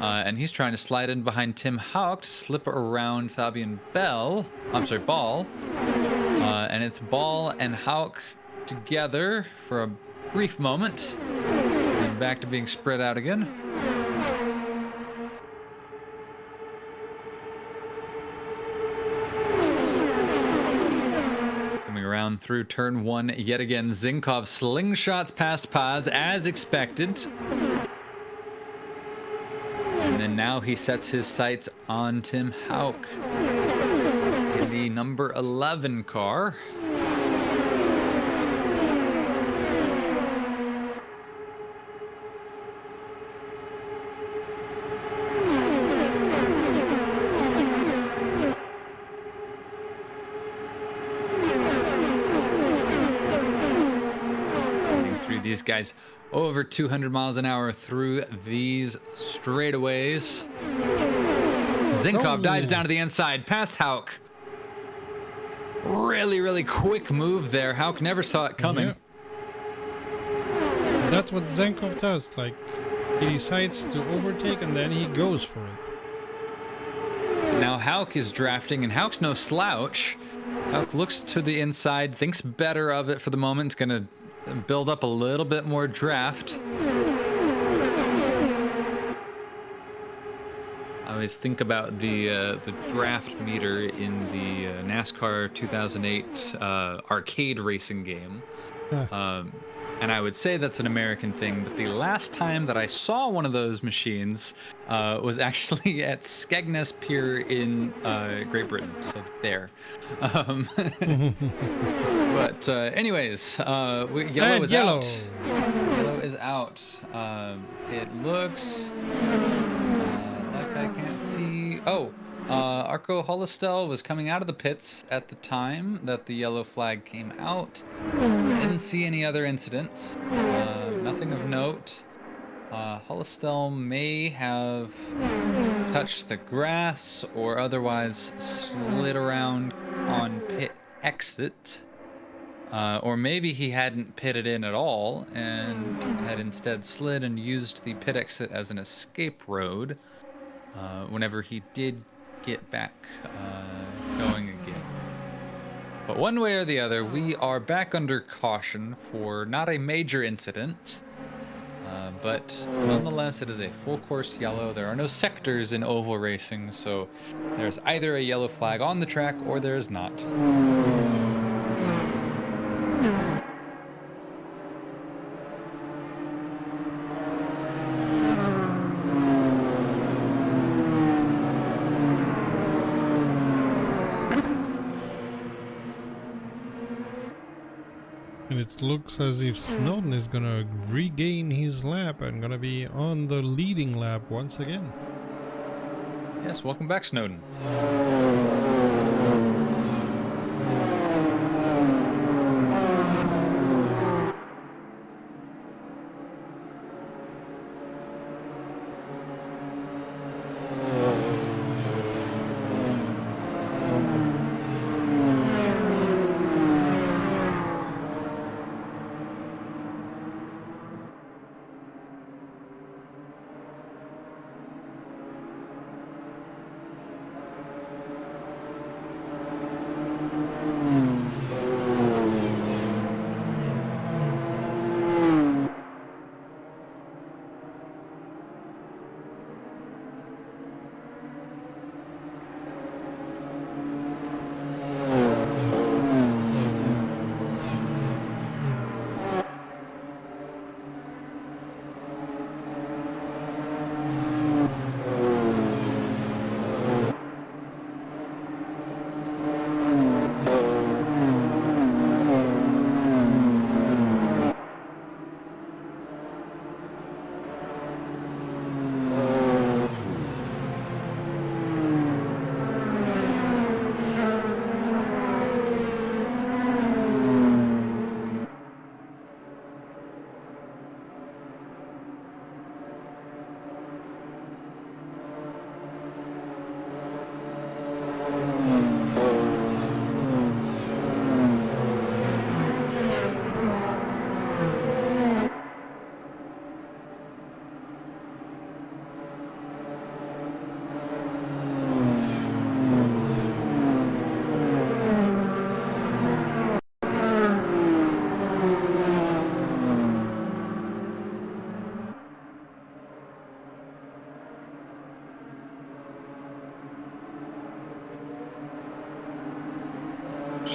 Speaker 2: and he's trying to slide in behind Tim Houck to slip around Fabian Bell. I'm sorry, Ball. And it's Ball and Houck together for a brief moment, and back to being spread out again. Around through turn 1 yet again. Zinkov slingshots past Paz as expected. And then now he sets his sights on Tim Houck in the number 11 car. These guys over 200 miles an hour through these straightaways. Zinkov dives down to the inside past Houck. Really quick move there. Houck never saw it coming.
Speaker 1: Yeah. That's what Zinkov does. Like, he decides to overtake and then he goes for it.
Speaker 2: Now Houck is drafting, and Houck's no slouch. Houck looks to the inside, thinks better of it for the moment. It's gonna build up a little bit more draft. I always think about the draft meter in the NASCAR 2008 arcade racing game. And I would say that's an American thing, but the last time that I saw one of those machines was actually at Skegness Pier in Great Britain. So there. But anyways, yellow is out. Yellow is out. It looks like I can't see. Oh, Arco Hollistel was coming out of the pits at the time that the yellow flag came out. Didn't see any other incidents. Nothing of note. Hollistel may have touched the grass or otherwise slid around on pit exit. Or maybe he hadn't pitted in at all and had instead slid and used the pit exit as an escape road whenever he did get back going again. But one way or the other, we are back under caution for not a major incident, but nonetheless it is a full course yellow. There are no sectors in oval racing, so there's either a yellow flag on the track or there is not.
Speaker 1: And it looks as if Snowden is gonna regain his lap and gonna be on the leading lap once again.
Speaker 2: Yes, welcome back, Snowden.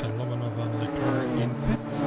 Speaker 1: Lomanov and Leclerc in pits.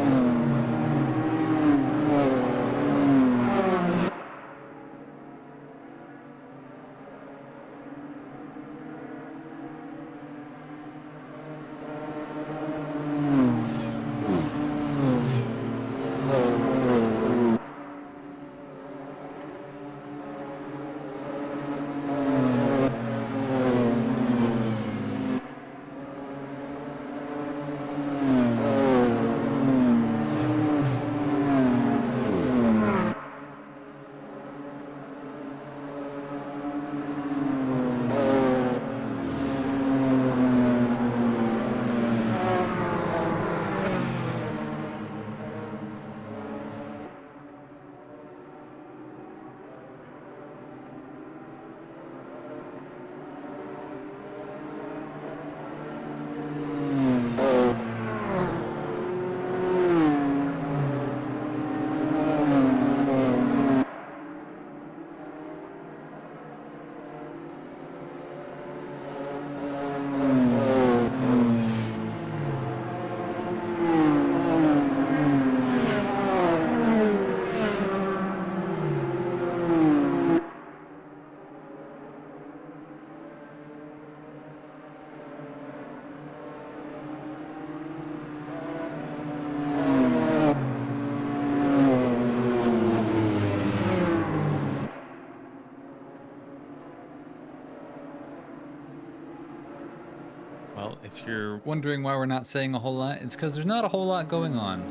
Speaker 2: Well, if you're wondering why we're not saying a whole lot, it's because there's not a whole lot going on.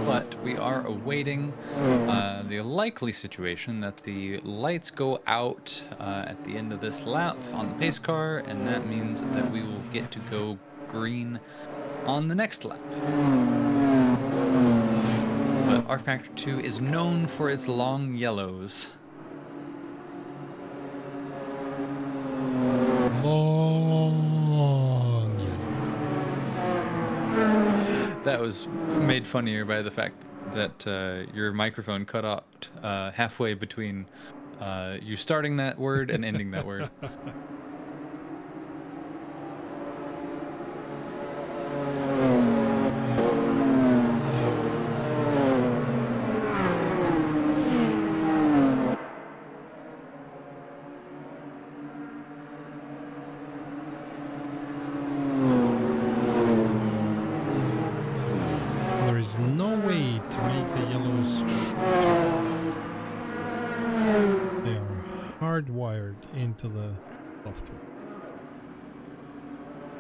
Speaker 2: But we are awaiting the likely situation that the lights go out at the end of this lap on the pace car, and that means that we will get to go green on the next lap. But R Factor 2 is known for its long yellows. That was made funnier by the fact that your microphone cut out halfway between you starting that word and ending that word.
Speaker 1: There's no way to make the yellows shorter. They are hardwired into the software.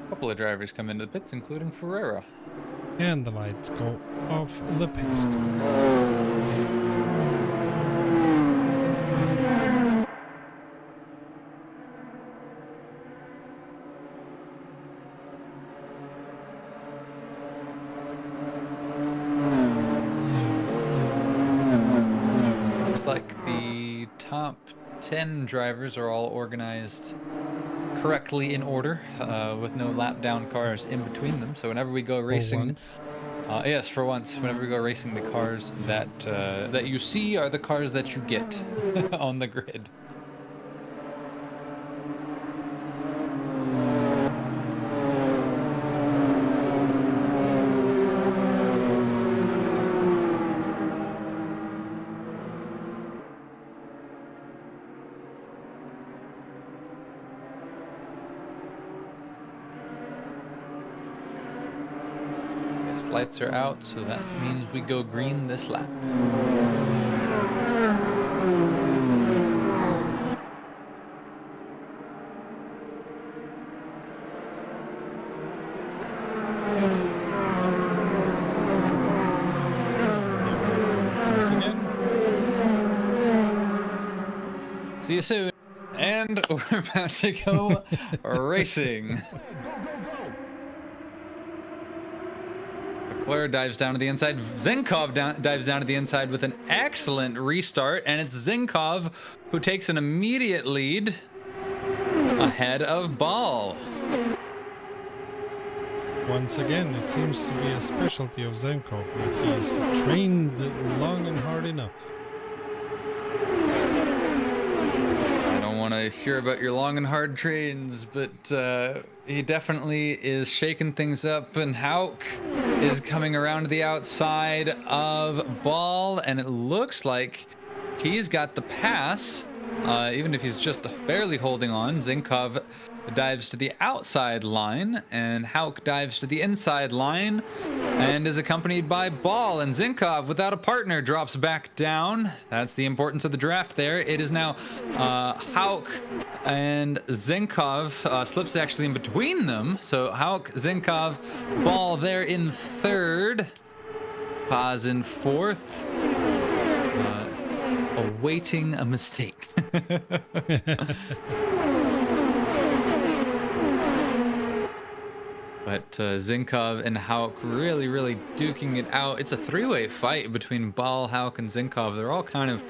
Speaker 2: A couple of drivers come into the pits, including Ferreira.
Speaker 1: And the lights go off the pace car.
Speaker 2: Looks like the top 10 drivers are all organized correctly in order, with no lap down cars in between them. So whenever we go racing, yes, for once, whenever we go racing, the cars that that you see are the cars that you get on the grid. Lights are out, so that means we go green this lap. See you soon. And we're about to go racing. Leclerc dives down to the inside. Zenkov dives down to the inside with an excellent restart, and it's Zenkov who takes an immediate lead ahead of Ball.
Speaker 1: Once again, it seems to be a specialty of Zenkov that he's trained long and hard enough.
Speaker 2: I don't want want to hear about your long and hard trains, but he definitely is shaking things up. And Hauk is coming around to the outside of Ball, and it looks like he's got the pass, even if he's just barely holding on. Zinkov dives to the outside line, and Hauk dives to the inside line and is accompanied by Ball. And Zinkov, without a partner, drops back down. That's the importance of the draft there. It is now Hauk and Zinkov. Slips actually in between them. So Hauk, Zinkov, Ball there in third. Paz in fourth. Awaiting a mistake. But Zinkov and Hauk really duking it out. It's a three-way fight between Ball, Hauk, and Zinkov. They're all kind of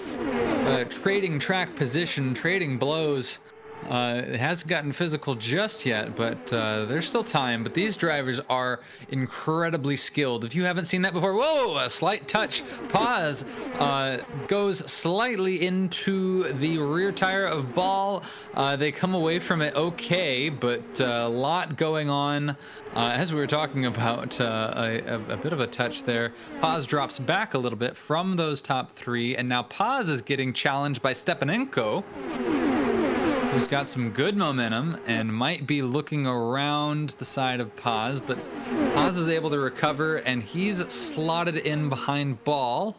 Speaker 2: trading track position, trading blows. It hasn't gotten physical just yet, but there's still time. But these drivers are incredibly skilled. If you haven't seen that before, whoa, a slight touch. Pause goes slightly into the rear tire of Ball. They come away from it okay, but a lot going on. As we were talking about, a bit of a touch there. Paz drops back a little bit from those top three, and now Paz is getting challenged by Stepanenko, who's got some good momentum and might be looking around the side of Paz, but Paz is able to recover, and he's slotted in behind Ball.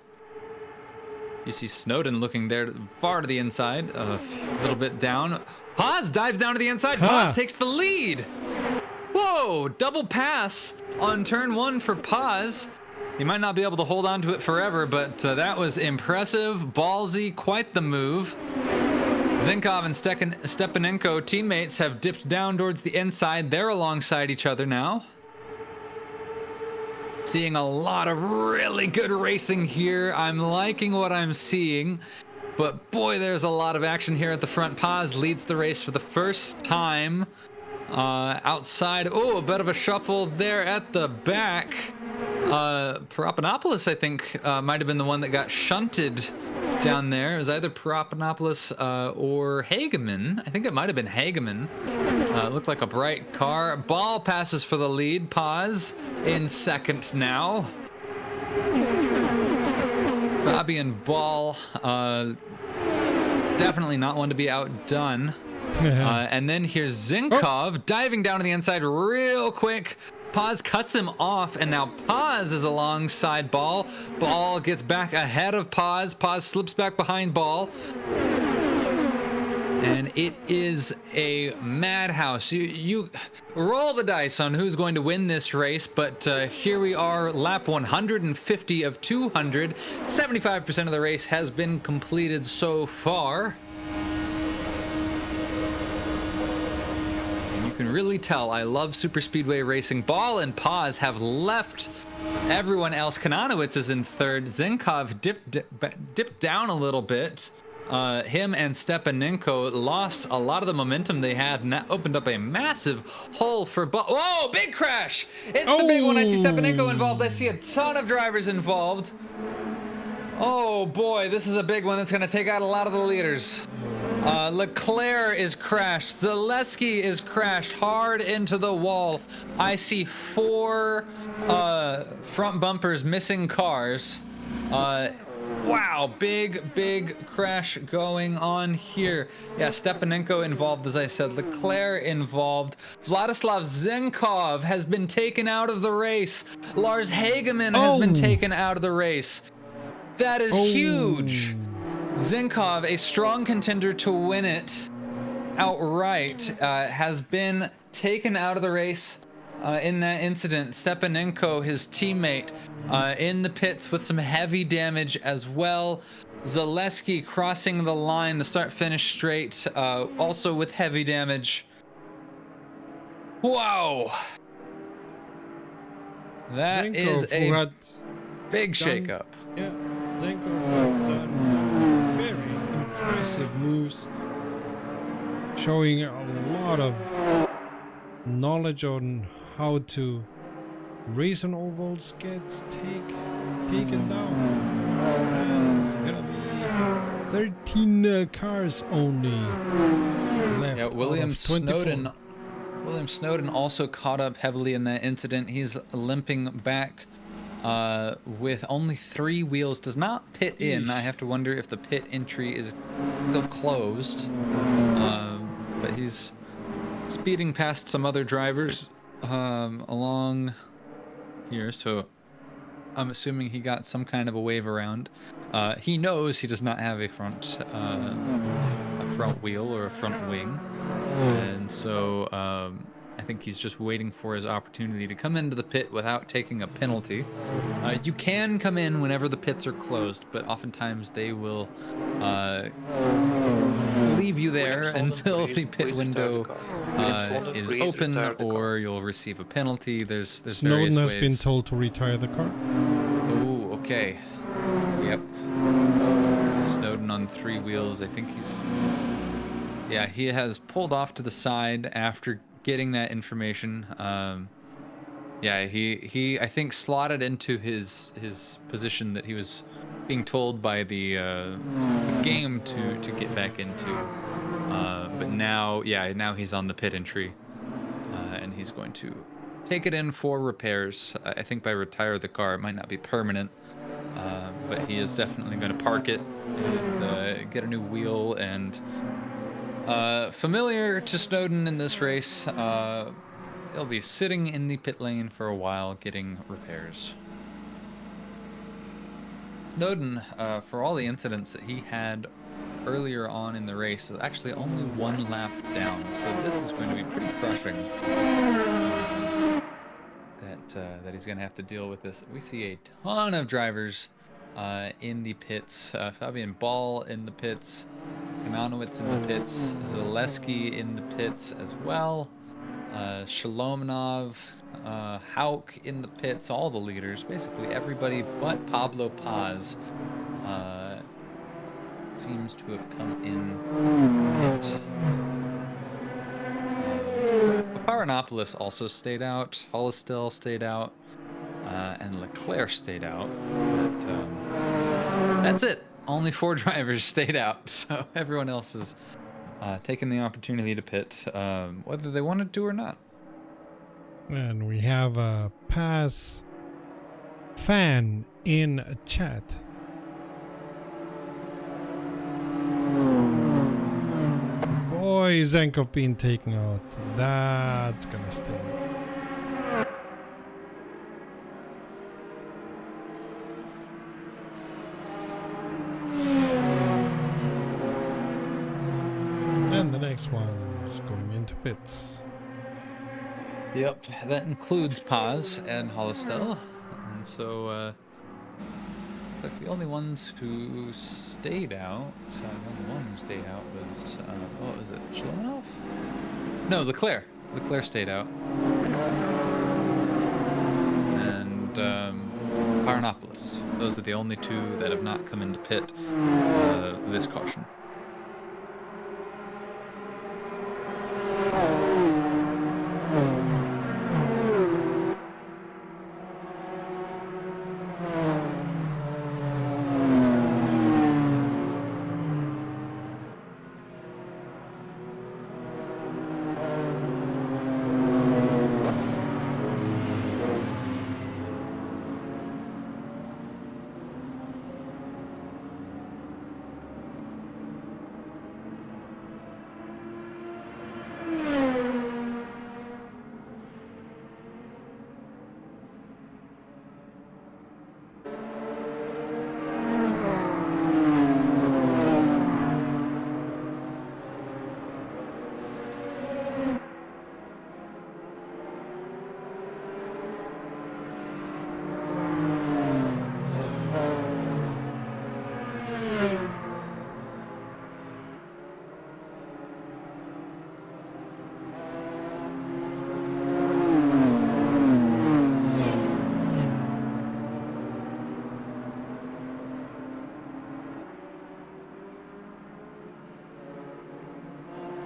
Speaker 2: You see Snowden looking there far to the inside, a little bit down. Paz dives down to the inside. Paz takes the lead. Whoa, double pass on turn one for Paz. He might not be able to hold on to it forever, but that was impressive, ballsy, quite the move. Zinkov and Stepanenko teammates have dipped down towards the inside. They're alongside each other now. Seeing a lot of really good racing here. I'm liking what I'm seeing, but boy, there's a lot of action here at the front. Paz leads the race for the first time. Outside, oh, a bit of a shuffle there at the back. Paropanopolis, I think, might have been the one that got shunted down there. It was either Paropanopolis or Hageman. I think it might have been Hageman. It looked like a bright car. Ball passes for the lead. Paz in second now. Fabian Ball, definitely not one to be outdone. And then here's Zinkov diving down to the inside real quick. Paz cuts him off, and now Paz is alongside Ball. Ball gets back ahead of Paz. Paz slips back behind Ball. And it is a madhouse. You roll the dice on who's going to win this race, but here we are, lap 150 of 200. 75% of the race has been completed so far. You can really tell I love super speedway racing. Ball and Paz have left everyone else. Kananowicz is in third. Zinkov dipped down a little bit. Him and Stepanenko lost a lot of the momentum they had, and that opened up a massive hole for Ball. Whoa, big crash! It's the big one. I see Stepanenko involved. I see a ton of drivers involved. Oh boy, this is a big one that's going to take out a lot of the leaders. Leclerc is crashed. Zaleski is crashed hard into the wall. I see 4 front bumpers missing cars. Wow, big crash going on here. Yeah, Stepanenko involved, as I said. Leclerc involved. Vladislav Zinkov has been taken out of the race. Lars Hageman has been taken out of the race. That is huge. Zinkov, a strong contender to win it outright, has been taken out of the race in that incident. Stepanenko, his teammate, in the pits with some heavy damage as well. Zaleski crossing the line, the start-finish straight, also with heavy damage. Wow. That
Speaker 1: Zinkov,
Speaker 2: is a big shakeup.
Speaker 1: Yeah, Zinkov had done very impressive moves, showing a lot of knowledge on how to race on ovals, gets taken down. That is gonna be 13 cars only left.
Speaker 2: Yeah,
Speaker 1: out of 24.
Speaker 2: William Snowden also caught up heavily in that incident. He's limping back with only 3 wheels. Does not pit in. I have to wonder if the pit entry is still closed. But he's speeding past some other drivers along here, so I'm assuming he got some kind of a wave around. He knows he does not have a front wheel or a front wing, and so I think he's just waiting for his opportunity to come into the pit without taking a penalty. You can come in whenever the pits are closed, but oftentimes they will leave you there until the pit window is open, or you'll receive a penalty. There's
Speaker 1: Snowden
Speaker 2: various
Speaker 1: has
Speaker 2: ways.
Speaker 1: been told to retire the car.
Speaker 2: Oh, okay. Yep. Snowden on 3 wheels. I think yeah, he has pulled off to the side after getting that information. Yeah, he I think slotted into his position that he was being told by the game to get back into. But now he's on the pit entry, and he's going to take it in for repairs. I think by retire the car, it might not be permanent, but he is definitely going to park it and get a new wheel. And familiar to Snowden in this race, they'll be sitting in the pit lane for a while getting repairs. Snowden, for all the incidents that he had earlier on in the race, is actually only 1 lap down, so this is going to be pretty crushing. That he's going to have to deal with this. We see a ton of drivers in the pits. Fabian Ball in the pits, Kananowicz in the pits, Zaleski in the pits as well. Shalomonov, Hauk in the pits, all the leaders, basically everybody but Pablo Paz seems to have come in pit. Paranopoulos also stayed out, Hollistel stayed out, and Leclerc stayed out. But that's it. Only 4 drivers stayed out, so everyone else is taking the opportunity to pit, whether they wanted to or not.
Speaker 1: And we have a Paz fan in chat. Boy, Zenkov being taken out. That's gonna sting. And the next one is going into pits.
Speaker 2: Yep, that includes Paz and Hollistel, and so like the only ones who stayed out. The only one who stayed out was what was it? Shlomonov? No, Leclerc. Leclerc stayed out, and Paranopoulos. Those are the only 2 that have not come into pit this caution.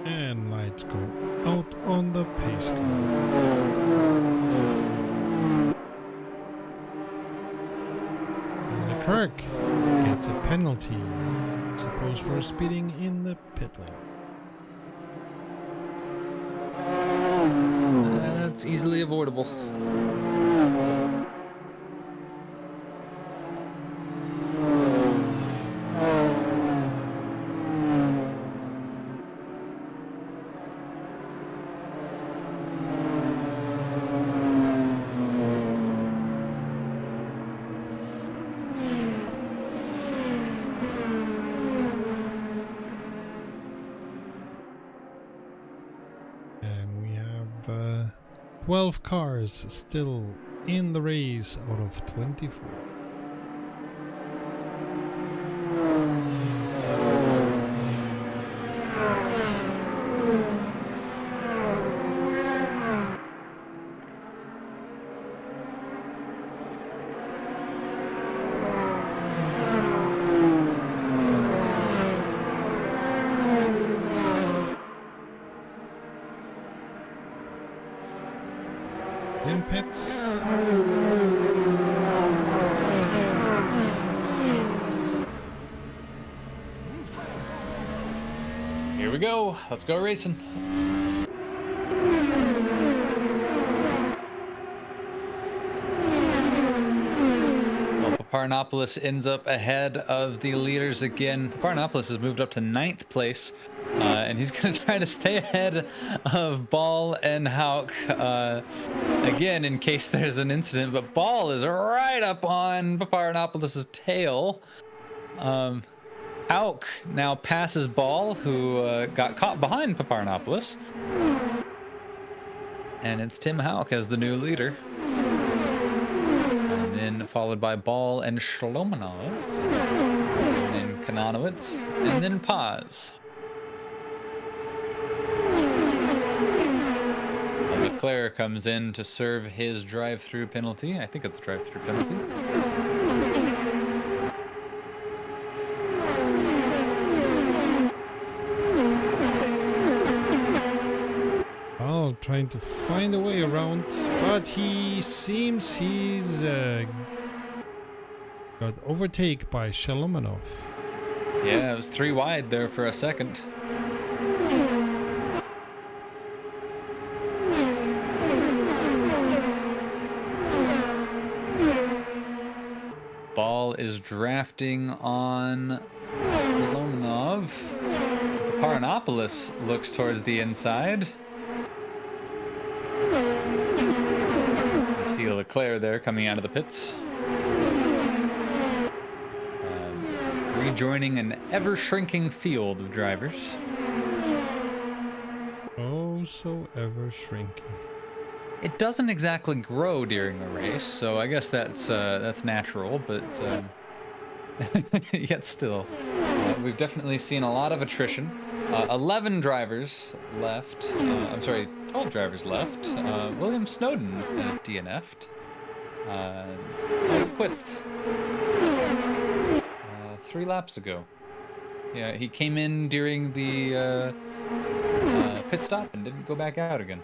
Speaker 1: And lights go out on the pace car. And Leclerc gets a penalty. Suppose for speeding in the pit lane.
Speaker 2: That's easily avoidable.
Speaker 1: And we have 12 cars still in the race out of 24. In pits.
Speaker 2: Here we go. Let's go racing. Well, Paparnopolis ends up ahead of the leaders again. Paparnopolis has moved up to 9th place. And he's going to try to stay ahead of Ball and Hauk again in case there's an incident. But Ball is right up on Paparnopolis' tail. Hauk now passes Ball, who got caught behind Paparnopolis. And it's Tim Hauk as the new leader. And then followed by Ball and Shlomanov. And then Kananowitz. And then Paz. Leclerc comes in to serve his drive-through penalty. I think it's a drive-through penalty.
Speaker 1: Well, trying to find a way around, but he seems he's got overtaken by Shalomanov.
Speaker 2: Yeah, it was 3 wide there for a second. Ball is drafting on Lomanov. Paparnopolis looks towards the inside. See Leclerc there coming out of the pits. Rejoining an ever-shrinking field of drivers.
Speaker 1: Oh, so ever shrinking.
Speaker 2: It doesn't exactly grow during a race, so I guess that's natural, but yet still. We've definitely seen a lot of attrition. 11 drivers left. 12 drivers left. William Snowden has DNF'd. Quits 3 laps ago. Yeah, he came in during the pit stop and didn't go back out again.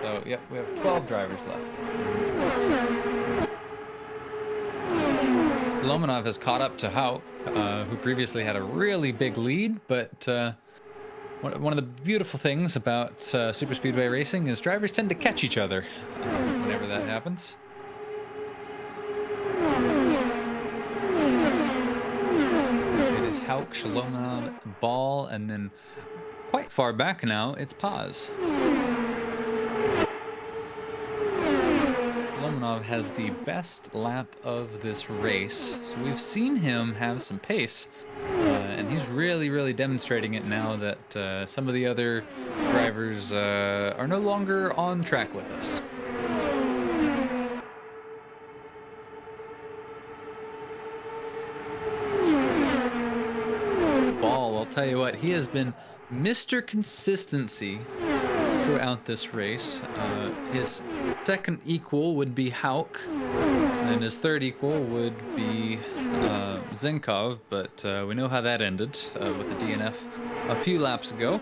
Speaker 2: So, yep, we have 12 drivers left. Lomanov has caught up to Hauk, who previously had a really big lead, but one of the beautiful things about super speedway racing is drivers tend to catch each other whenever that happens. It is Hauk, Shalomanov, Ball, and then quite far back now, it's Paz. Lomanov has the best lap of this race, so we've seen him have some pace, and he's really demonstrating it now that some of the other drivers are no longer on track with us. Ball, I'll tell you what, he has been Mr. Consistency throughout this race. His second equal would be Hauk, and his third equal would be Zenkov, but we know how that ended with a DNF a few laps ago.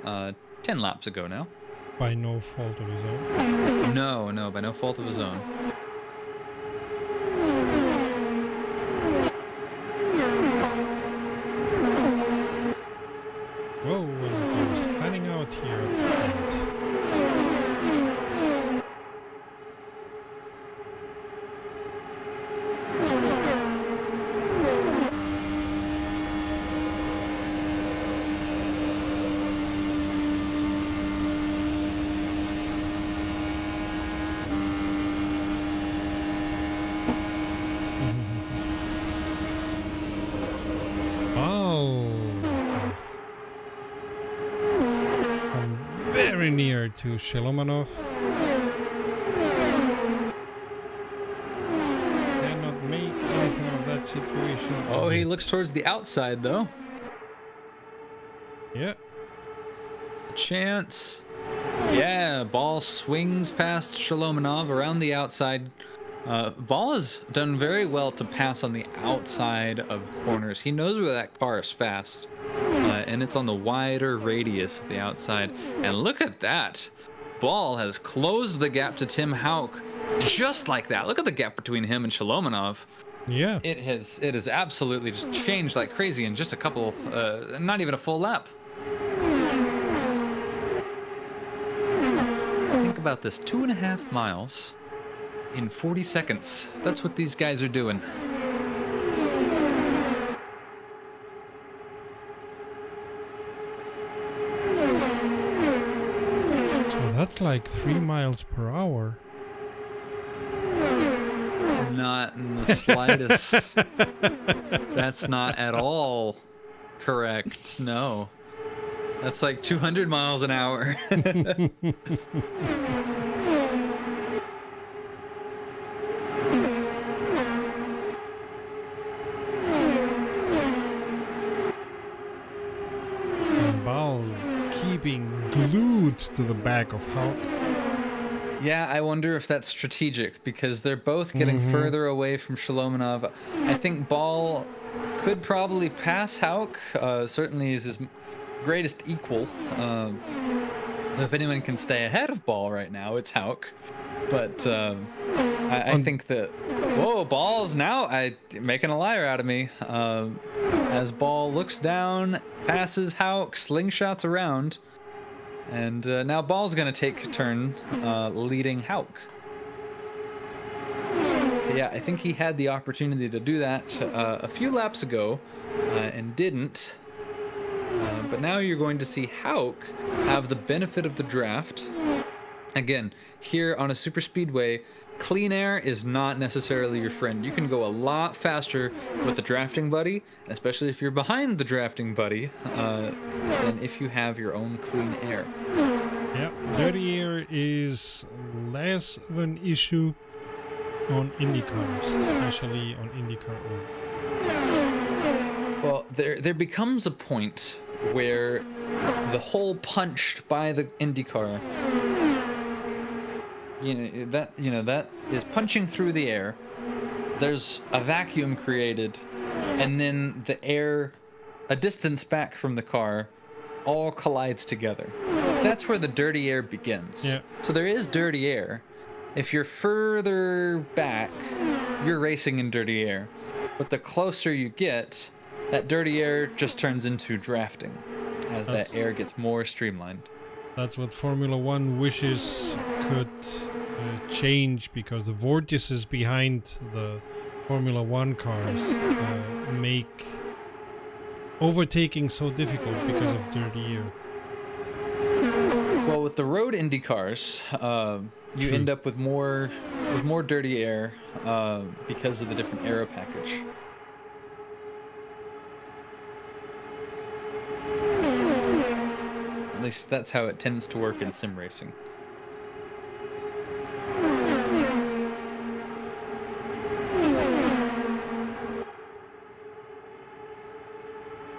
Speaker 2: 10 laps ago now.
Speaker 1: By no fault of his own.
Speaker 2: No, by no fault of his own.
Speaker 1: very near to Shelomanov. Cannot make anything of that situation.
Speaker 2: Oh, he
Speaker 1: yet.
Speaker 2: looks towards the outside though.
Speaker 1: Yeah.
Speaker 2: Chance. Yeah, ball swings past Shalomanov around the outside. Ball has done very well to pass on the outside of corners. He knows where that car is fast, and it's on the wider radius of the outside. And look at that. Ball has closed the gap to Tim Houck just like that. Look at the gap between him and Shalomanov.
Speaker 1: Yeah.
Speaker 2: It has absolutely just changed like crazy in just a couple, not even a full lap. Think about this, 2.5 miles in 40 seconds. That's what these guys are doing.
Speaker 1: So that's like 3 miles per hour.
Speaker 2: Not in the slightest. That's not at all correct. No. That's like 200 miles an hour.
Speaker 1: And Ball keeping glued to the back of Houck.
Speaker 2: Yeah, I wonder if that's strategic because they're both getting further away from Shalomanov. I think Ball could probably pass Houck. Certainly is his greatest equal. So if anyone can stay ahead of Ball right now, it's Houck. But I think that... Whoa, Ball's now making a liar out of me. As Ball looks down, passes Houck, slingshots around. And now Ball's going to take a turn leading Houck. Yeah, I think he had the opportunity to do that a few laps ago and didn't. But now you're going to see Houck have the benefit of the draft. Again, here on a super speedway, clean air is not necessarily your friend. You can go a lot faster with the drafting buddy, especially if you're behind the drafting buddy, than if you have your own clean air.
Speaker 1: Yeah, dirty air is less of an issue on Indy cars, especially on IndyCar O.
Speaker 2: Well, there becomes a point where the hole punched by the IndyCar, that is punching through the air. There's a vacuum created, and then the air, a distance back from the car, all collides together. That's where the dirty air begins.
Speaker 1: Yeah.
Speaker 2: So there is dirty air. If you're further back, you're racing in dirty air. But the closer you get, that dirty air just turns into drafting as that air gets more streamlined.
Speaker 1: That's what Formula One wishes could change, because the vortices behind the Formula One cars make overtaking so difficult because of dirty air.
Speaker 2: Well, with the road Indy cars, you end up with more dirty air because of the different aero package. At least that's how it tends to work in sim racing.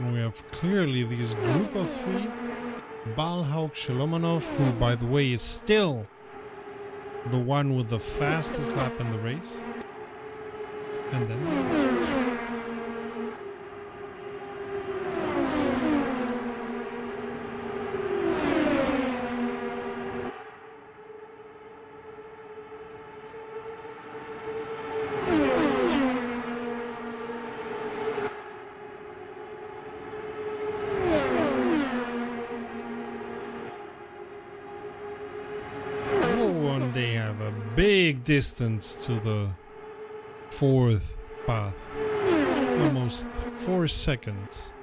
Speaker 1: We have clearly this group of three. Bal, Houck, Shalomanov, who, by the way, is still the one with the fastest lap in the race. And then... they have a big distance to the fourth path. Almost 4 seconds.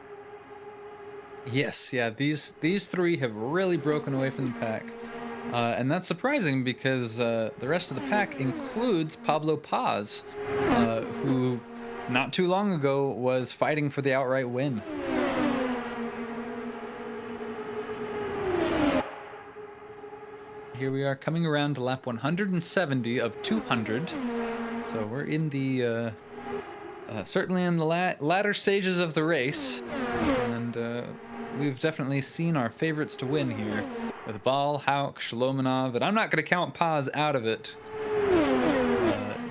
Speaker 2: Yes, yeah, these three have really broken away from the pack. And that's surprising because the rest of the pack includes Pablo Paz, who not too long ago was fighting for the outright win. Here we are coming around to lap 170 of 200. So we're in the certainly in the latter stages of the race, and we've definitely seen our favorites to win here with Ball, Hauk, Shalomonov, and I'm not going to count Paz out of it.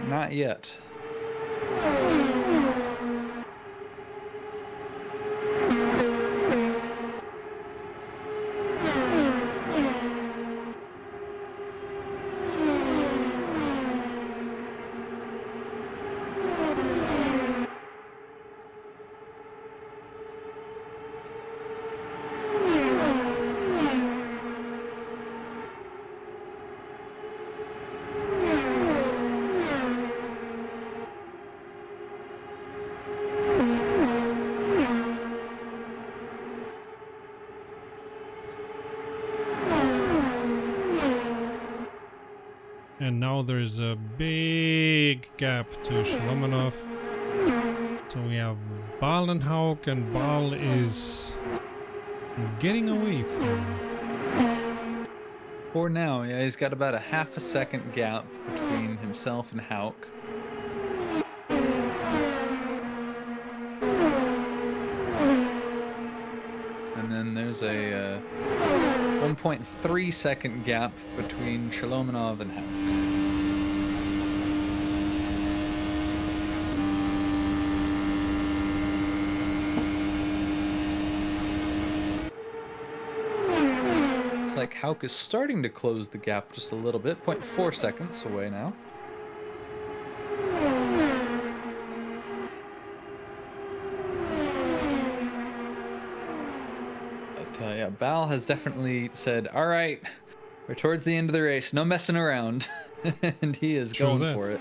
Speaker 2: Not yet.
Speaker 1: And now there's a big gap to Shalomonov. So we have Bal and Hauk, and Bal is getting away from him.
Speaker 2: For now, yeah, he's got about a half a second gap between himself and Hauk. And then there's a 1.3 second gap between Shalomonov and Hauk. Looks like Hauk is starting to close the gap just a little bit, 0.4 seconds away now. Yeah, Bal has definitely said, all right, we're towards the end of the race, no messing around. And he is
Speaker 1: True
Speaker 2: going
Speaker 1: that.
Speaker 2: for it.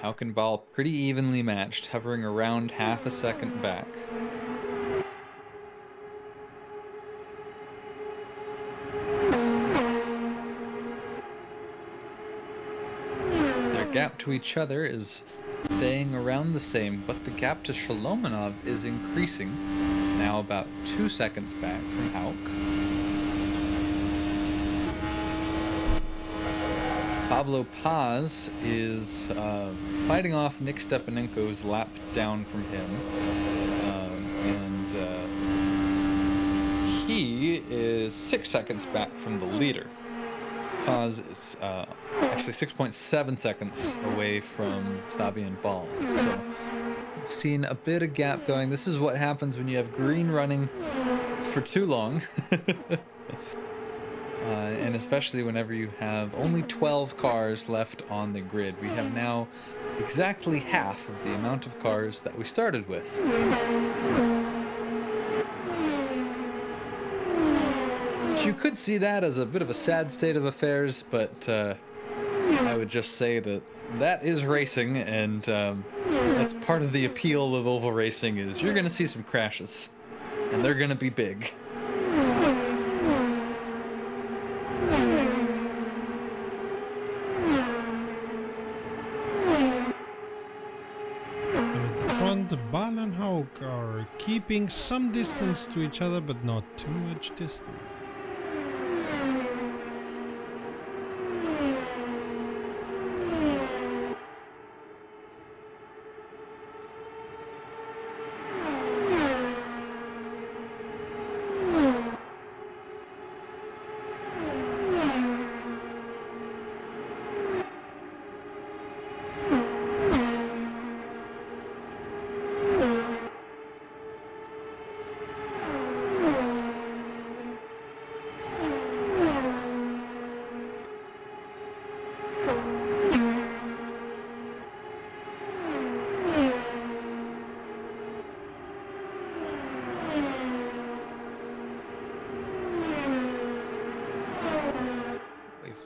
Speaker 2: Hauk and Bal pretty evenly matched, hovering around half a second back. Gap to each other is staying around the same, but the gap to Shalomonov is increasing, now about 2 seconds back from Hauk. Pablo Paz is fighting off Nick Stepanenko's lap down from him, and he is 6 seconds back from the leader. Paz is actually 6.7 seconds away from Fabian Ball. So we've seen a bit of gap going. This is what happens when you have green running for too long. And especially whenever you have only 12 cars left on the grid. We have now exactly half of the amount of cars that we started with. You could see that as a bit of a sad state of affairs, but I would just say that that is racing, and that's part of the appeal of oval racing is you're going to see some crashes, and they're going to be big.
Speaker 1: And at the front, Bal and Hauk are keeping some distance to each other, but not too much distance.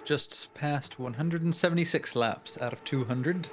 Speaker 2: Just passed 176 laps out of 200.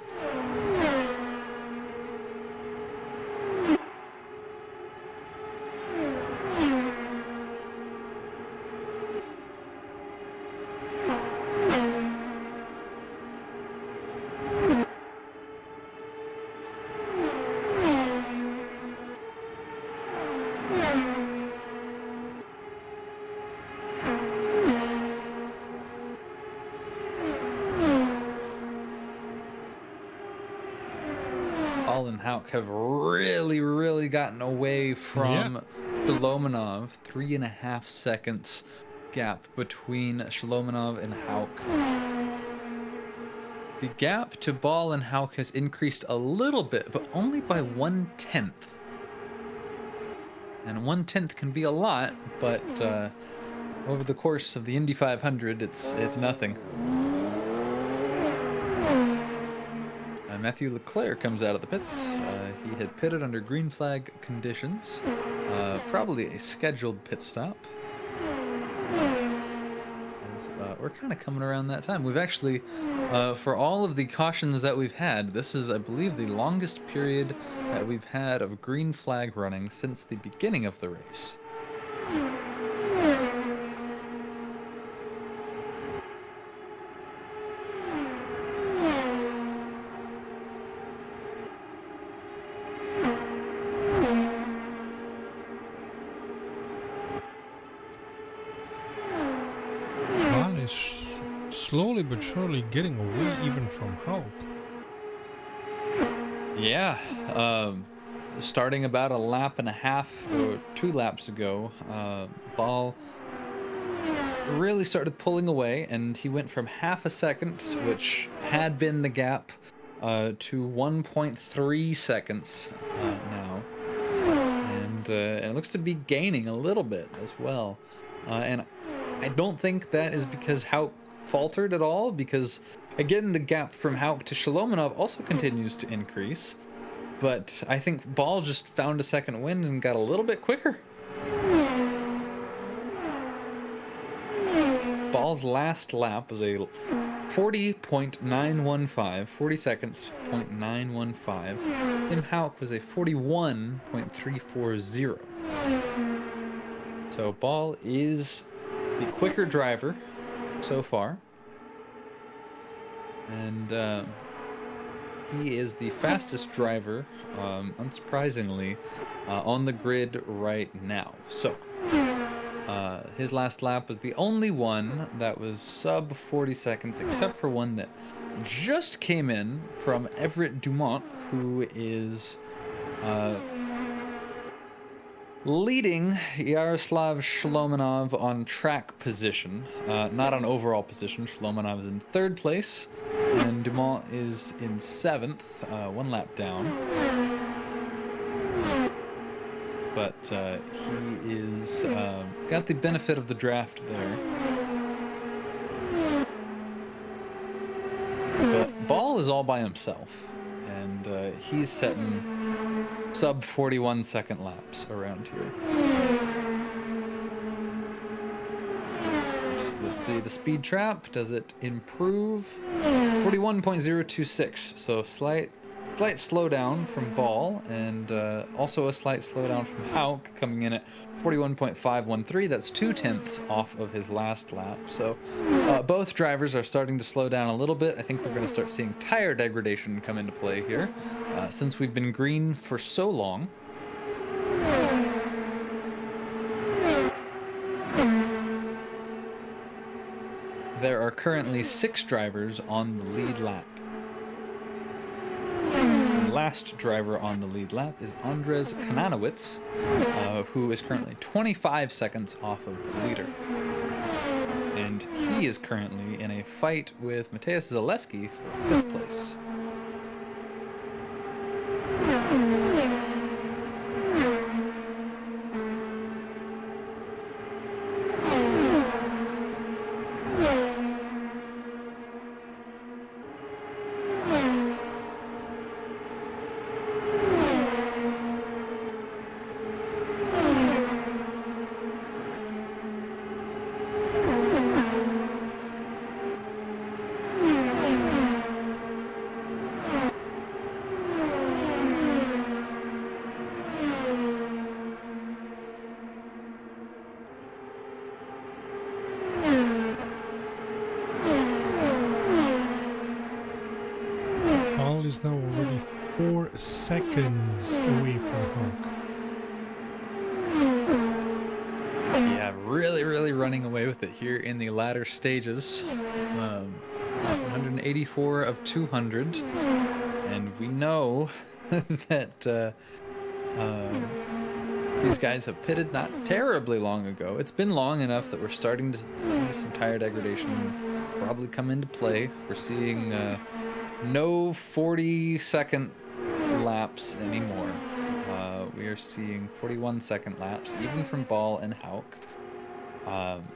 Speaker 2: Hauk have really gotten away from Shalomonov. 3.5 seconds gap between Shalomonov and Hauk. The gap to Ball and Hauk has increased a little bit, but only by 1/10. And 1/10 can be a lot, but over the course of the Indy 500, it's nothing. Matthew Leclerc comes out of the pits. He had pitted under green flag conditions. Probably a scheduled pit stop. As, we're kind of coming around that time. We've actually, for all of the cautions that we've had, this is, I believe, the longest period that we've had of green flag running since the beginning of the race.
Speaker 1: Slowly but surely getting away even from Hauk.
Speaker 2: Yeah, starting about a lap and a half or 2 laps ago, Ball really started pulling away, and he went from half a second, which had been the gap, to 1.3 seconds now, and it looks to be gaining a little bit as well, and I don't think that is because Hauk faltered at all, because again the gap from Hauk to Shalomonov also continues to increase, but I think Ball just found a second wind and got a little bit quicker. Ball's last lap was a 40.915, 40 seconds, 0.915. Tim Hauk was a 41.340. So Ball is the quicker driver so far, and he is the fastest driver, unsurprisingly, on the grid right now. So his last lap was the only one that was sub 40 seconds, except for one that just came in from Everett Dumont, who is leading Yaroslav Shalomonov on track position, not on overall position. Shalomonov is in 3rd place, and Dumont is in 7th, 1 lap down. But he is got the benefit of the draft there. But Ball is all by himself, and he's setting sub 41 second laps around here. Let's see the speed trap. Does it improve? 41.026. So slight slowdown from Ball, and also a slight slowdown from Hauk, coming in at 41.513. That's 0.2 off of his last lap. So both drivers are starting to slow down a little bit. I think we're going to start seeing tire degradation come into play here, since we've been green for so long. There are currently 6 drivers on the lead lap. The last driver on the lead lap is Andres Kananowicz, who is currently 25 seconds off of the leader. And he is currently in a fight with Mateusz Zaleski for 5th place.
Speaker 1: Is now already 4 seconds away from Hauk.
Speaker 2: Yeah, really running away with it here in the latter stages. 184 of 200, and we know that these guys have pitted not terribly long ago. It's been long enough that we're starting to see some tire degradation probably come into play. We're seeing no 40-second laps anymore. We are seeing 41-second laps, even from Ball and Hauk.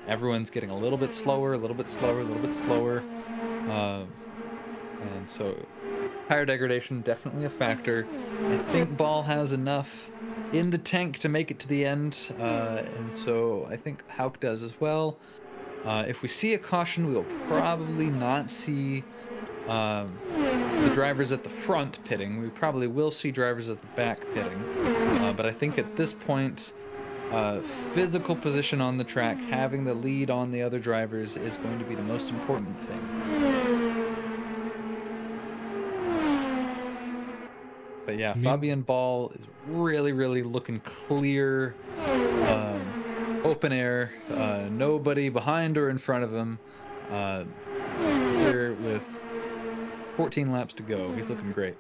Speaker 2: Everyone's getting a little bit slower, a little bit slower, a little bit slower. And so tire degradation, definitely a factor. I think Ball has enough in the tank to make it to the end. And so I think Hauk does as well. If we see a caution, we will probably not see the drivers at the front pitting. We probably will see drivers at the back pitting. But I think at this point, physical position on the track, having the lead on the other drivers is going to be the most important thing. But yeah, Fabian Ball is really looking clear. Open air, nobody behind or in front of him. Here with 14 laps to go, he's looking great.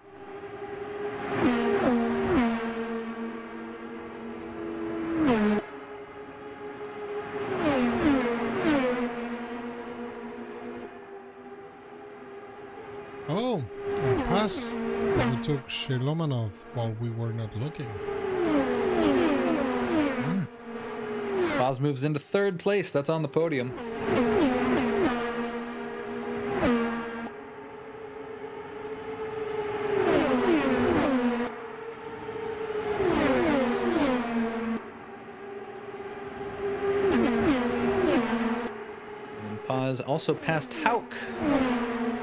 Speaker 1: Oh, a pass. We took Shelomanov while we were not looking.
Speaker 2: Paz moves into third place. That's on the podium. And Paz also passed Hauk.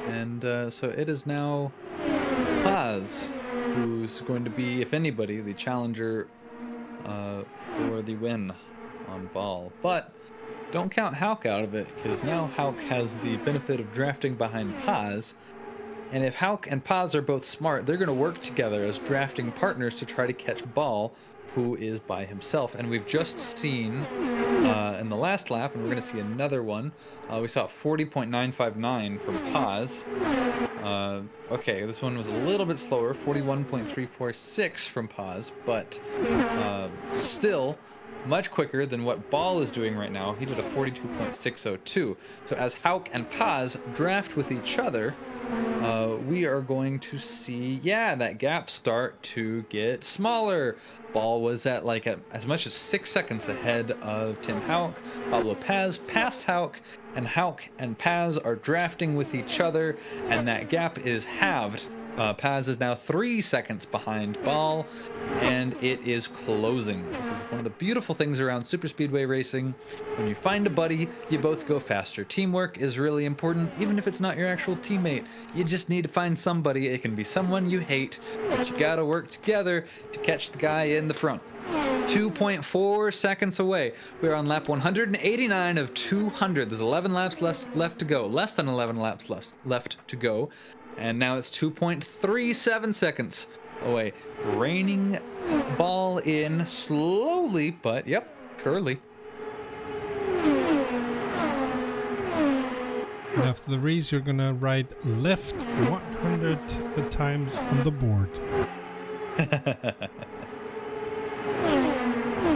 Speaker 2: And so it is now Paz who's going to be, if anybody, the challenger for the win on Ball. But don't count Hauk out of it, because now Hauk has the benefit of drafting behind Paz. And if Hauk and Paz are both smart, they're going to work together as drafting partners to try to catch Ball, who is by himself. And we've just seen in the last lap, and we're going to see another one, we saw 40.959 from Paz. Okay, this one was a little bit slower, 41.346 from Paz, but still much quicker than what Ball is doing right now. He did a 42.602. So as Hauk and Paz draft with each other, we are going to see, that gap start to get smaller. Ball was at as much as 6 seconds ahead of Tim Hauk. Pablo Paz passed Hauk, and Hauk and Paz are drafting with each other, and that gap is halved. Paz is now 3 seconds behind Ball, and it is closing. This is one of the beautiful things around superspeedway racing. When you find a buddy, you both go faster. Teamwork is really important, even if it's not your actual teammate. You just need to find somebody. It can be someone you hate, but you gotta work together to catch the guy in the front. 2.4 seconds away. We're on lap 189 of 200. There's 11 laps left to go. Less than 11 laps left to go. And now it's 2.37 seconds away. Reining Ball in slowly, but surely.
Speaker 1: And after the race, you're gonna ride left 100 times on the board.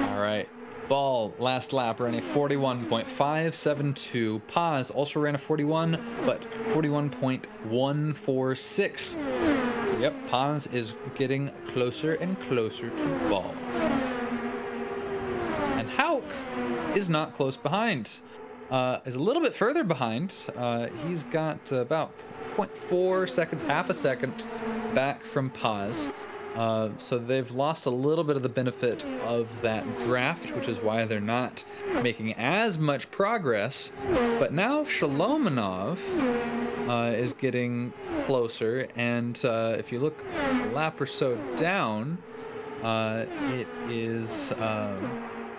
Speaker 2: All right. Ball, last lap, ran a 41.572. Paz also ran a 41, but 41.146. So, Paz is getting closer and closer to Ball. And Hauk is not close behind. Is a little bit further behind. He's got about 0.4 seconds, half a second back from Paz. So they've lost a little bit of the benefit of that draft, which is why they're not making as much progress. But now Shelomanov is getting closer, and if you look a lap or so down, it is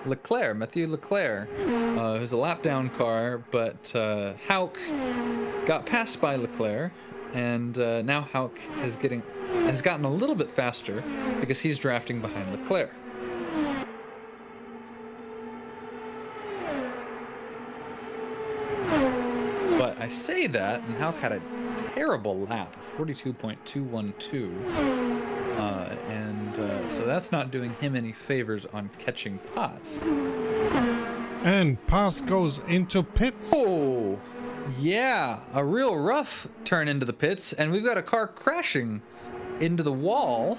Speaker 2: Mathieu Leclerc, who's a lap down car, but Hauk got passed by Leclerc, and now Hauk has gotten a little bit faster because he's drafting behind Leclerc. But I say that, and Hauk had a terrible lap, 42.212. So that's not doing him any favors on catching Paz.
Speaker 1: And Paz goes into pits.
Speaker 2: Oh, yeah, a real rough turn into the pits, and we've got a car crashing into the wall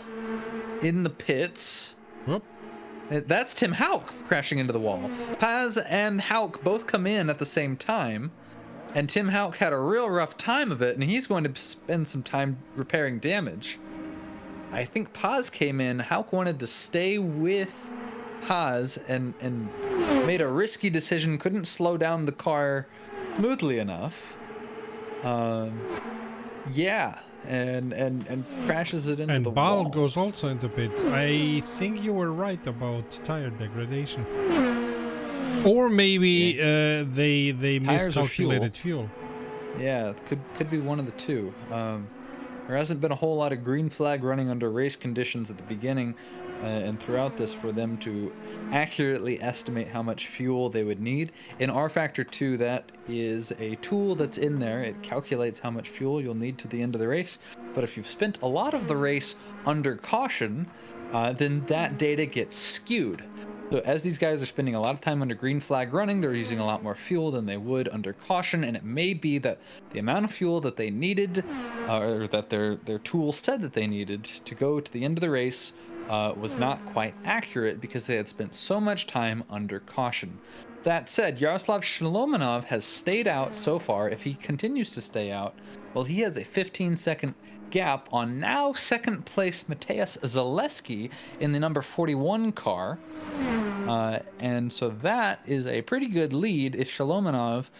Speaker 2: in the pits.
Speaker 1: Whoop.
Speaker 2: That's Tim Houck crashing into the wall. Paz and Houck both come in at the same time, and Tim Houck had a real rough time of it, and he's going to spend some time repairing damage. I think Paz came in. Houck wanted to stay with Paz and made a risky decision, couldn't slow down the car smoothly enough. Yeah, and crashes it into the wall.
Speaker 1: And Bal goes also into pits. I think you were right about tire degradation. Or maybe they
Speaker 2: Tires or
Speaker 1: miscalculated fuel.
Speaker 2: Yeah, it could be one of the two. There hasn't been a whole lot of green flag running under race conditions at the beginning and throughout this for them to accurately estimate how much fuel they would need. In R-Factor 2, that is a tool that's in there. It calculates how much fuel you'll need to the end of the race. But if you've spent a lot of the race under caution, then that data gets skewed. So as these guys are spending a lot of time under green flag running, they're using a lot more fuel than they would under caution, and it may be that the amount of fuel that they needed, or that their tool said that they needed to go to the end of the race, was not quite accurate because they had spent so much time under caution. That said, Yaroslav Shalomonov has stayed out so far. If he continues to stay out, well, he has a 15-second gap on now second place Mateusz Zaleski in the number 41 car. And so that is a pretty good lead if Shalomonov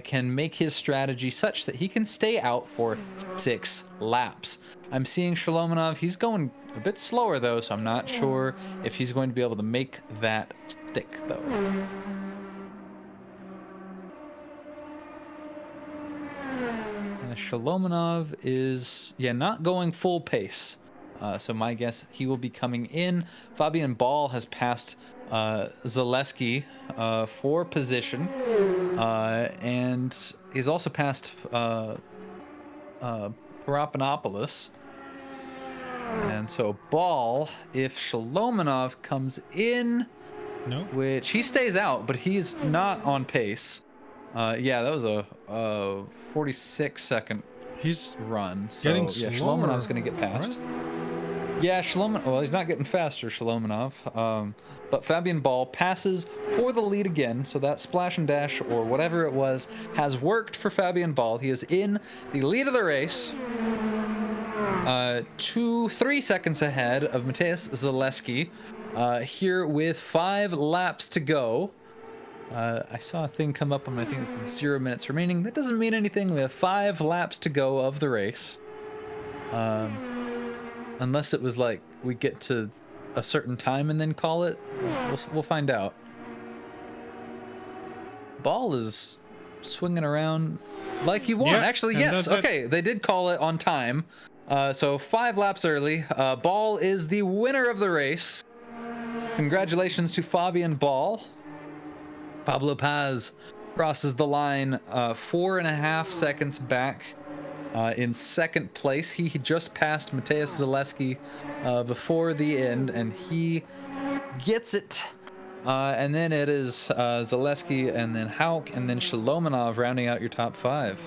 Speaker 2: can make his strategy such that he can stay out for 6 laps. I'm seeing Shalomonov, he's going a bit slower though, so I'm not sure if he's going to be able to make that stick though. Shalomonov is, not going full pace. So my guess, he will be coming in. Fabian Ball has passed Zaleski for position. And he's also passed Paropanopolis. And so Ball, if Shalomonov comes in, which he stays out, but he's not on pace. Yeah, that was a 46-second run. So
Speaker 1: getting
Speaker 2: Shalomonov's going to get past. Right? Yeah, well, he's not getting faster, Shalomonov. But Fabian Ball passes for the lead again. So that splash and dash or whatever it was has worked for Fabian Ball. He is in the lead of the race. 3 seconds ahead of Mateusz Zaleski. Here with 5 laps to go. I saw a thing come up on I think it's 0 minutes remaining. That doesn't mean anything. We have 5 laps to go of the race. Unless it was like we get to a certain time and then call it. We'll find out. Ball is swinging around like he won.
Speaker 1: Yeah,
Speaker 2: actually, yes. Okay, they did call it on time. So 5 laps early. Ball is the winner of the race. Congratulations to Fabian Ball. Pablo Paz crosses the line 4.5 seconds back in second place. He just passed Mateusz Zaleski before the end, and he gets it. And then it is Zaleski, and then Houck, and then Shalomonov rounding out your top 5.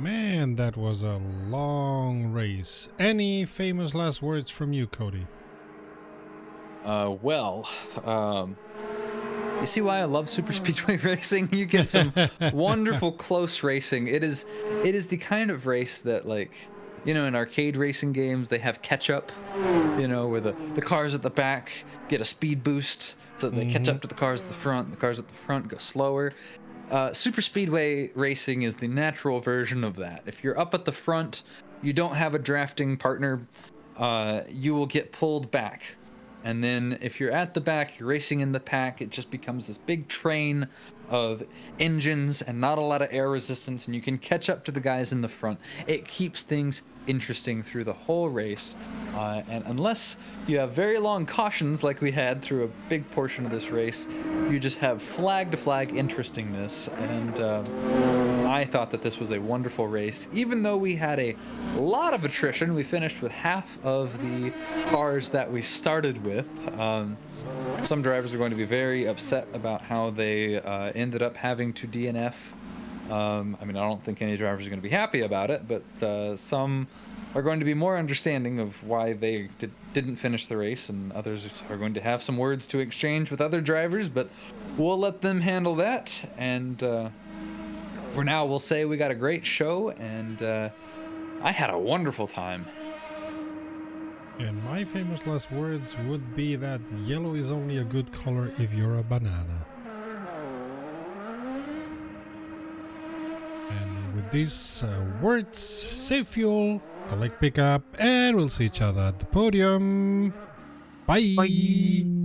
Speaker 1: Man, that was a long race. Any famous last words from you, Cody?
Speaker 2: You see why I love super speedway racing? You get some wonderful close racing. It is the kind of race that, like, you know, in arcade racing games, they have catch up, you know, where the cars at the back get a speed boost so that they catch up to the cars at the front. The cars at the front go slower. Super speedway racing is the natural version of that. If you're up at the front, you don't have a drafting partner, you will get pulled back. And then if you're at the back, you're racing in the pack, it just becomes this big train of engines and not a lot of air resistance, and you can catch up to the guys in the front. It keeps things interesting through the whole race. And unless you have very long cautions like we had through a big portion of this race, you just have flag to flag interestingness. And I thought that this was a wonderful race. Even though we had a lot of attrition, we finished with half of the cars that we started with. Some drivers are going to be very upset about how they ended up having to DNF. I mean, I don't think any drivers are going to be happy about it, but some are going to be more understanding of why they didn't finish the race, and others are going to have some words to exchange with other drivers, but we'll let them handle that. And for now, we'll say we got a great show, and I had a wonderful time.
Speaker 1: And my famous last words would be that yellow is only a good color if you're a banana. And with these words, save fuel, collect pickup, and we'll see each other at the podium. Bye! Bye.